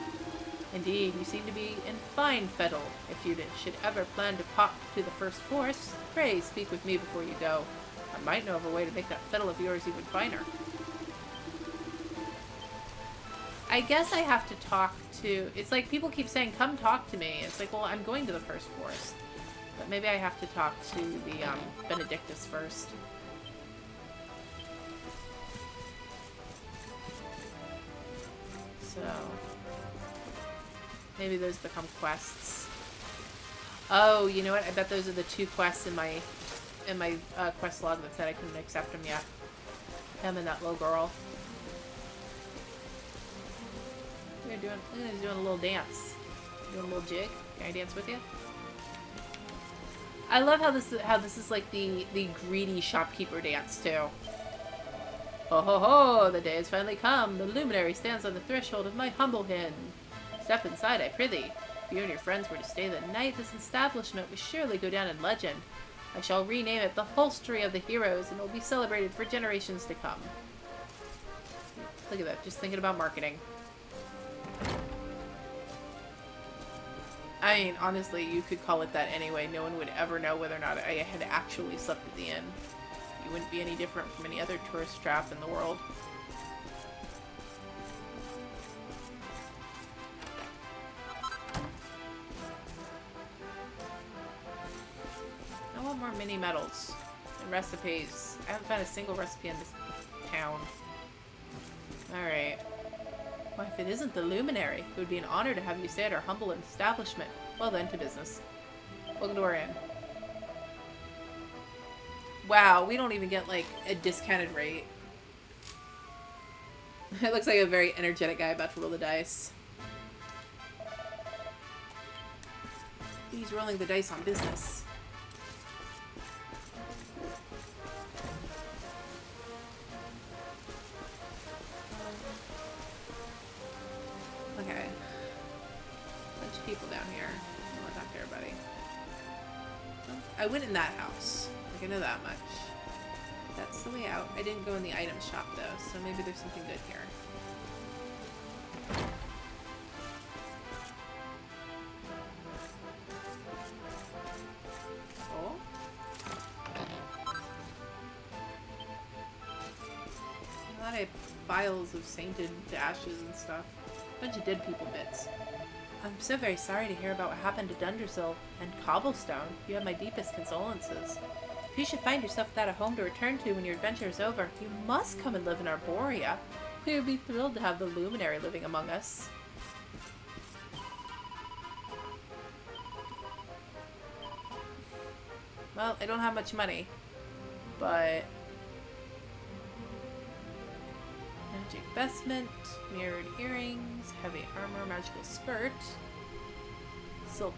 Indeed, you seem to be in fine fettle. If you should ever plan to pop to the first force, pray speak with me before you go. I might know of a way to make that fettle of yours even finer. I guess I have to talk to... It's like people keep saying, come talk to me. It's like, well, I'm going to the first force. But maybe I have to talk to the Benedictus first. So maybe those become quests. Oh, you know what? I bet those are the 2 quests in my quest log that said I couldn't accept them yet. Him and that little girl. Look at he's doing a little dance. Doing a little jig. Can I dance with you? I love how this is like the greedy shopkeeper dance too. Ho ho ho! The day has finally come. The luminary stands on the threshold of my humble inn. Step inside, I prithee. If you and your friends were to stay the night, this establishment would surely go down in legend. I shall rename it the Holstery of the Heroes, and it will be celebrated for generations to come. Look at that, just thinking about marketing. I mean, honestly, you could call it that anyway. No one would ever know whether or not I had actually slept at the inn. You wouldn't be any different from any other tourist trap in the world. more mini medals and recipes. I haven't found a single recipe in this town. Alright. Well, if it isn't the Luminary, it would be an honor to have you stay at our humble establishment. Well then, to business. Welcome to our inn. Wow, we don't even get, like, a discounted rate. It looks like a very energetic guy about to roll the dice. He's rolling the dice on business. Okay. Bunch of people down here. I want to talk to everybody. I went in that house. Like, I know that much. That's the way out. I didn't go in the item shop, though, so maybe there's something good here. Oh. A lot of vials of sainted ashes and stuff. A bunch of dead people bits. I'm so very sorry to hear about what happened to Dundersill and Cobblestone. You have my deepest condolences. If you should find yourself without a home to return to when your adventure is over, you must come and live in Arborea. We would be thrilled to have the Luminary living among us. Well, I don't have much money, but... Magic vestment, mirrored earrings, heavy armor, magical skirt, silk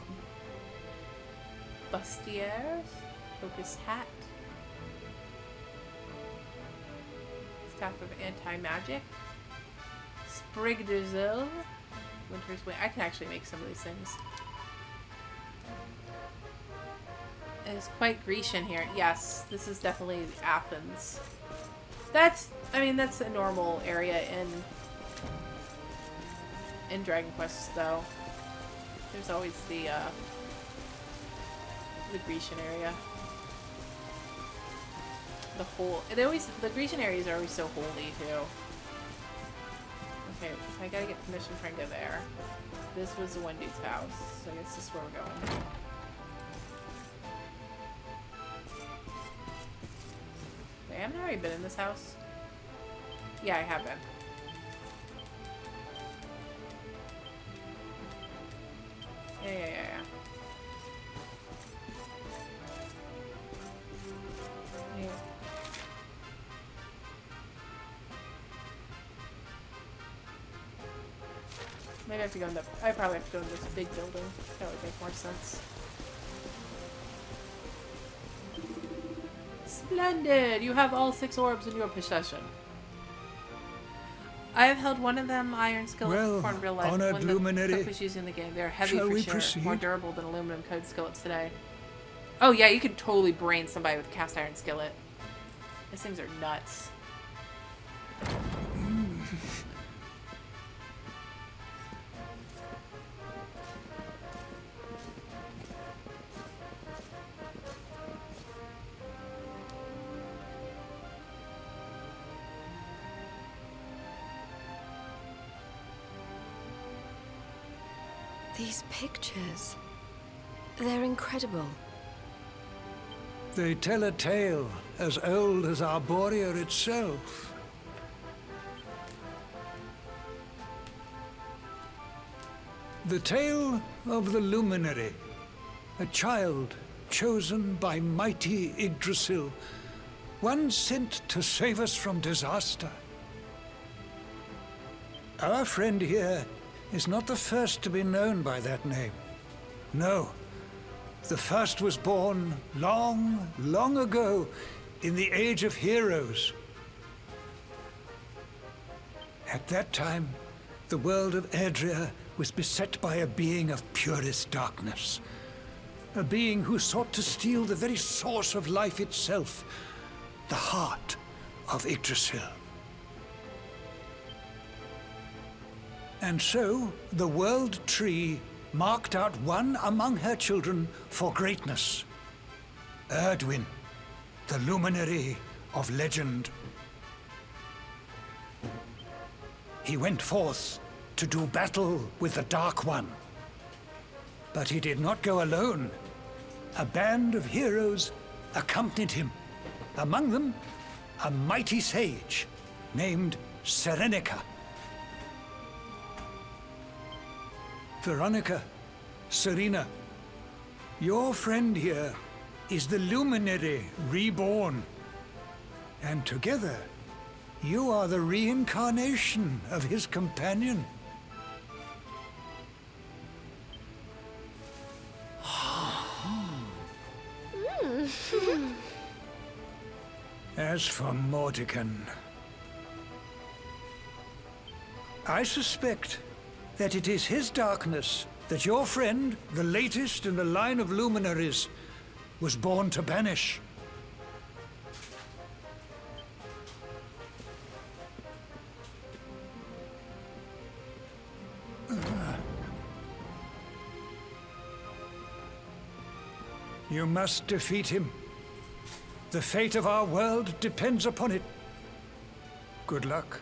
bustier, focus hat, staff of anti-magic, sprig de zil, winter's way. I can actually make some of these things. It's quite Grecian here. Yes, this is definitely Athens. That's, I mean, that's a normal area in Dragon Quest, though. There's always the Grecian area. The Grecian areas are always so holy, too. Okay, I gotta get permission to try and go there. This was the one dude's house, so I guess this is where we're going. Wait, haven't I already been in this house? Yeah, I have been. Yeah. Maybe I have to go in I probably have to go in this big building. That would make more sense. Splendid! You have all 6 orbs in your possession. I have held one of them iron skillet before in real life. Honored one Luminary, that was used in the game. They're heavy shall for we sure. proceed? More durable than aluminum coated skillets today. Oh yeah, you could totally brain somebody with a cast iron skillet. These things are nuts. These pictures, they're incredible. They tell a tale as old as Arborea itself. The tale of the Luminary, a child chosen by mighty Yggdrasil, one sent to save us from disaster. Our friend here is not the first to be known by that name. No, the first was born long, long ago in the Age of Heroes. At that time, the world of Erdrea was beset by a being of purest darkness. A being who sought to steal the very source of life itself, the heart of Yggdrasil. And so, the World Tree marked out one among her children for greatness. Erdwin, the Luminary of legend. He went forth to do battle with the Dark One. But he did not go alone. A band of heroes accompanied him. Among them, a mighty sage named Serenica. Veronica, Serena, your friend here is the Luminary reborn. And together, you are the reincarnation of his companion. As for Mordekan, I suspect that it is his darkness that your friend, the latest in the line of luminaries, was born to banish. You must defeat him. The fate of our world depends upon it. Good luck.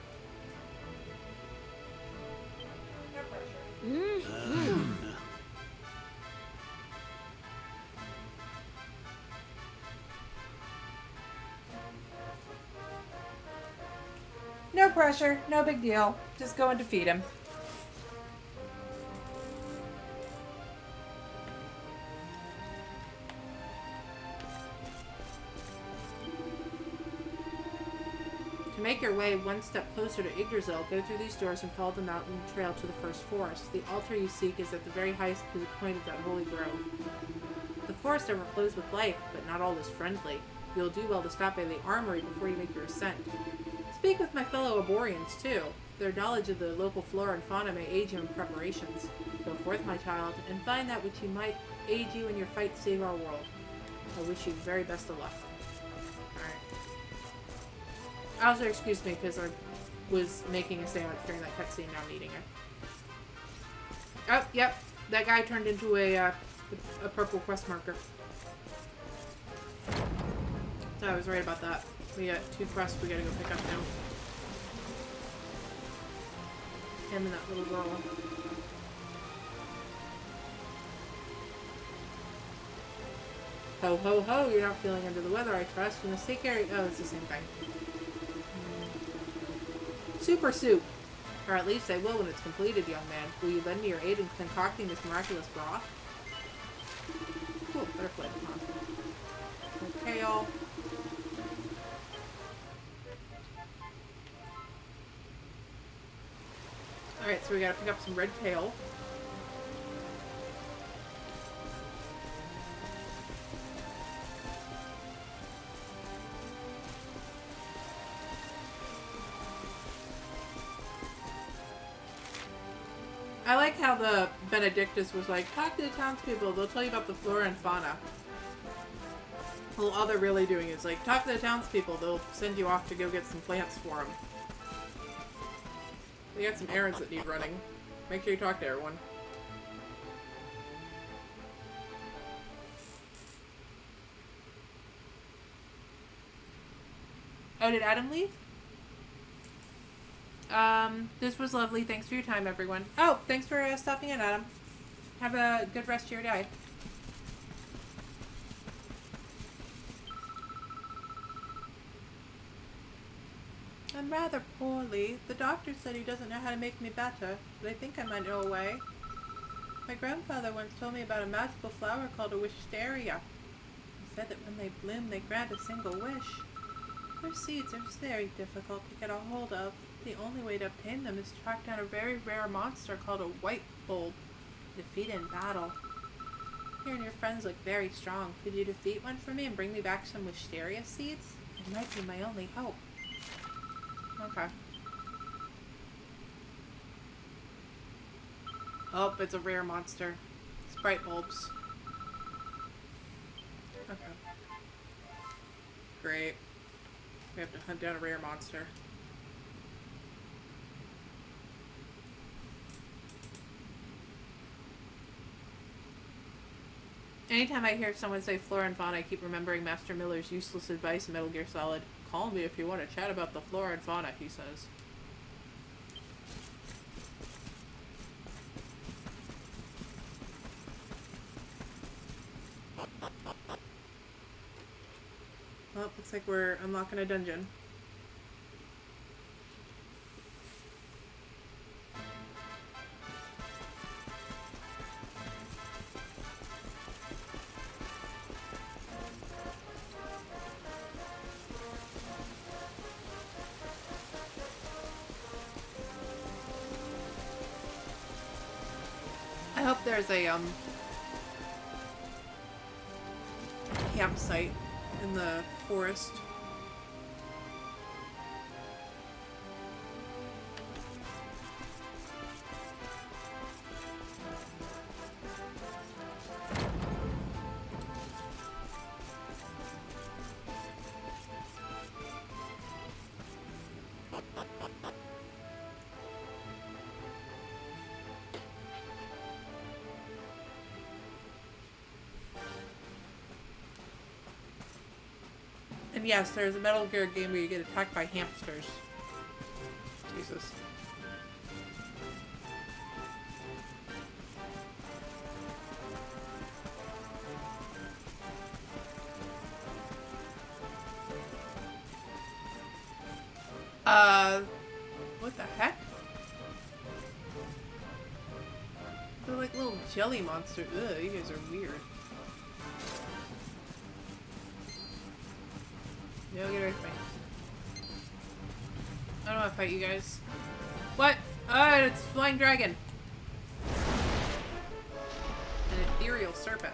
No pressure, no big deal. Just go and defeat him. To make your way one step closer to Yggdrasil, go through these doors and follow the mountain trail to the first forest. The altar you seek is at the very highest point of that holy grove. The forest overflows with life, but not all is friendly. You'll do well to stop by the armory before you make your ascent. Speak with my fellow Arborians, too. Their knowledge of the local flora and fauna may aid you in preparations. Go forth, my child, and find that which might aid you in your fight to save our world. I wish you the very best of luck. Alright. Also, excuse me, because I was making a sandwich during that cutscene, now I'm eating it. Oh, yep. That guy turned into a purple quest marker. So I was right about that. We got 2 quests we gotta go pick up now. Him and that little girl. Ho ho ho, you're not feeling under the weather, I trust. You must take care of— oh, it's the same thing. Super soup! Or at least I will when it's completed, young man. Will you lend me your aid in concocting this miraculous broth? Cool, butterfly pond. Kale. Alright, so we gotta pick up some red kale. I like how the Benedictus was like, talk to the townspeople, they'll tell you about the flora and fauna. Well, all they're really doing is like, talk to the townspeople, they'll send you off to go get some plants for them. We got some errands that need running. Make sure you talk to everyone. Oh, did Adam leave? This was lovely. Thanks for your time, everyone. Oh, thanks for stopping in, Adam. Have a good rest of your day. I'm rather poorly. The doctor said he doesn't know how to make me better, but I think I might know a way. My grandfather once told me about a magical flower called a wisteria. He said that when they bloom, they grant a single wish. Their seeds are very difficult to get a hold of. The only way to obtain them is to track down a very rare monster called a white bulb to defeat in battle. You and your friends look very strong. Could you defeat one for me and bring me back some wisteria seeds? It might be my only hope. Okay. Oh, it's a rare monster. Sprite bulbs. Okay. Great. We have to hunt down a rare monster. Anytime I hear someone say flora and fauna, I keep remembering Master Miller's useless advice in Metal Gear Solid. Call me if you want to chat about the flora and fauna, he says. Looks like we're unlocking a dungeon. I hope there's a campsite in the forest. And yes, there's a Metal Gear game where you get attacked by hamsters. Jesus. What the heck? They're like little jelly monsters. Ugh, you guys are weird. No, get away from me. I don't want to fight you guys. What? Oh, it's Flying Dragon. An ethereal serpent.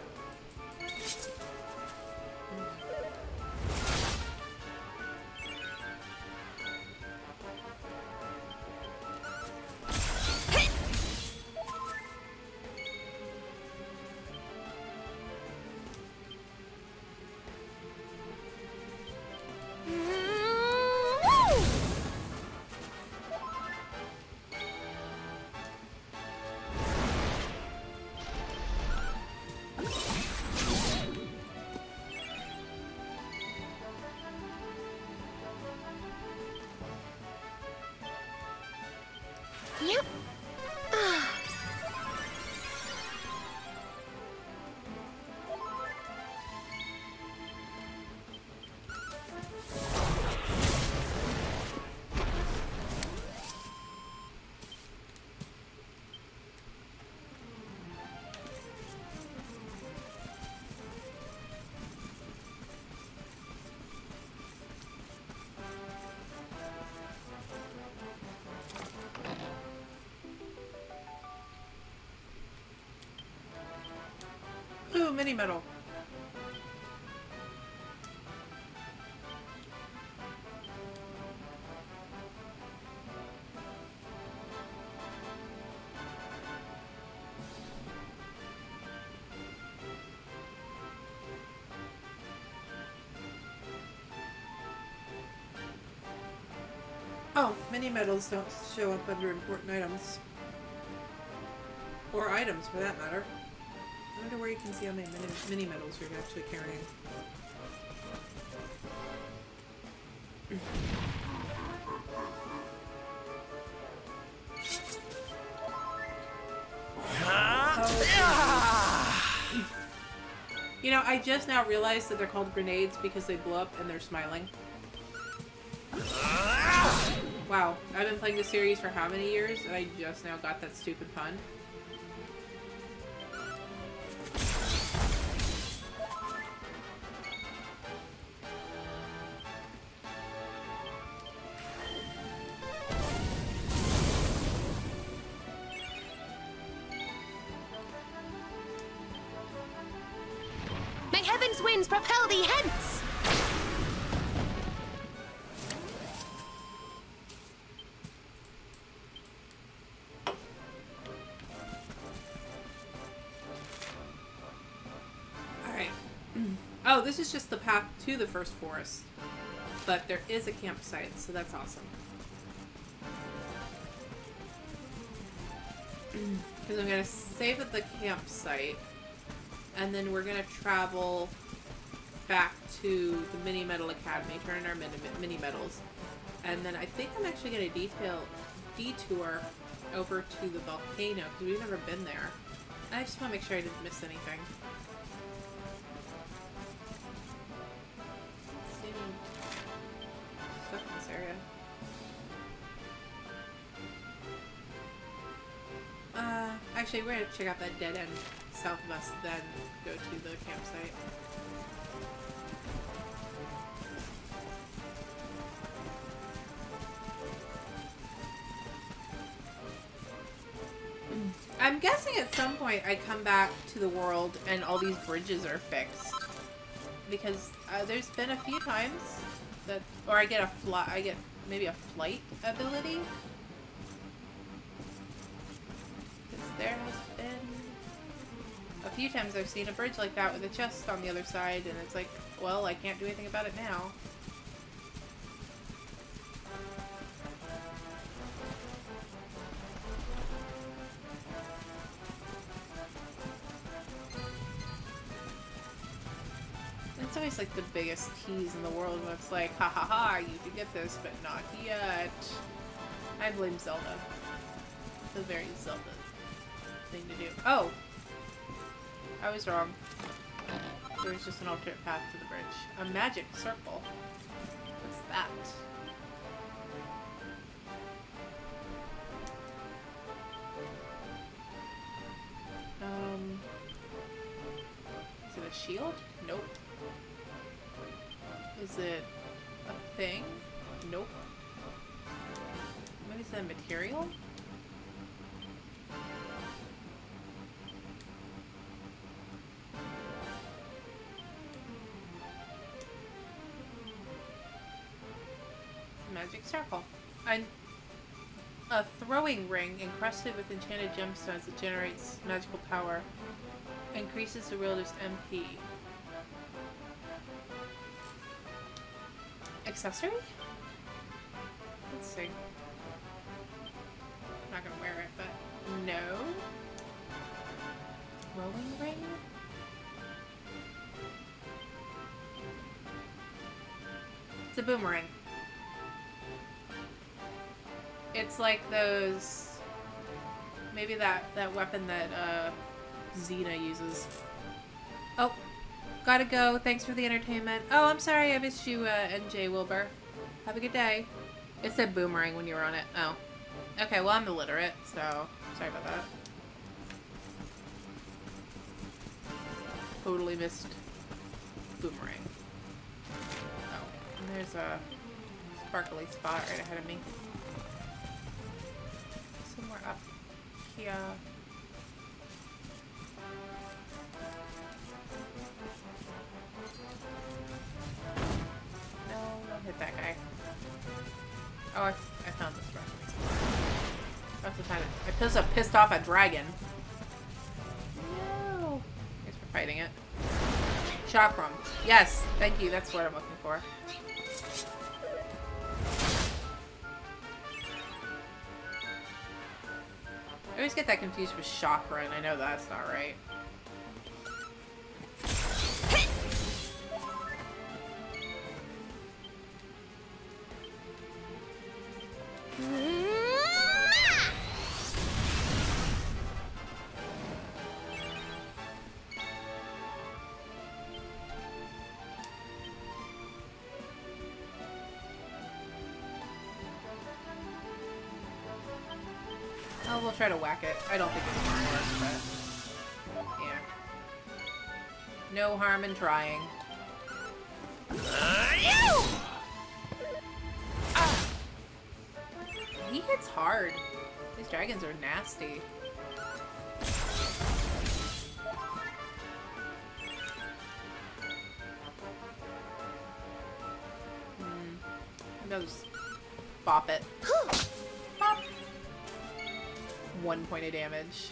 Yep. Ooh, mini metal. Oh, mini metals don't show up under important items. Or items, for that matter. I wonder where you can see how many mini metals you're actually carrying. You know, I just now realized that they're called grenades because they blow up and they're smiling. Wow, I've been playing this series for how many years and I just now got that stupid pun. May heaven's winds propel thee hence! Alright. Oh, this is just the path to the first forest. But there is a campsite, so that's awesome. Because I'm going to save at the campsite. And then we're going to travel back to the Mini Metal Academy, turn in our mini metals. And then I think I'm actually going to detour over to the volcano, because we've never been there. And I just want to make sure I didn't miss anything. Actually, we're gonna check out that dead end south of us, then go to the campsite. I'm guessing at some point I come back to the world and all these bridges are fixed. Because there's been a few times that, or I get maybe a flight ability. Because there has been a few times I've seen a bridge like that with a chest on the other side, and it's like, well, I can't do anything about it now. It's always like the biggest keys in the world when it's like, ha ha ha, you can get this, but not yet. I blame Zelda. It's a very Zelda thing to do. Oh! I was wrong. There was just an alternate path to the bridge. A magic circle. What's that? Is it a shield? Nope. Is it a thing? Nope. What is that, material? Magic circle. A throwing ring encrusted with enchanted gemstones that generates magical power. Increases the wielder's MP. Accessory? Let's see. I'm not gonna wear it, but no. Throwing ring? It's a boomerang. It's like those, maybe that weapon that Xena uses. Oh, gotta go. Thanks for the entertainment. Oh, I'm sorry I missed you, NJ Wilbur. Have a good day. It said boomerang when you were on it. Oh. Okay, well I'm illiterate, so sorry about that. Totally missed boomerang. Oh, and there's a sparkly spot right ahead of me. Somewhere up here. No, don't hit that guy. Oh, I found this dragon. That's the time I pissed off a dragon. No. Thanks for fighting it. Chakram. Yes, thank you. That's what I'm looking for. I always get that confused with chakra, and I know that's not right. Oh, we'll try to whack it. I don't think it's gonna work, but yeah. No harm in trying. He hits hard. These dragons are nasty. Maybe I'll just bop it. Bop. 1 point of damage.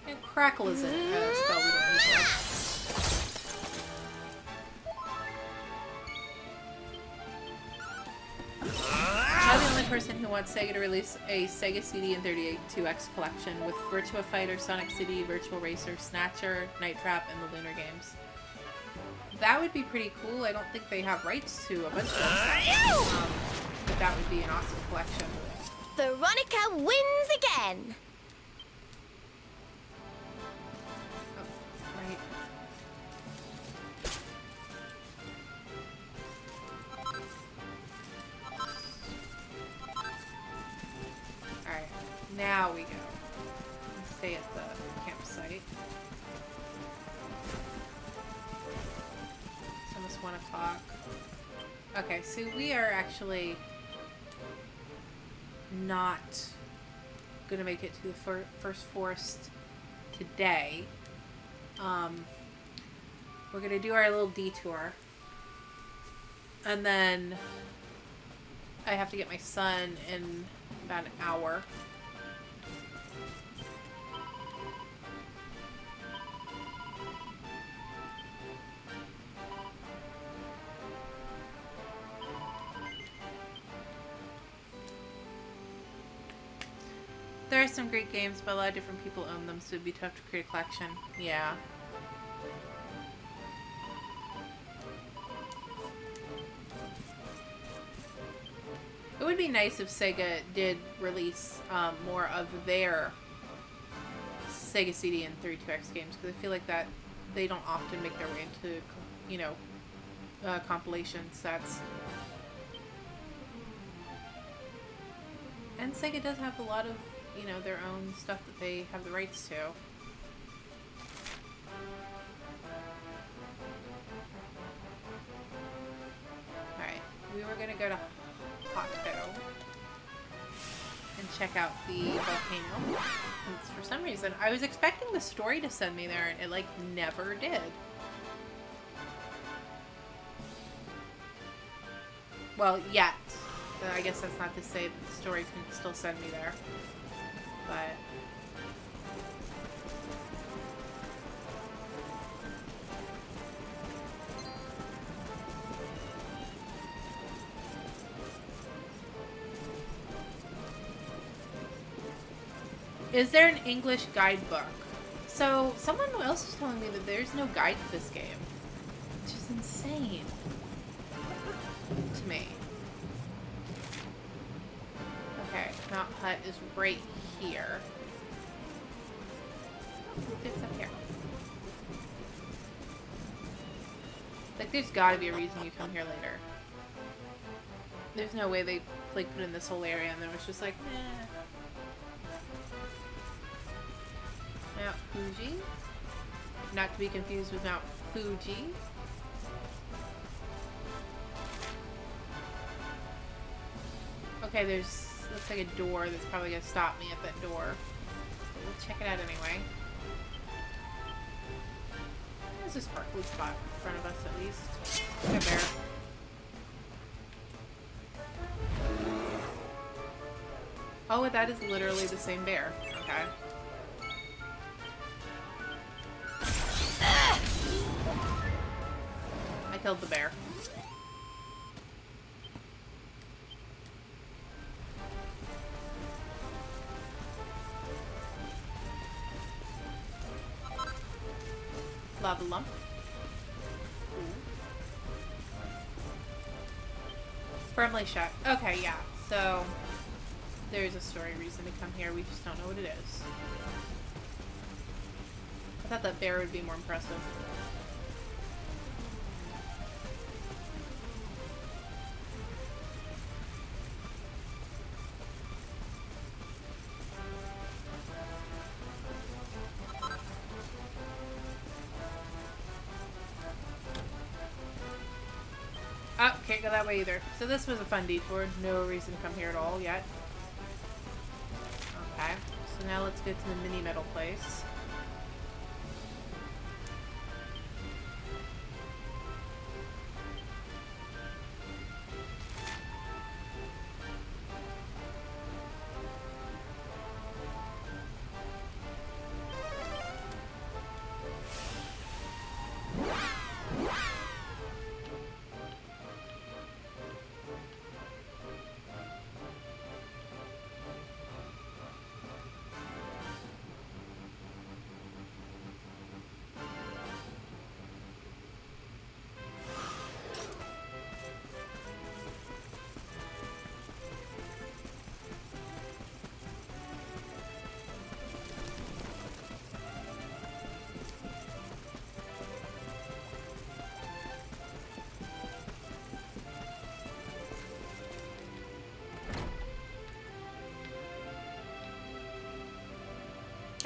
And Crackle is a spell we don't use yet. I'm the only person who wants Sega to release a Sega CD and 32X collection with Virtua Fighter, Sonic City, Virtual Racer, Snatcher, Night Trap, and the Lunar games. That would be pretty cool. I don't think they have rights to a bunch of stuff. But that would be an awesome collection. Veronica wins again! Oh, right. Now we go. Stay at the campsite. It's almost 1 o'clock. Okay, so we are actually not gonna make it to the first forest today. We're gonna do our little detour, and then I have to get my son in about an hour. There are some great games, but a lot of different people own them, so it'd be tough to create a collection. Yeah. It would be nice if Sega did release more of their Sega CD and 32X games, because I feel like that they don't often make their way into, you know, compilation sets. And Sega does have a lot of, you know, their own stuff that they have the rights to. Alright, we were gonna go to Hotto and check out the volcano. And for some reason, I was expecting the story to send me there, and it, like, never did. Well, yet. I guess that's not to say that the story can still send me there. But is there an English guidebook? So someone else was telling me that there's no guide to this game, which is insane to me. Okay, Mount Hut is right here. It's up here. Like, there's gotta be a reason you come here later. There's no way they, like, put in this whole area and then it was just like, nah. Mount Fuji. Not to be confused with Mount Fuji. Okay, there's, looks like a door that's probably gonna stop me at that door. But we'll check it out anyway. There's a sparkly spot in front of us at least. Look at there. Oh, that is literally the same bear. Okay. I killed the bear. Lava lump. Firmly shut. Okay, yeah. So there's a story reason to come here. We just don't know what it is. I thought that bear would be more impressive. Oh, can't go that way either. So this was a fun detour. No reason to come here at all yet. Okay. So now let's get to the mini metal place.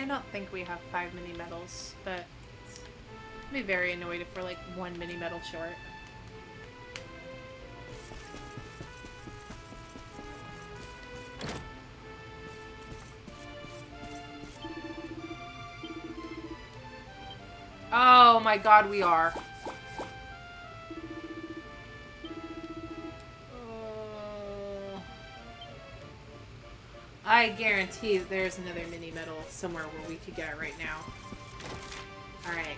don't think we have 5 mini medals, but I'd be very annoyed if we're like 1 mini medal short. Oh my god, we are. I guarantee that there's another mini medal somewhere where we could get it right now. Alright.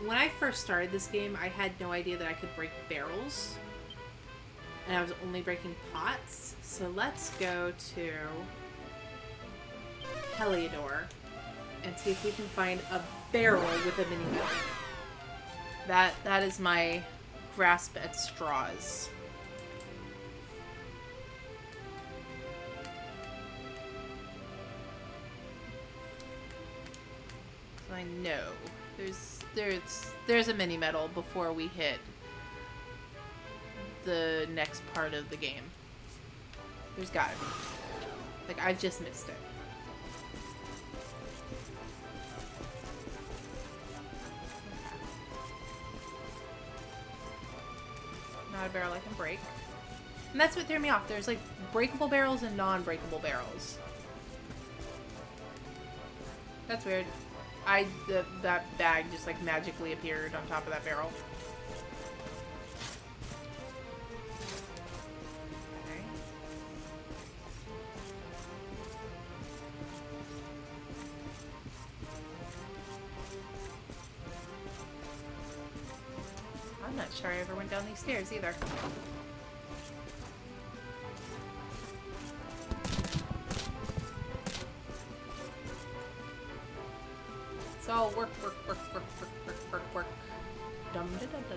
When I first started this game, I had no idea that I could break barrels. And I was only breaking pots. So let's go to Heliodor and see if we can find a barrel with a mini medal. That is my grasp at straws. I know there's a mini medal before we hit the next part of the game. There's gotta be. Like, I've just missed it. Not a barrel I can break. And that's what threw me off. There's like breakable barrels and non-breakable barrels. That's weird. That bag just like magically appeared on top of that barrel. Okay. I'm not sure I ever went down these stairs either. So work. Dum da da da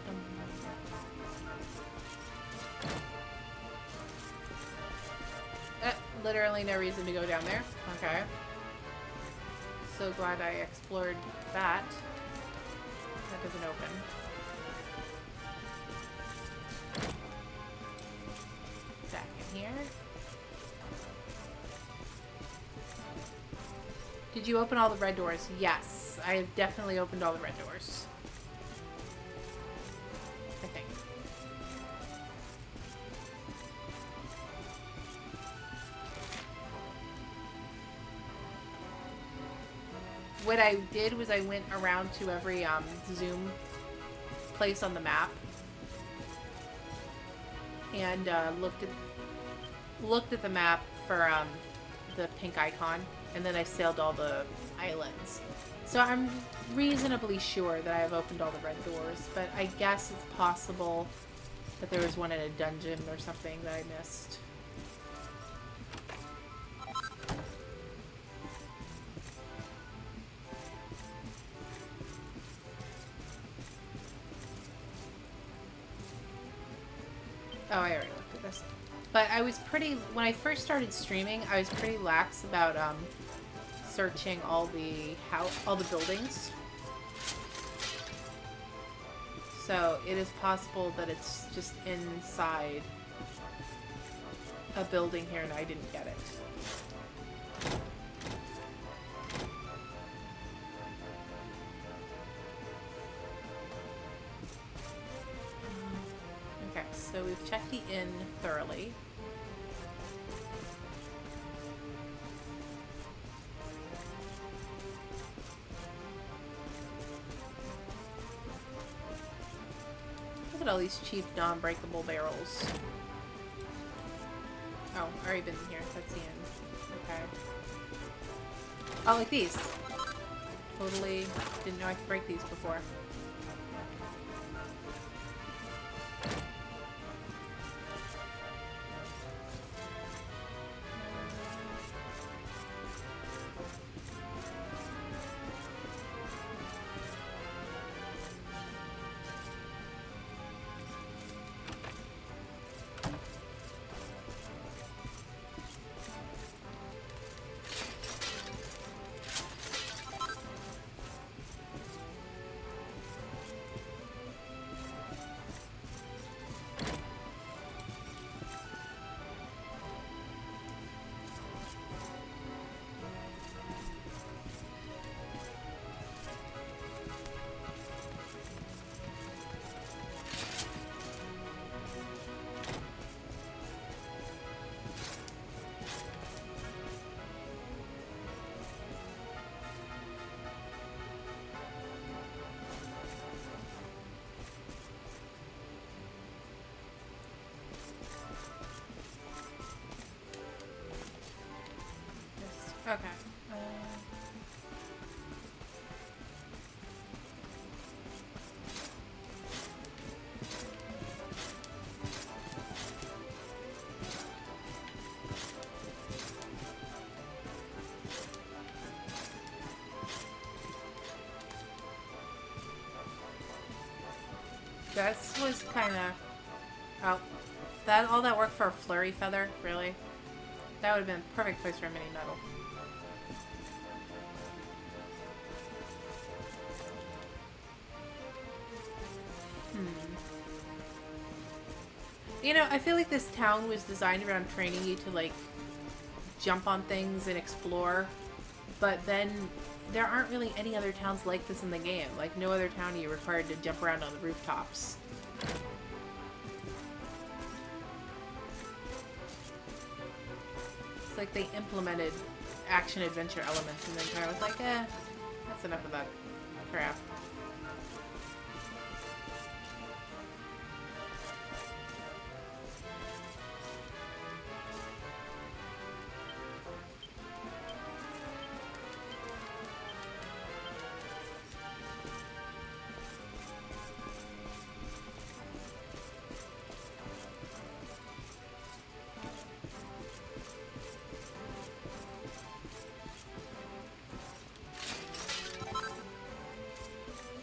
dum. Literally no reason to go down there. Okay. So glad I explored that. That doesn't open. Back in here. Did you open all the red doors? Yes. I have definitely opened all the red doors. I think. What I did was I went around to every zoom place on the map and looked at the map for the pink icon, and then I sailed all the islands. So I'm reasonably sure that I have opened all the red doors, but I guess it's possible that there was one in a dungeon or something that I missed. Oh, I already looked at this. But I was when I first started streaming, I was pretty lax about, searching all the buildings. So it is possible that it's just inside a building here and I didn't get it. Okay, so we've checked the inn thoroughly. Look at all these cheap non-breakable barrels. Oh, I've already been in here. That's the end. Okay. Oh, like these. Totally didn't know I could break these before. This was kind of... Oh. All that work for a flurry feather? Really? That would have been a perfect place for a mini medal. You know, I feel like this town was designed around training you to, like, jump on things and explore. But then, there aren't really any other towns like this in the game. Like, no other town you're required to jump around on the rooftops. It's like they implemented action-adventure elements and then I was like, that's enough of that crap.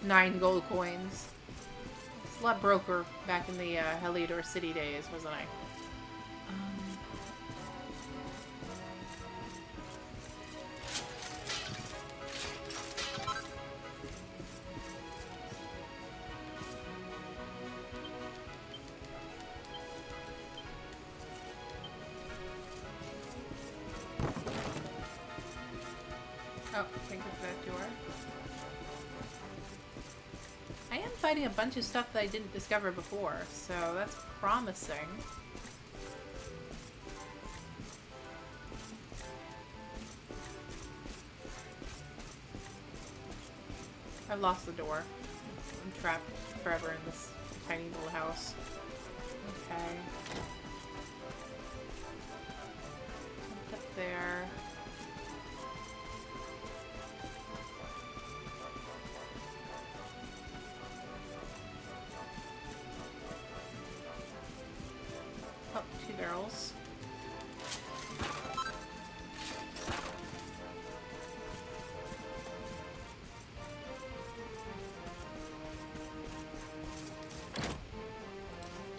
$9 gold coins. It's a lot broker back in the Heliodor City days, wasn't I? Oh, thank you for that door. I am fighting a bunch of stuff that I didn't discover before, so that's promising. I lost the door. I'm trapped forever in this tiny little house. Okay. Up there. Oh, 2 barrels.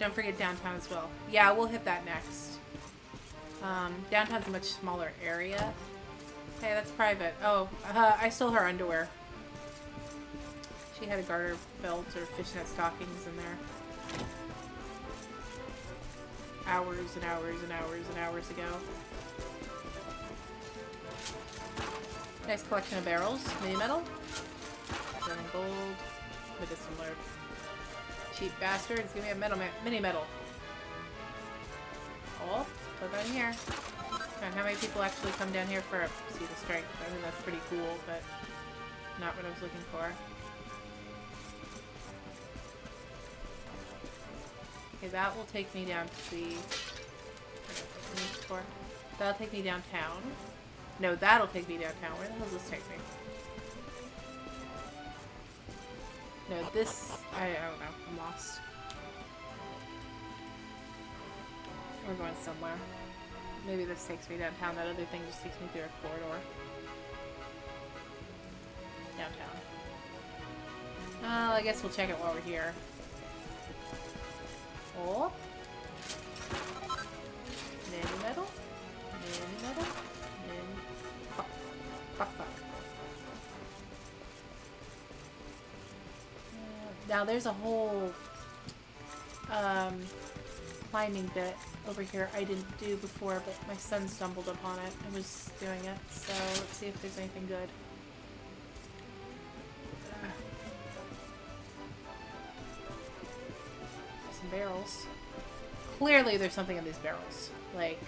Don't forget downtown as well. Yeah, we'll hit that next. Downtown's a much smaller area. Hey, that's private. Oh, I stole her underwear. She had a garter belt or fishnet stockings in there. Hours and hours and hours and hours ago. Nice collection of barrels. Mini metal. German gold. Medicinal herb. Cheap bastards. Give me a mini metal. Oh, put that in here. And how many people actually come down here for a seat of strength? I think that's pretty cool, but not what I was looking for. Okay, that will take me down to the... That'll take me downtown. No, that'll take me downtown. Where the hell does this take me? No, this... I don't know. I'm lost. We're going somewhere. Maybe this takes me downtown. That other thing just takes me through a corridor. Downtown. Well, I guess we'll check it while we're here. Oh. Mini metal. Mini metal. Mini... Fuck. Fuck, fuck. Now there's a whole climbing bit over here I didn't do before, but my son stumbled upon it and was doing it, so let's see if there's anything good. Some barrels. Clearly there's something in these barrels. Like...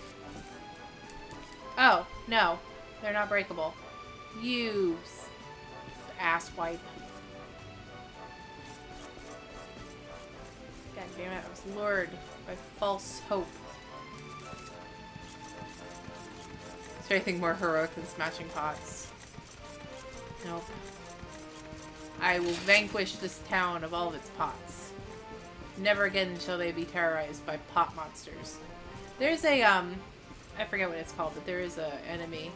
Oh, no. They're not breakable. You asswipe. God damn it, I was lured by false hope. Is there anything more heroic than smashing pots? Nope. I will vanquish this town of all of its pots. Never again shall they be terrorized by pot monsters. There's a, I forget what it's called, but there is a enemy.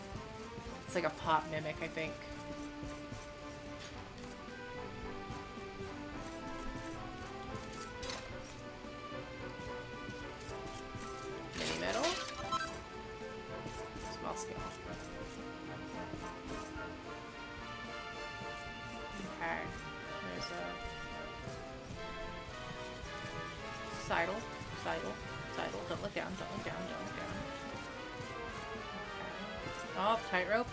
It's like a pot mimic, I think. sidle. Sidle. Sidle. Don't look down. Don't look down. Don't look down. Okay. Oh, tightrope.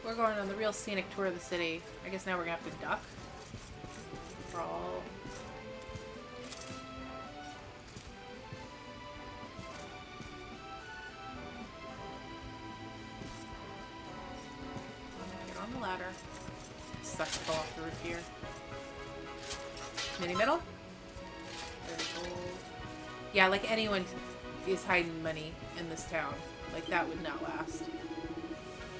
We're going on the real scenic tour of the city. I guess now we're gonna have to duck. Crawl. Get on the ladder. Sucks to fall off the roof here. Mini middle. Yeah, like anyone is hiding money in this town. Like that would not last.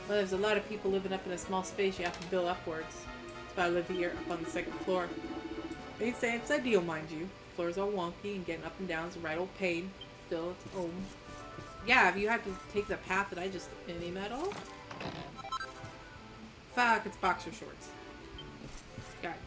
Well, there's a lot of people living up in a small space. You have to build upwards. That's why I live here up on the second floor. Ain't saying it's ideal, mind you. Floors all wonky and getting up and down is a right old pain. Still, it's home. Yeah, if you had to take the path that I just mini metal. Fuck, it's boxer shorts. God damn it.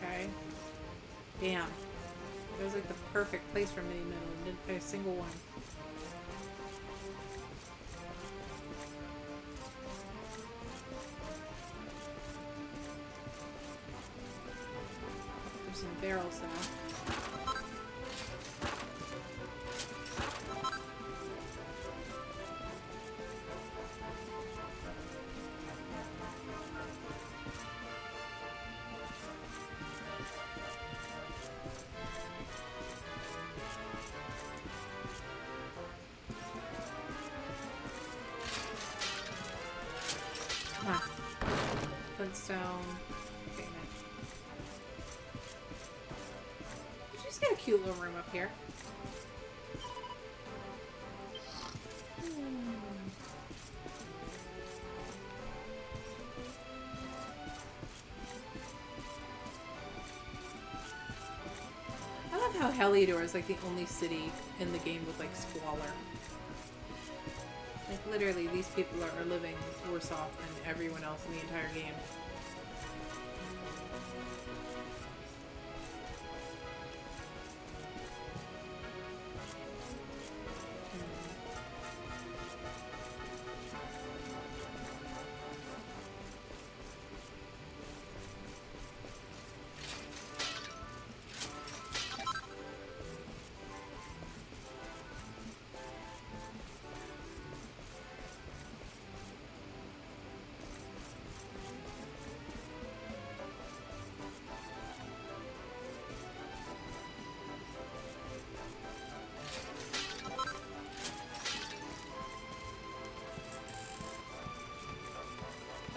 Okay. Damn. It was like the perfect place for mini metal and didn't pay a single one. There's some barrels now. Flintstone. Okay, nice. You just got a cute little room up here. I love how Heliodor is like the only city in the game with like squalor. Like, literally, these people are living worse off than everyone else in the entire game.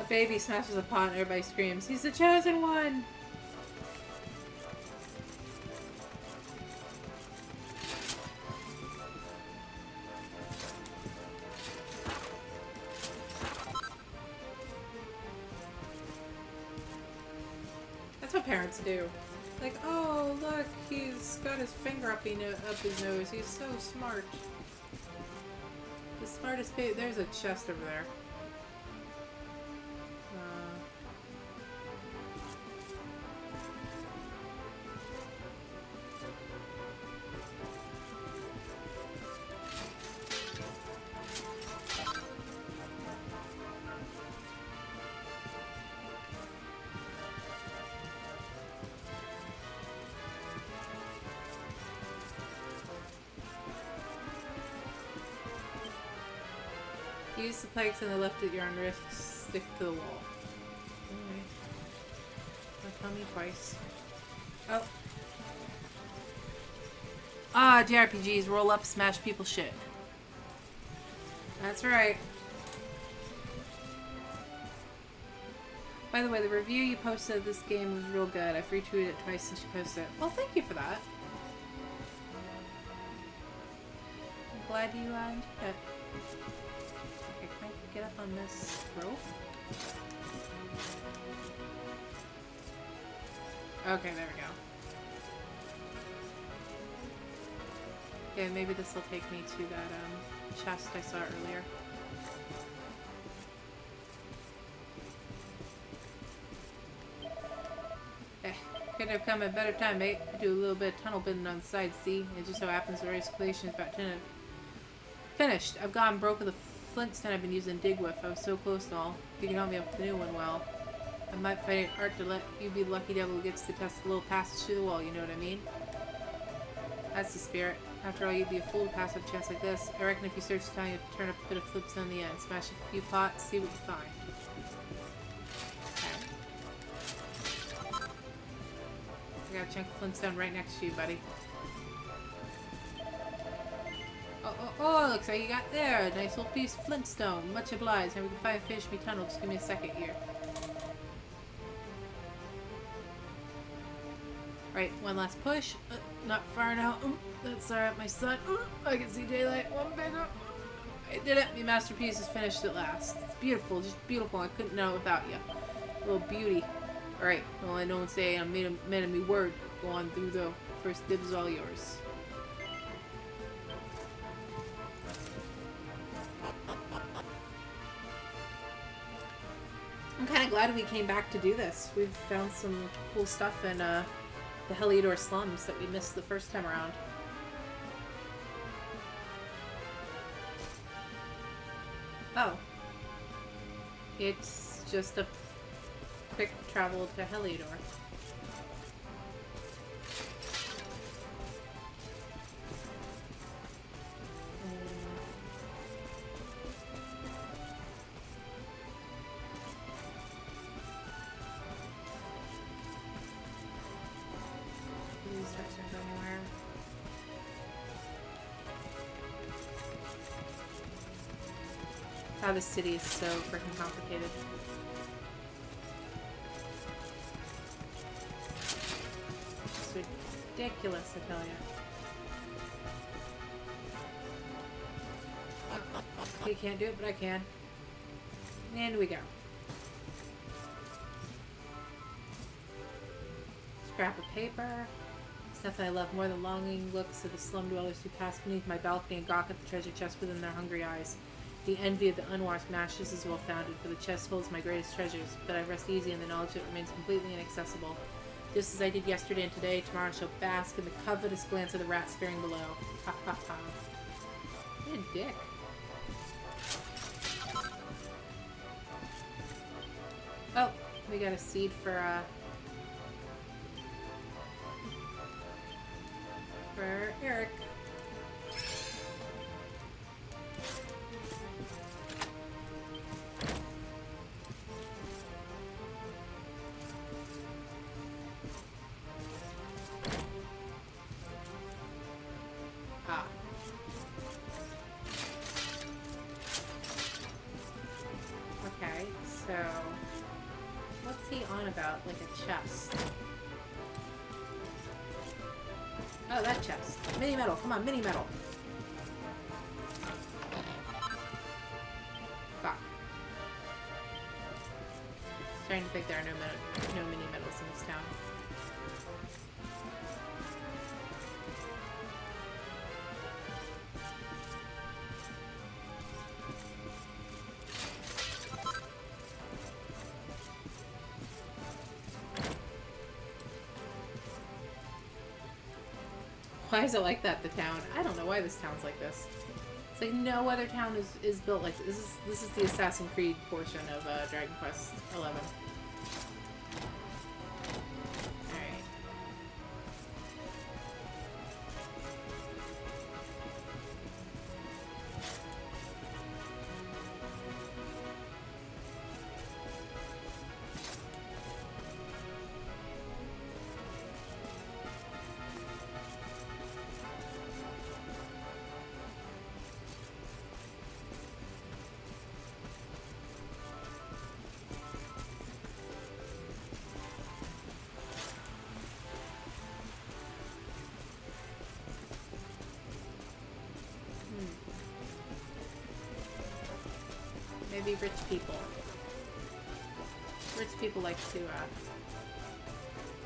A baby smashes a pot and everybody screams, "He's the chosen one!" That's what parents do. Like, oh, look, he's got his finger up his nose. He's so smart. The smartest baby. There's a chest over there. Use the planks on the left at your own risk. Stick to the wall. Alright. Don't tell me twice. Oh. Ah, JRPGs. Roll up, smash people shit. That's right. By the way, the review you posted of this game was real good. I've retweeted it twice since you posted it. Well, thank you for that. I'm glad you enjoyed it. Okay, can I get up on this rope? Okay, there we go. Okay, maybe this will take me to that chest I saw earlier. Couldn't have come at a better time, mate. I do a little bit of tunnel bending on the side, see? It just so happens the excavation is about finished. I've gone broken the flintstone I've been using to dig with. I was so close to all. If you can help me up with the new one, well, I might find it hard to let you be the lucky devil who gets to test the little passage through the wall, you know what I mean? That's the spirit. After all, you'd be a fool to pass up a chance like this. I reckon if you search the town, you have to turn up a bit of flintstone in the end. Smash a few pots, see what you find. I got a chunk of flintstone right next to you, buddy. Oh, looks like you got there. A nice little piece of flintstone. Much obliged. Now we can finally finish me tunnel. Just give me a second here. Right, one last push. Not far now. That's alright, my son. I can see daylight. One bigger. I did it. My masterpiece is finished at last. It's beautiful. Just beautiful. I couldn't know it without you. Little beauty. Alright, well, I don't say I'm man of me word. Go on through though. First dibs is all yours. I'm kind of glad we came back to do this. We've found some cool stuff in the Heliodor slums that we missed the first time around. Oh. It's just a quick travel to Heliodor. These steps don't go anywhere. Wow, this city is so freaking complicated. Ridiculous, I tell you. He can't do it, but I can. And we go. Scrap of paper. Stuff I love more than longing looks of the slum dwellers who pass beneath my balcony and gawk at the treasure chest within their hungry eyes. The envy of the unwashed mashes is well founded, for the chest holds my greatest treasures, but I rest easy in the knowledge that it remains completely inaccessible. Just as I did yesterday and today, tomorrow I shall bask in the covetous glance of the rat staring below. Ha ha ha. What a dick. Oh, we got a seed for Eric. Okay, so what's he on about? Like a chest. Oh, that chest. Mini metal. Come on, mini metal. Fuck. Starting to think there are no mini metals in this town. Why is it like that, the town? I don't know why this town's like this. It's like no other town is built like this. This is the Assassin's Creed portion of Dragon Quest XI. Alright. Maybe rich people. Rich people like to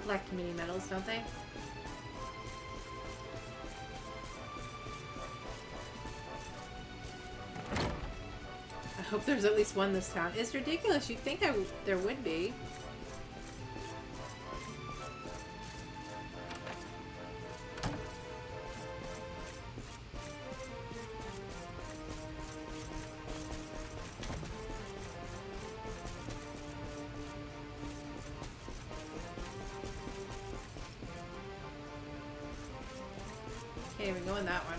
collect mini medals, don't they? I hope there's at least one this town. It's ridiculous. You'd think there would be. Okay, we go in that one.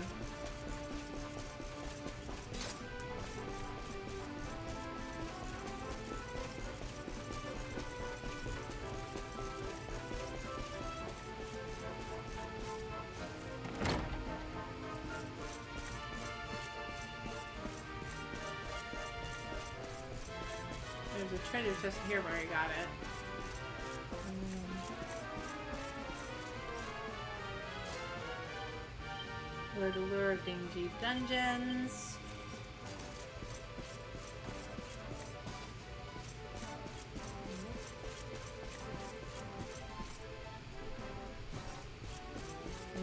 There's a treasure chest here where I got it. Lure to lure of dingy dungeons.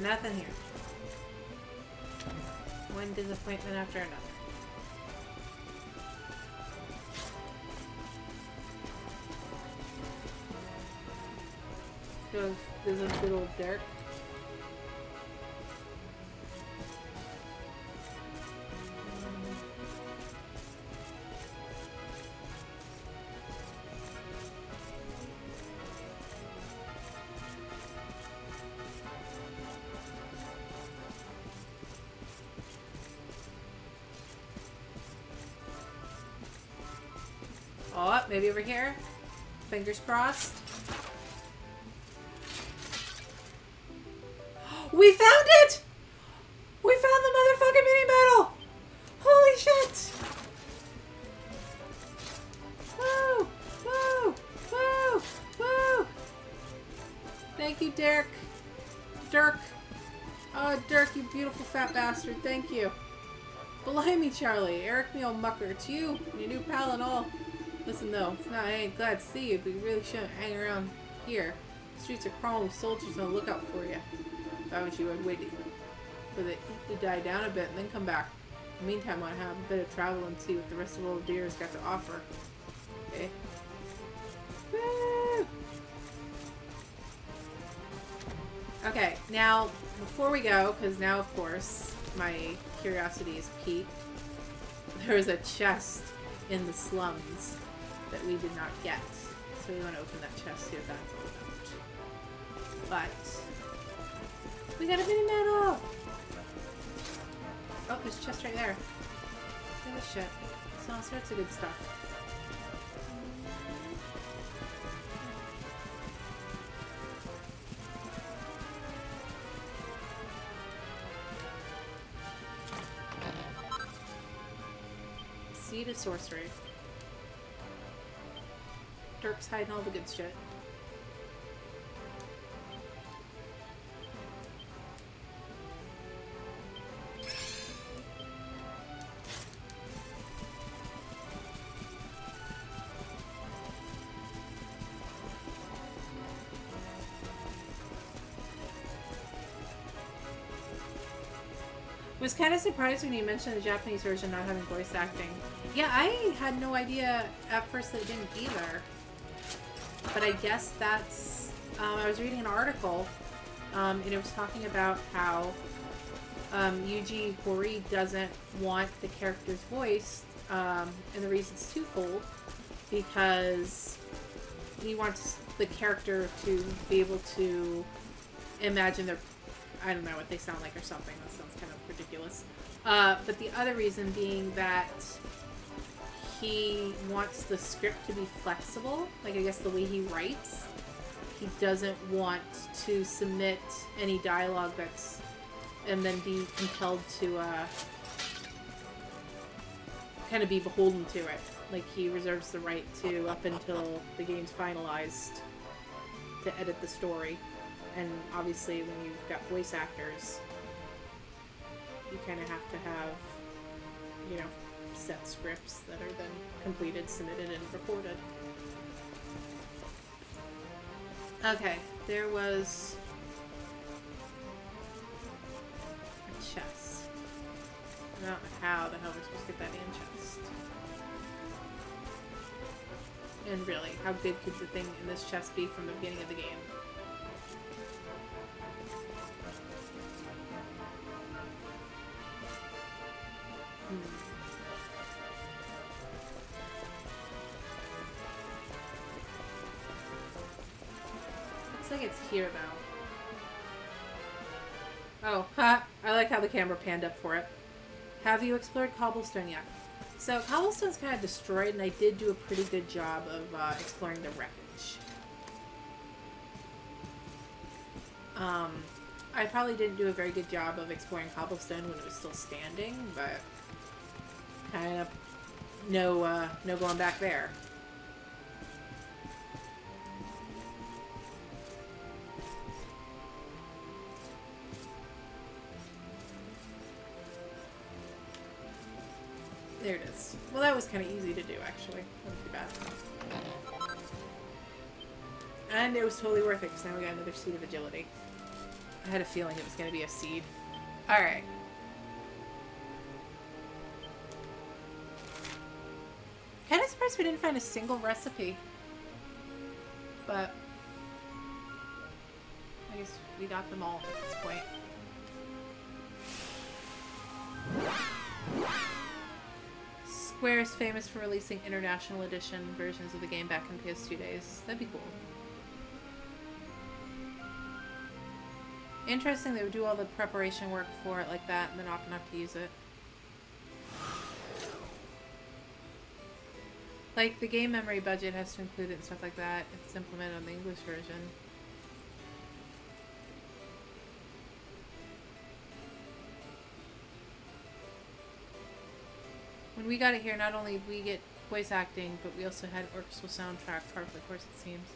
Nothing here. One disappointment after another. So there's a good old Dirk. Oh, maybe over here. Fingers crossed. We found it! We found the motherfucking mini medal! Holy shit! Woo! Woo! Woo! Woo! Thank you, Dirk. Dirk. Oh, Dirk, you beautiful fat bastard. Thank you. Blimey, Charlie. Eric Neil Mucker. It's you. Your new pal and all. Listen, though. It's not, I ain't glad to see you, but you really shouldn't hang around here. The streets are crawling with soldiers on the lookout for you. If I was you, I'd wait for the heat to die down a bit and then come back. In the meantime, I have a bit of travel and see what the rest of Old Deer has got to offer. Okay. Woo! Okay, now, before we go, because now, of course, my curiosity is piqued, there is a chest in the slums that we did not get. So we want to open that chest, see what that's all about. But we got a mini medal! Oh, there's a chest right there. Look at this shit. It's all sorts of good stuff. Seed of sorcery. Dirk's hiding all the good shit. I was kind of surprised when you mentioned the Japanese version not having voice acting. Yeah, I had no idea at first that it didn't either. But I guess that's... I was reading an article, and it was talking about how Yuji Horii doesn't want the characters voiced, and the reason's twofold. Because he wants the character to be able to imagine their... I don't know what they sound like or something. That sounds kind of ridiculous. But the other reason being that he wants the script to be flexible. Like, I guess the way he writes. He doesn't want to submit any dialogue that's... and then be compelled to, kind of be beholden to it. Like, he reserves the right to, up until the game's finalized, to edit the story. And obviously, when you've got voice actors, you kind of have to have, you know, set scripts that are then completed, submitted, and recorded. Okay, there was a chest. I don't know how the hell we're supposed to get that in chest. And really, how good could the thing in this chest be from the beginning of the game? Looks like it's here, though. Oh, ha! I like how the camera panned up for it. Have you explored Cobblestone yet? So, Cobblestone's kind of destroyed, and I did do a pretty good job of exploring the wreckage. I probably didn't do a very good job of exploring Cobblestone when it was still standing, but kind of no going back there. There it is. Well, that was kind of easy to do, actually. Not too bad. And it was totally worth it, because now we got another seed of agility. I had a feeling it was going to be a seed. Alright. Kind of surprised we didn't find a single recipe. But I guess we got them all at this point. Square is famous for releasing International Edition versions of the game back in PS2 days. That'd be cool. Interesting they would do all the preparation work for it like that and then opt not to use it. Like, the game memory budget has to include it and stuff like that if it's implemented on the English version. When we got it here, not only did we get voice acting, but we also had orchestral soundtrack part of the course, it seems.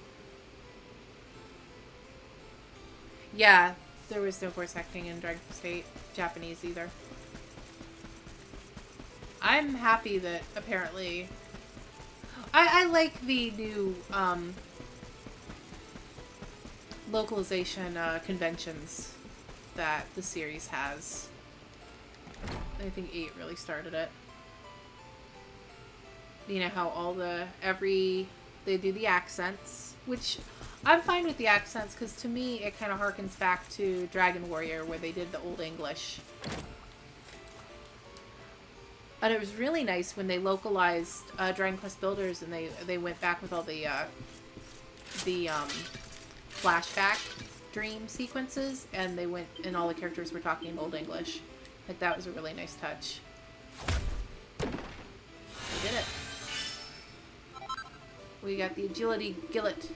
Yeah, there was no voice acting in Dragon Quest VIII Japanese either. I'm happy that apparently... I like the new localization conventions that the series has. I think 8 really started it. You know how all they do the accents, which I'm fine with the accents because to me it kind of harkens back to Dragon Warrior where they did the Old English. And it was really nice when they localized Dragon Quest Builders and they went back with all the flashback dream sequences and they went and all the characters were talking in Old English. Like that was a really nice touch. We did it. We got the Agility Gillet.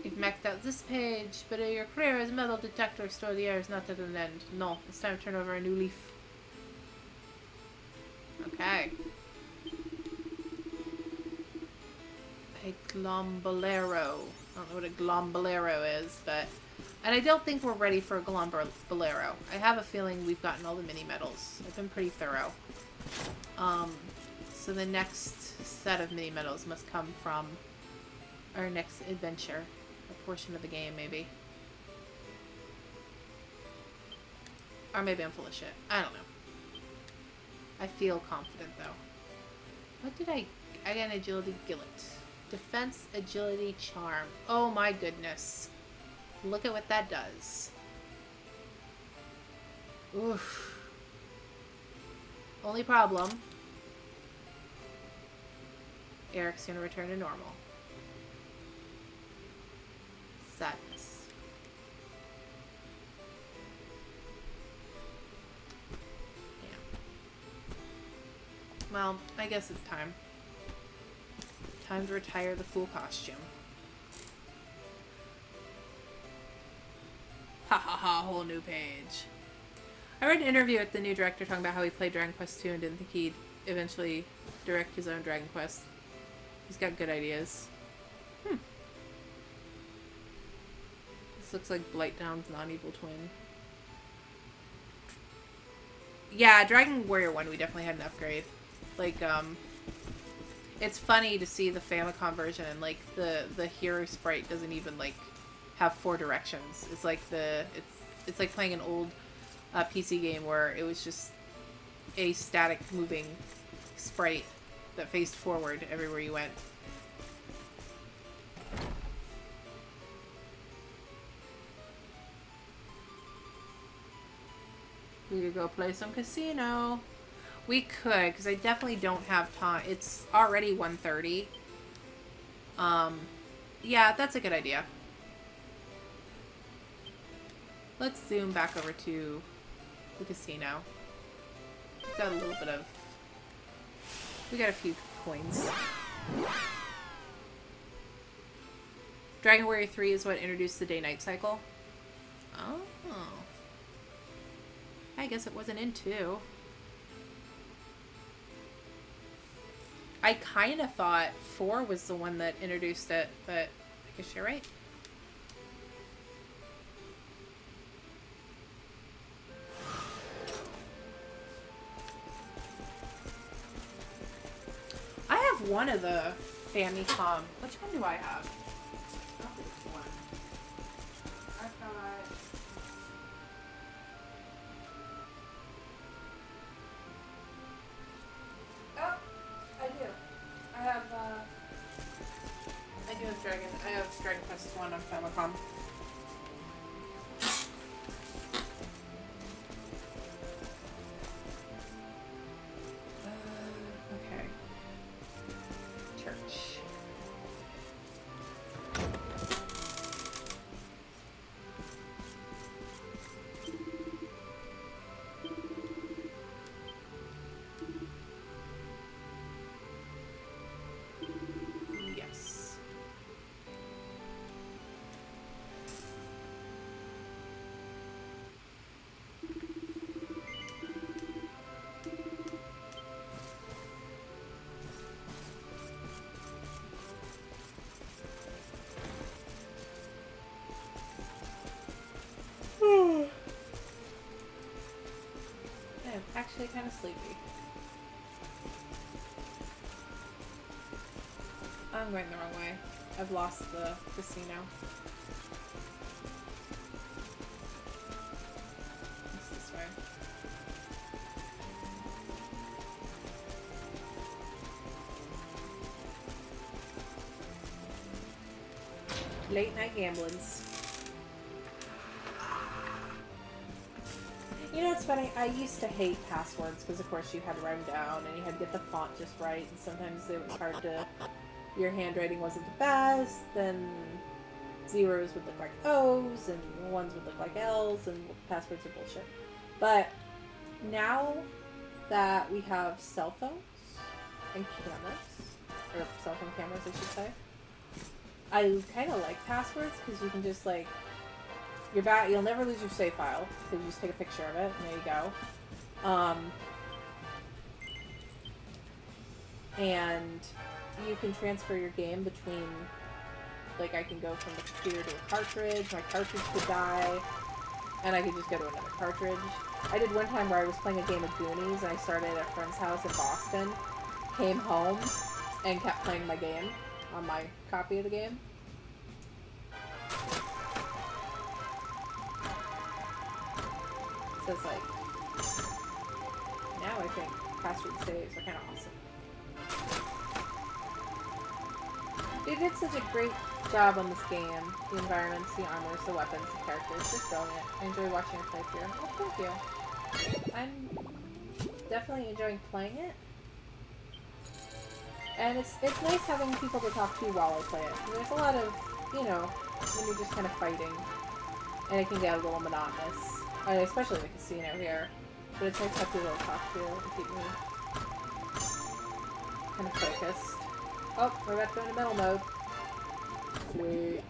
You've maxed out this page, but your career as metal detector extraordinaire is not at an end. No, it's time to turn over a new leaf. Okay. A glombolero. I don't know what a glombolero is, but... And I don't think we're ready for a glombolero. I have a feeling we've gotten all the mini medals. I've been pretty thorough. So the next set of mini medals must come from our next adventure. A portion of the game, maybe. Or maybe I'm full of shit. I don't know. I feel confident, though. What did I got an Agility Gillet. Defense, Agility, Charm. Oh my goodness. Look at what that does. Oof. Only problem. Eric's gonna return to normal. Sadness. Yeah. Well, I guess it's time. Time to retire the fool costume. Ha ha ha, whole new page. I read an interview with the new director talking about how he played Dragon Quest 2 and didn't think he'd eventually direct his own Dragon Quest. He's got good ideas. This looks like Blighttown's non-evil twin. Yeah, Dragon Warrior 1, we definitely had an upgrade. Like, it's funny to see the Famicom version, and, like, the hero sprite doesn't even, like, have 4 directions. It's like it's like playing an old PC game where it was just a static moving sprite that faced forward everywhere you went. We could go play some casino. We could, because I definitely don't have time. It's already 1:30. Yeah, that's a good idea. Let's zoom back over to the casino. We've got a little bit of... We got a few coins. Dragon Warrior 3 is what introduced the day-night cycle. Oh. I guess it wasn't in 2. I kind of thought 4 was the one that introduced it, but I guess you're right. I have one of the Famicom. Which one do I have? Oh, this one. I've got... I have Dragon Quest 1 on Famicom. Okay. Church. Yes. I'm actually kind of sleepy. I'm going the wrong way. I've lost the casino. It's this way. Late night gamblings. You know, it's funny, I used to hate passwords because of course you had to write them down and you had to get the font just right, and sometimes it was hard to, your handwriting wasn't the best, then zeros would look like O's and ones would look like L's, and passwords are bullshit. But now that we have cell phones and cameras, or cell phone cameras I should say, I kind of like passwords because you can just like, you'll never lose your save file because you just take a picture of it and there you go. And you can transfer your game between, like I can go from the computer to a cartridge, my cartridge could die, and I could just go to another cartridge. I did one time where I was playing a game of Goonies and I started at a friend's house in Boston, came home, and kept playing my game on my copy of the game. So it's like, now I think password saves are kind of awesome. They did such a great job on this game. The environments, the armors, the weapons, the characters, just brilliant. I enjoy watching it play through. Oh, thank you. I'm definitely enjoying playing it. And it's nice having people to talk to while I play it. There's a lot of, you know, when you're just kind of fighting, and it can get a little monotonous. Especially the casino here. But it's nice to have people to talk to and keep me kind of focused. Oh, we're about to go into metal mode. Sweet.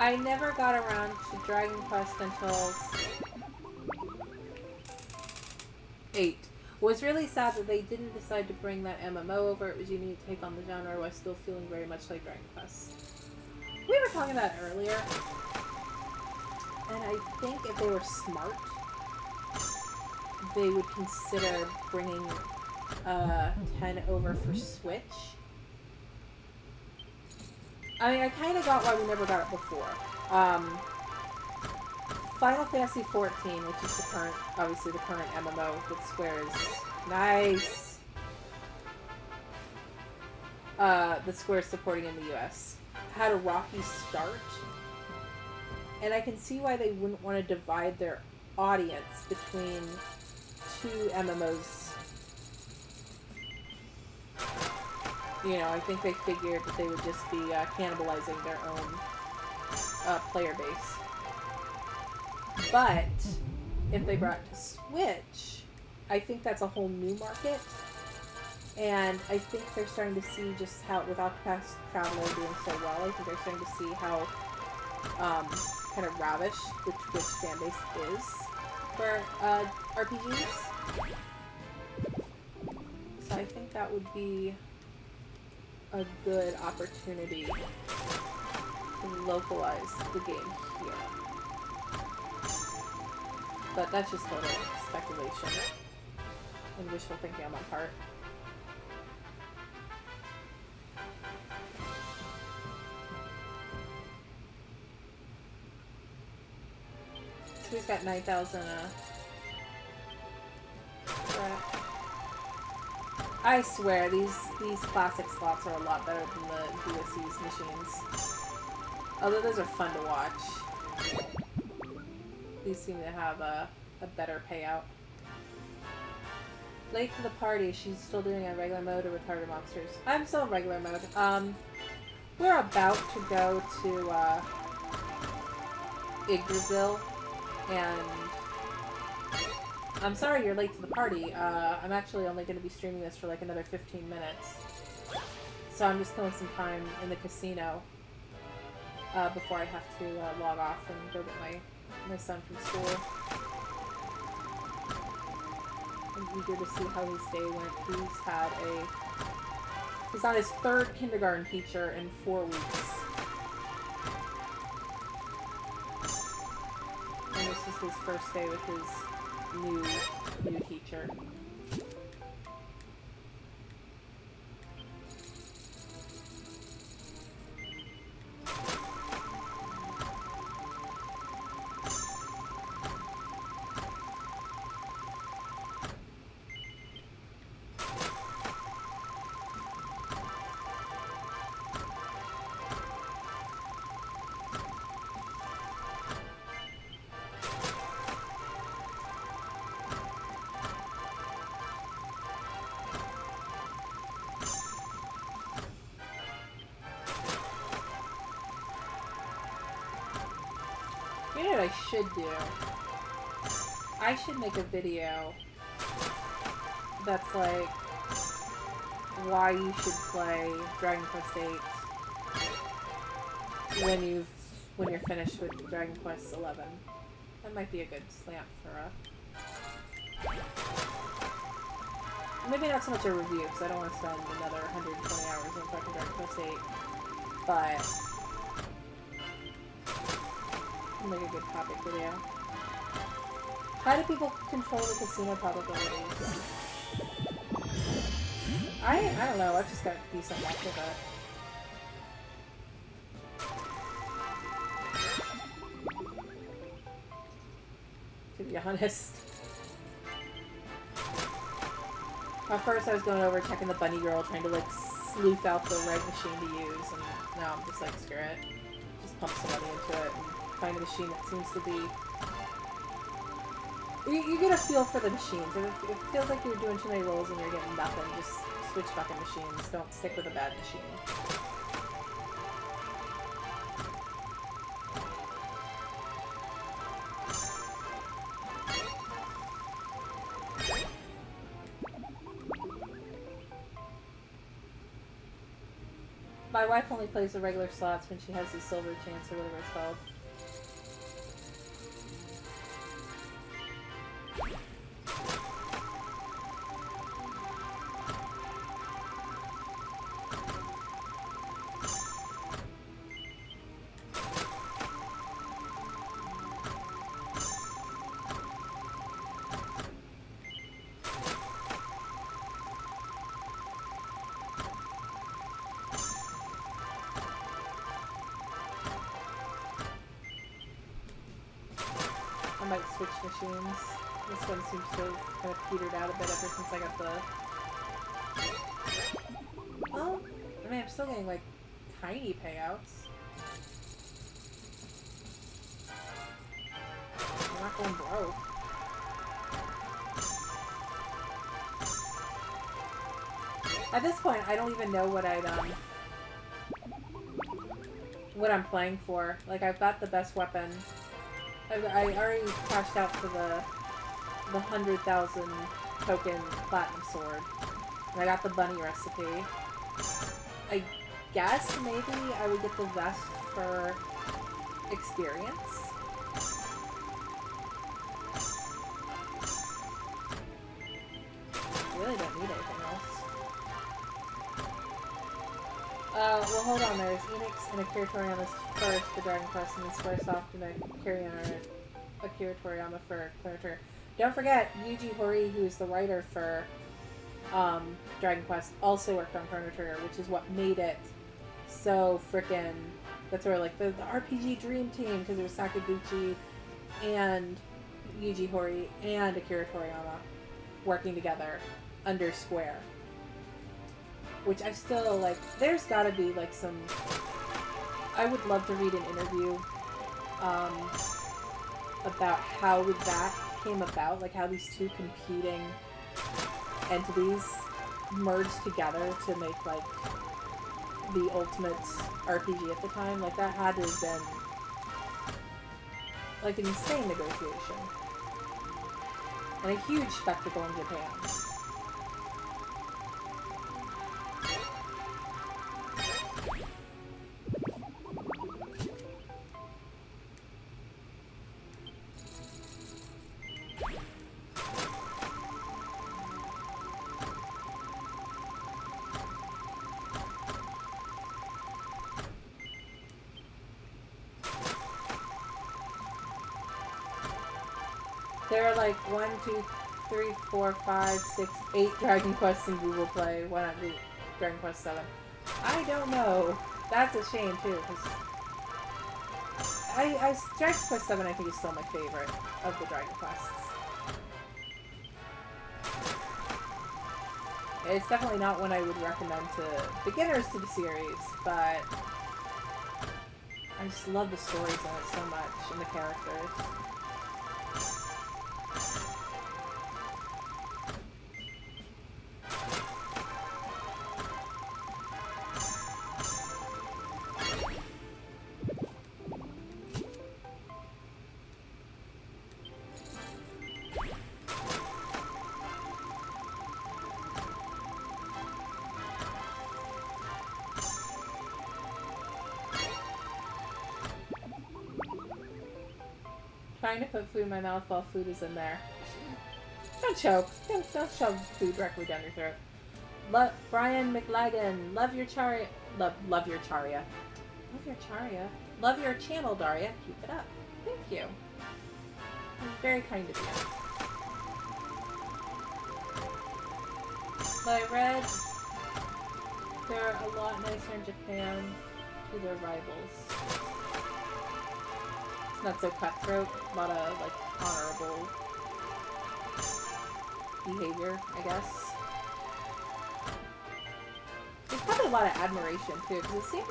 I never got around to Dragon Quest until 8. Was really sad that they didn't decide to bring that MMO over. It was unique take on the genre while still feeling very much like Dragon Quest. We were talking about it earlier, and I think if they were smart, they would consider bringing 10 over for Switch. I mean, I kind of got why we never got it before. Final Fantasy XIV, which is the current, obviously the current MMO that Square is nice. That Square is supporting in the US, had a rocky start, and I can see why they wouldn't want to divide their audience between two MMOs. You know, I think they figured that they would just be cannibalizing their own player base. But if they brought it to Switch, I think that's a whole new market. And I think they're starting to see just how, with Octopath Traveler doing so well, I think they're starting to see how kind of ravish the Twitch fanbase is for RPGs. So I think that would be a good opportunity to localize the game here. But that's just total speculation and wishful thinking on my part. So he's got 9,000, I swear, these classic slots are a lot better than the Ulysses machines. Although those are fun to watch. These seem to have a better payout. Late to the party, she's still doing a regular mode or retarded monsters. I'm still in regular mode. We're about to go to Yggdrasil, and I'm sorry you're late to the party. I'm actually only going to be streaming this for like another 15 minutes. So I'm just killing some time in the casino before I have to log off and go get my son from school. I'm eager to see how his day went. He's on his 3rd kindergarten teacher in 4 weeks. And this is his first day with his new teacher. You know what I should do? I should make a video that's like why you should play Dragon Quest VIII when you're finished with Dragon Quest XI. That might be a good slant for maybe not so much a review, because I don't want to spend another 120 hours on fucking Dragon Quest VIII, but I'll make a good topic video. How do people control the casino probabilities? I don't know, I've just got decent luck with it. To be honest. At first I was going over checking the bunny girl, trying to like sleuth out the right machine to use, and now I'm just like, screw it. Just pump some money into it and find a machine that seems to be... You get a feel for the machines. If it feels like you're doing too many rolls and you're getting nothing, just switch fucking machines. Don't stick with a bad machine. My wife only plays the regular slots when she has the silver chance or whatever it's called. I might switch machines. This one seems to have kind of petered out a bit ever since I got the... Well, I mean, I'm still getting, like, tiny payouts. I'm not going broke. At this point, I don't even know what I'm playing for. Like, I've got the best weapon. I already cashed out for the 100,000 token platinum sword. And I got the bunny recipe. I guess maybe I would get the vest for experience. I really don't need anything else. Well, hold on. There's Enix and Akira Toriyama first for Dragon Quest, and then Squaresoft and Akira Toriyama for Chrono Trigger. Don't forget, Yuji Horii, who's the writer for Dragon Quest, also worked on Chrono Trigger, which is what made it so frickin'... That's where, like, the RPG Dream Team, because it was Sakaguchi and Yuji Horii and Akira Toriyama working together under Square. Which I still, like, there's gotta be, like, some... I would love to read an interview about how that came about, like, how these two competing entities merged together to make, like, the ultimate RPG at the time. Like, that had to have been, like, an insane negotiation. And a huge spectacle in Japan. There are like 1, 2, 3, 4, 5, 6, 8 Dragon Quests in Google Play. Why not do Dragon Quest 7? I don't know. That's a shame too, because Dragon Quest 7 I think is still my favorite of the Dragon Quests. It's definitely not one I would recommend to beginners to the series, but I just love the stories in it so much and the characters. Trying to put food in my mouth while food is in there. Don't choke. Don't shove food directly down your throat. Brian McLagan, love your Charya. Love your Charya. Love your Charya. Love your channel, Daria. Keep it up. Thank you. It's very kind of you. But I read they're a lot nicer in Japan to their rivals. Not so cutthroat, a lot of, like, honorable behavior, I guess. There's probably a lot of admiration, too, because it seemed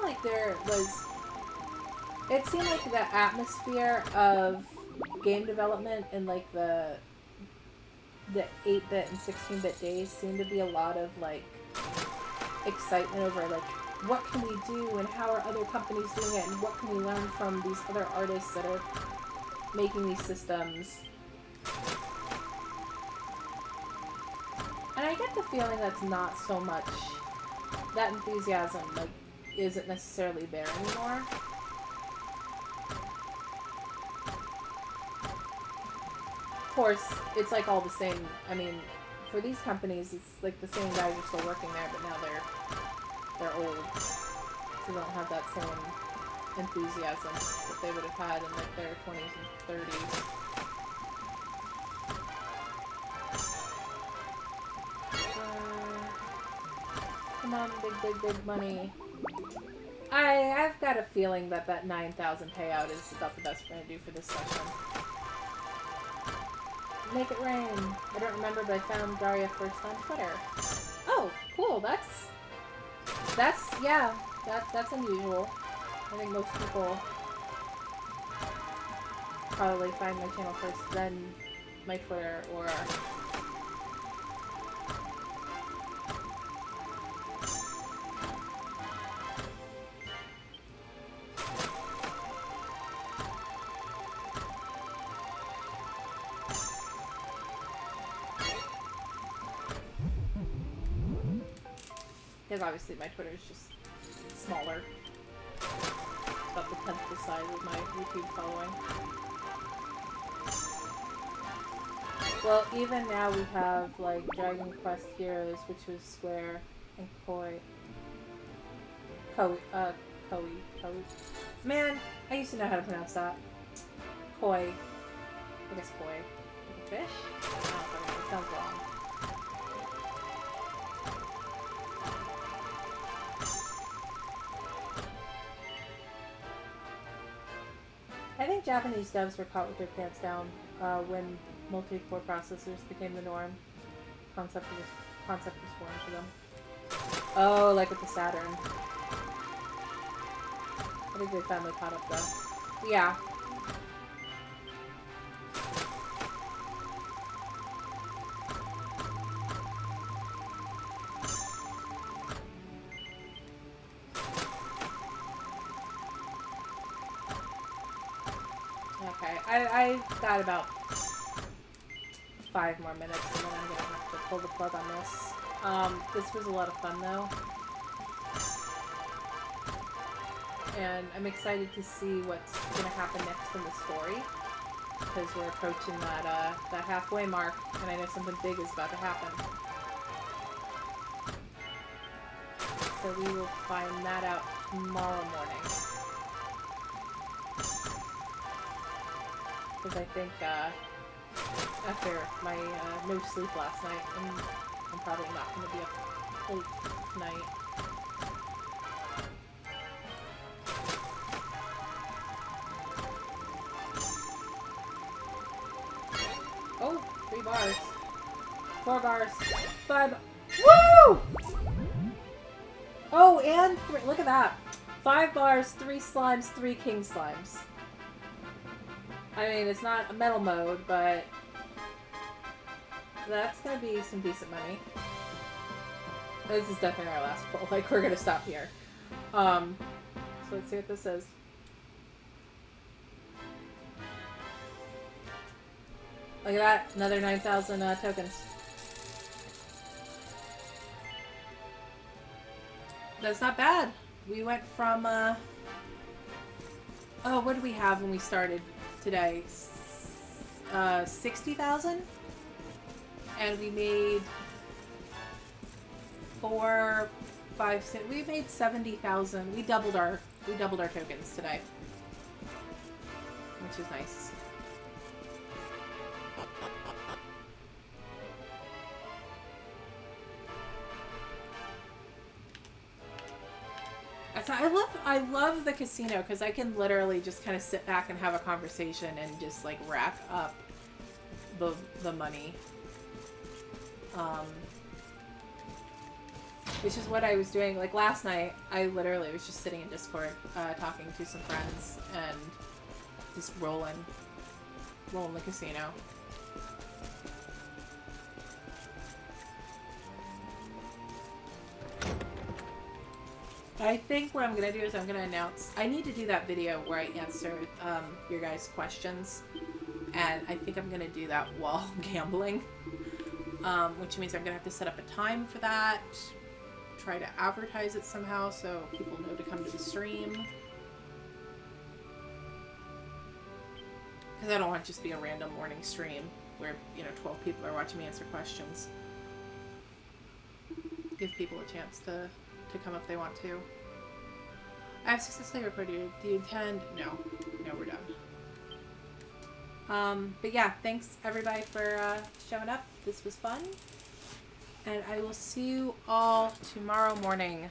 like the atmosphere of game development in, like, the 8-bit and 16-bit days seemed to be a lot of, like, excitement over, like, what can we do and how are other companies doing it and what can we learn from these other artists that are making these systems. And I get the feeling that's not so much, that enthusiasm, like, isn't necessarily there anymore. Of course, it's like all the same. I mean, for these companies, it's like the same guys are still working there, but now they're old, so they don't have that same enthusiasm that they would have had in like their 20s and 30s. Come on, big money. I've got a feeling that that 9,000 payout is about the best we're gonna do for this session. Make it rain. I don't remember, but I found Daria first on Twitter. Oh, cool. That's yeah. That's unusual. I think most people probably find my channel first, then my Twitter, or because obviously my Twitter is just smaller. It's about the 10th the size of my YouTube following. Well, even now we have like Dragon Quest Heroes, which was Square, and Koei. Man, I used to know how to pronounce that. Koei. I guess Koei. Like a fish? I don't know, it sounds wrong. I think Japanese devs were caught with their pants down when multi-core processors became the norm. Concept was formed for them. Oh, like with the Saturn. I think they finally caught up though. Yeah. Okay, I've got about 5 more minutes and then I'm gonna have to pull the plug on this. This was a lot of fun though. And I'm excited to see what's gonna happen next in the story. Because we're approaching that, that halfway mark, and I know something big is about to happen. So we will find that out tomorrow morning. Because I think, after my, no sleep last night, I'm probably not going to be up late tonight. Oh, 3 bars. 4 bars. 5. Woo! Oh, and 3. Look at that. 5 bars, 3 slimes, 3 king slimes. I mean, it's not a metal mode, but that's gonna be some decent money. This is definitely our last pull. Like, we're gonna stop here. So let's see what this is. Look at that, another 9,000 tokens. That's not bad. We went from, oh, what did we have when we started today? 60,000? And we made 4, 5, 6, we made 70,000. We doubled our tokens today. Which is nice. I love the casino because I can literally just kind of sit back and have a conversation and just like rack up the money. Which is what I was doing. Like last night, I literally was just sitting in Discord talking to some friends and just rolling the casino. I think what I'm going to do is I'm going to announce... I need to do that video where I answer your guys' questions. And I think I'm going to do that while gambling. Which means I'm going to have to set up a time for that. try to advertise it somehow so people know to come to the stream. Because I don't want it to just be a random morning stream where, you know, 12 people are watching me answer questions. Give people a chance to come if they want to. I have successfully recorded. Do you intend? No. No, we're done. But yeah, thanks everybody for showing up. This was fun. And I will see you all tomorrow morning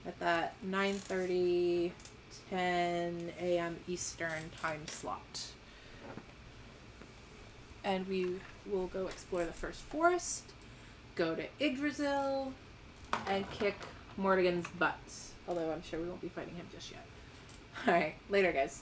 at that 9:30, 10 a.m. Eastern time slot. And we will go explore the first forest, go to Yggdrasil, and kick Mordegon's butt. Although I'm sure we won't be fighting him just yet. Alright, later guys.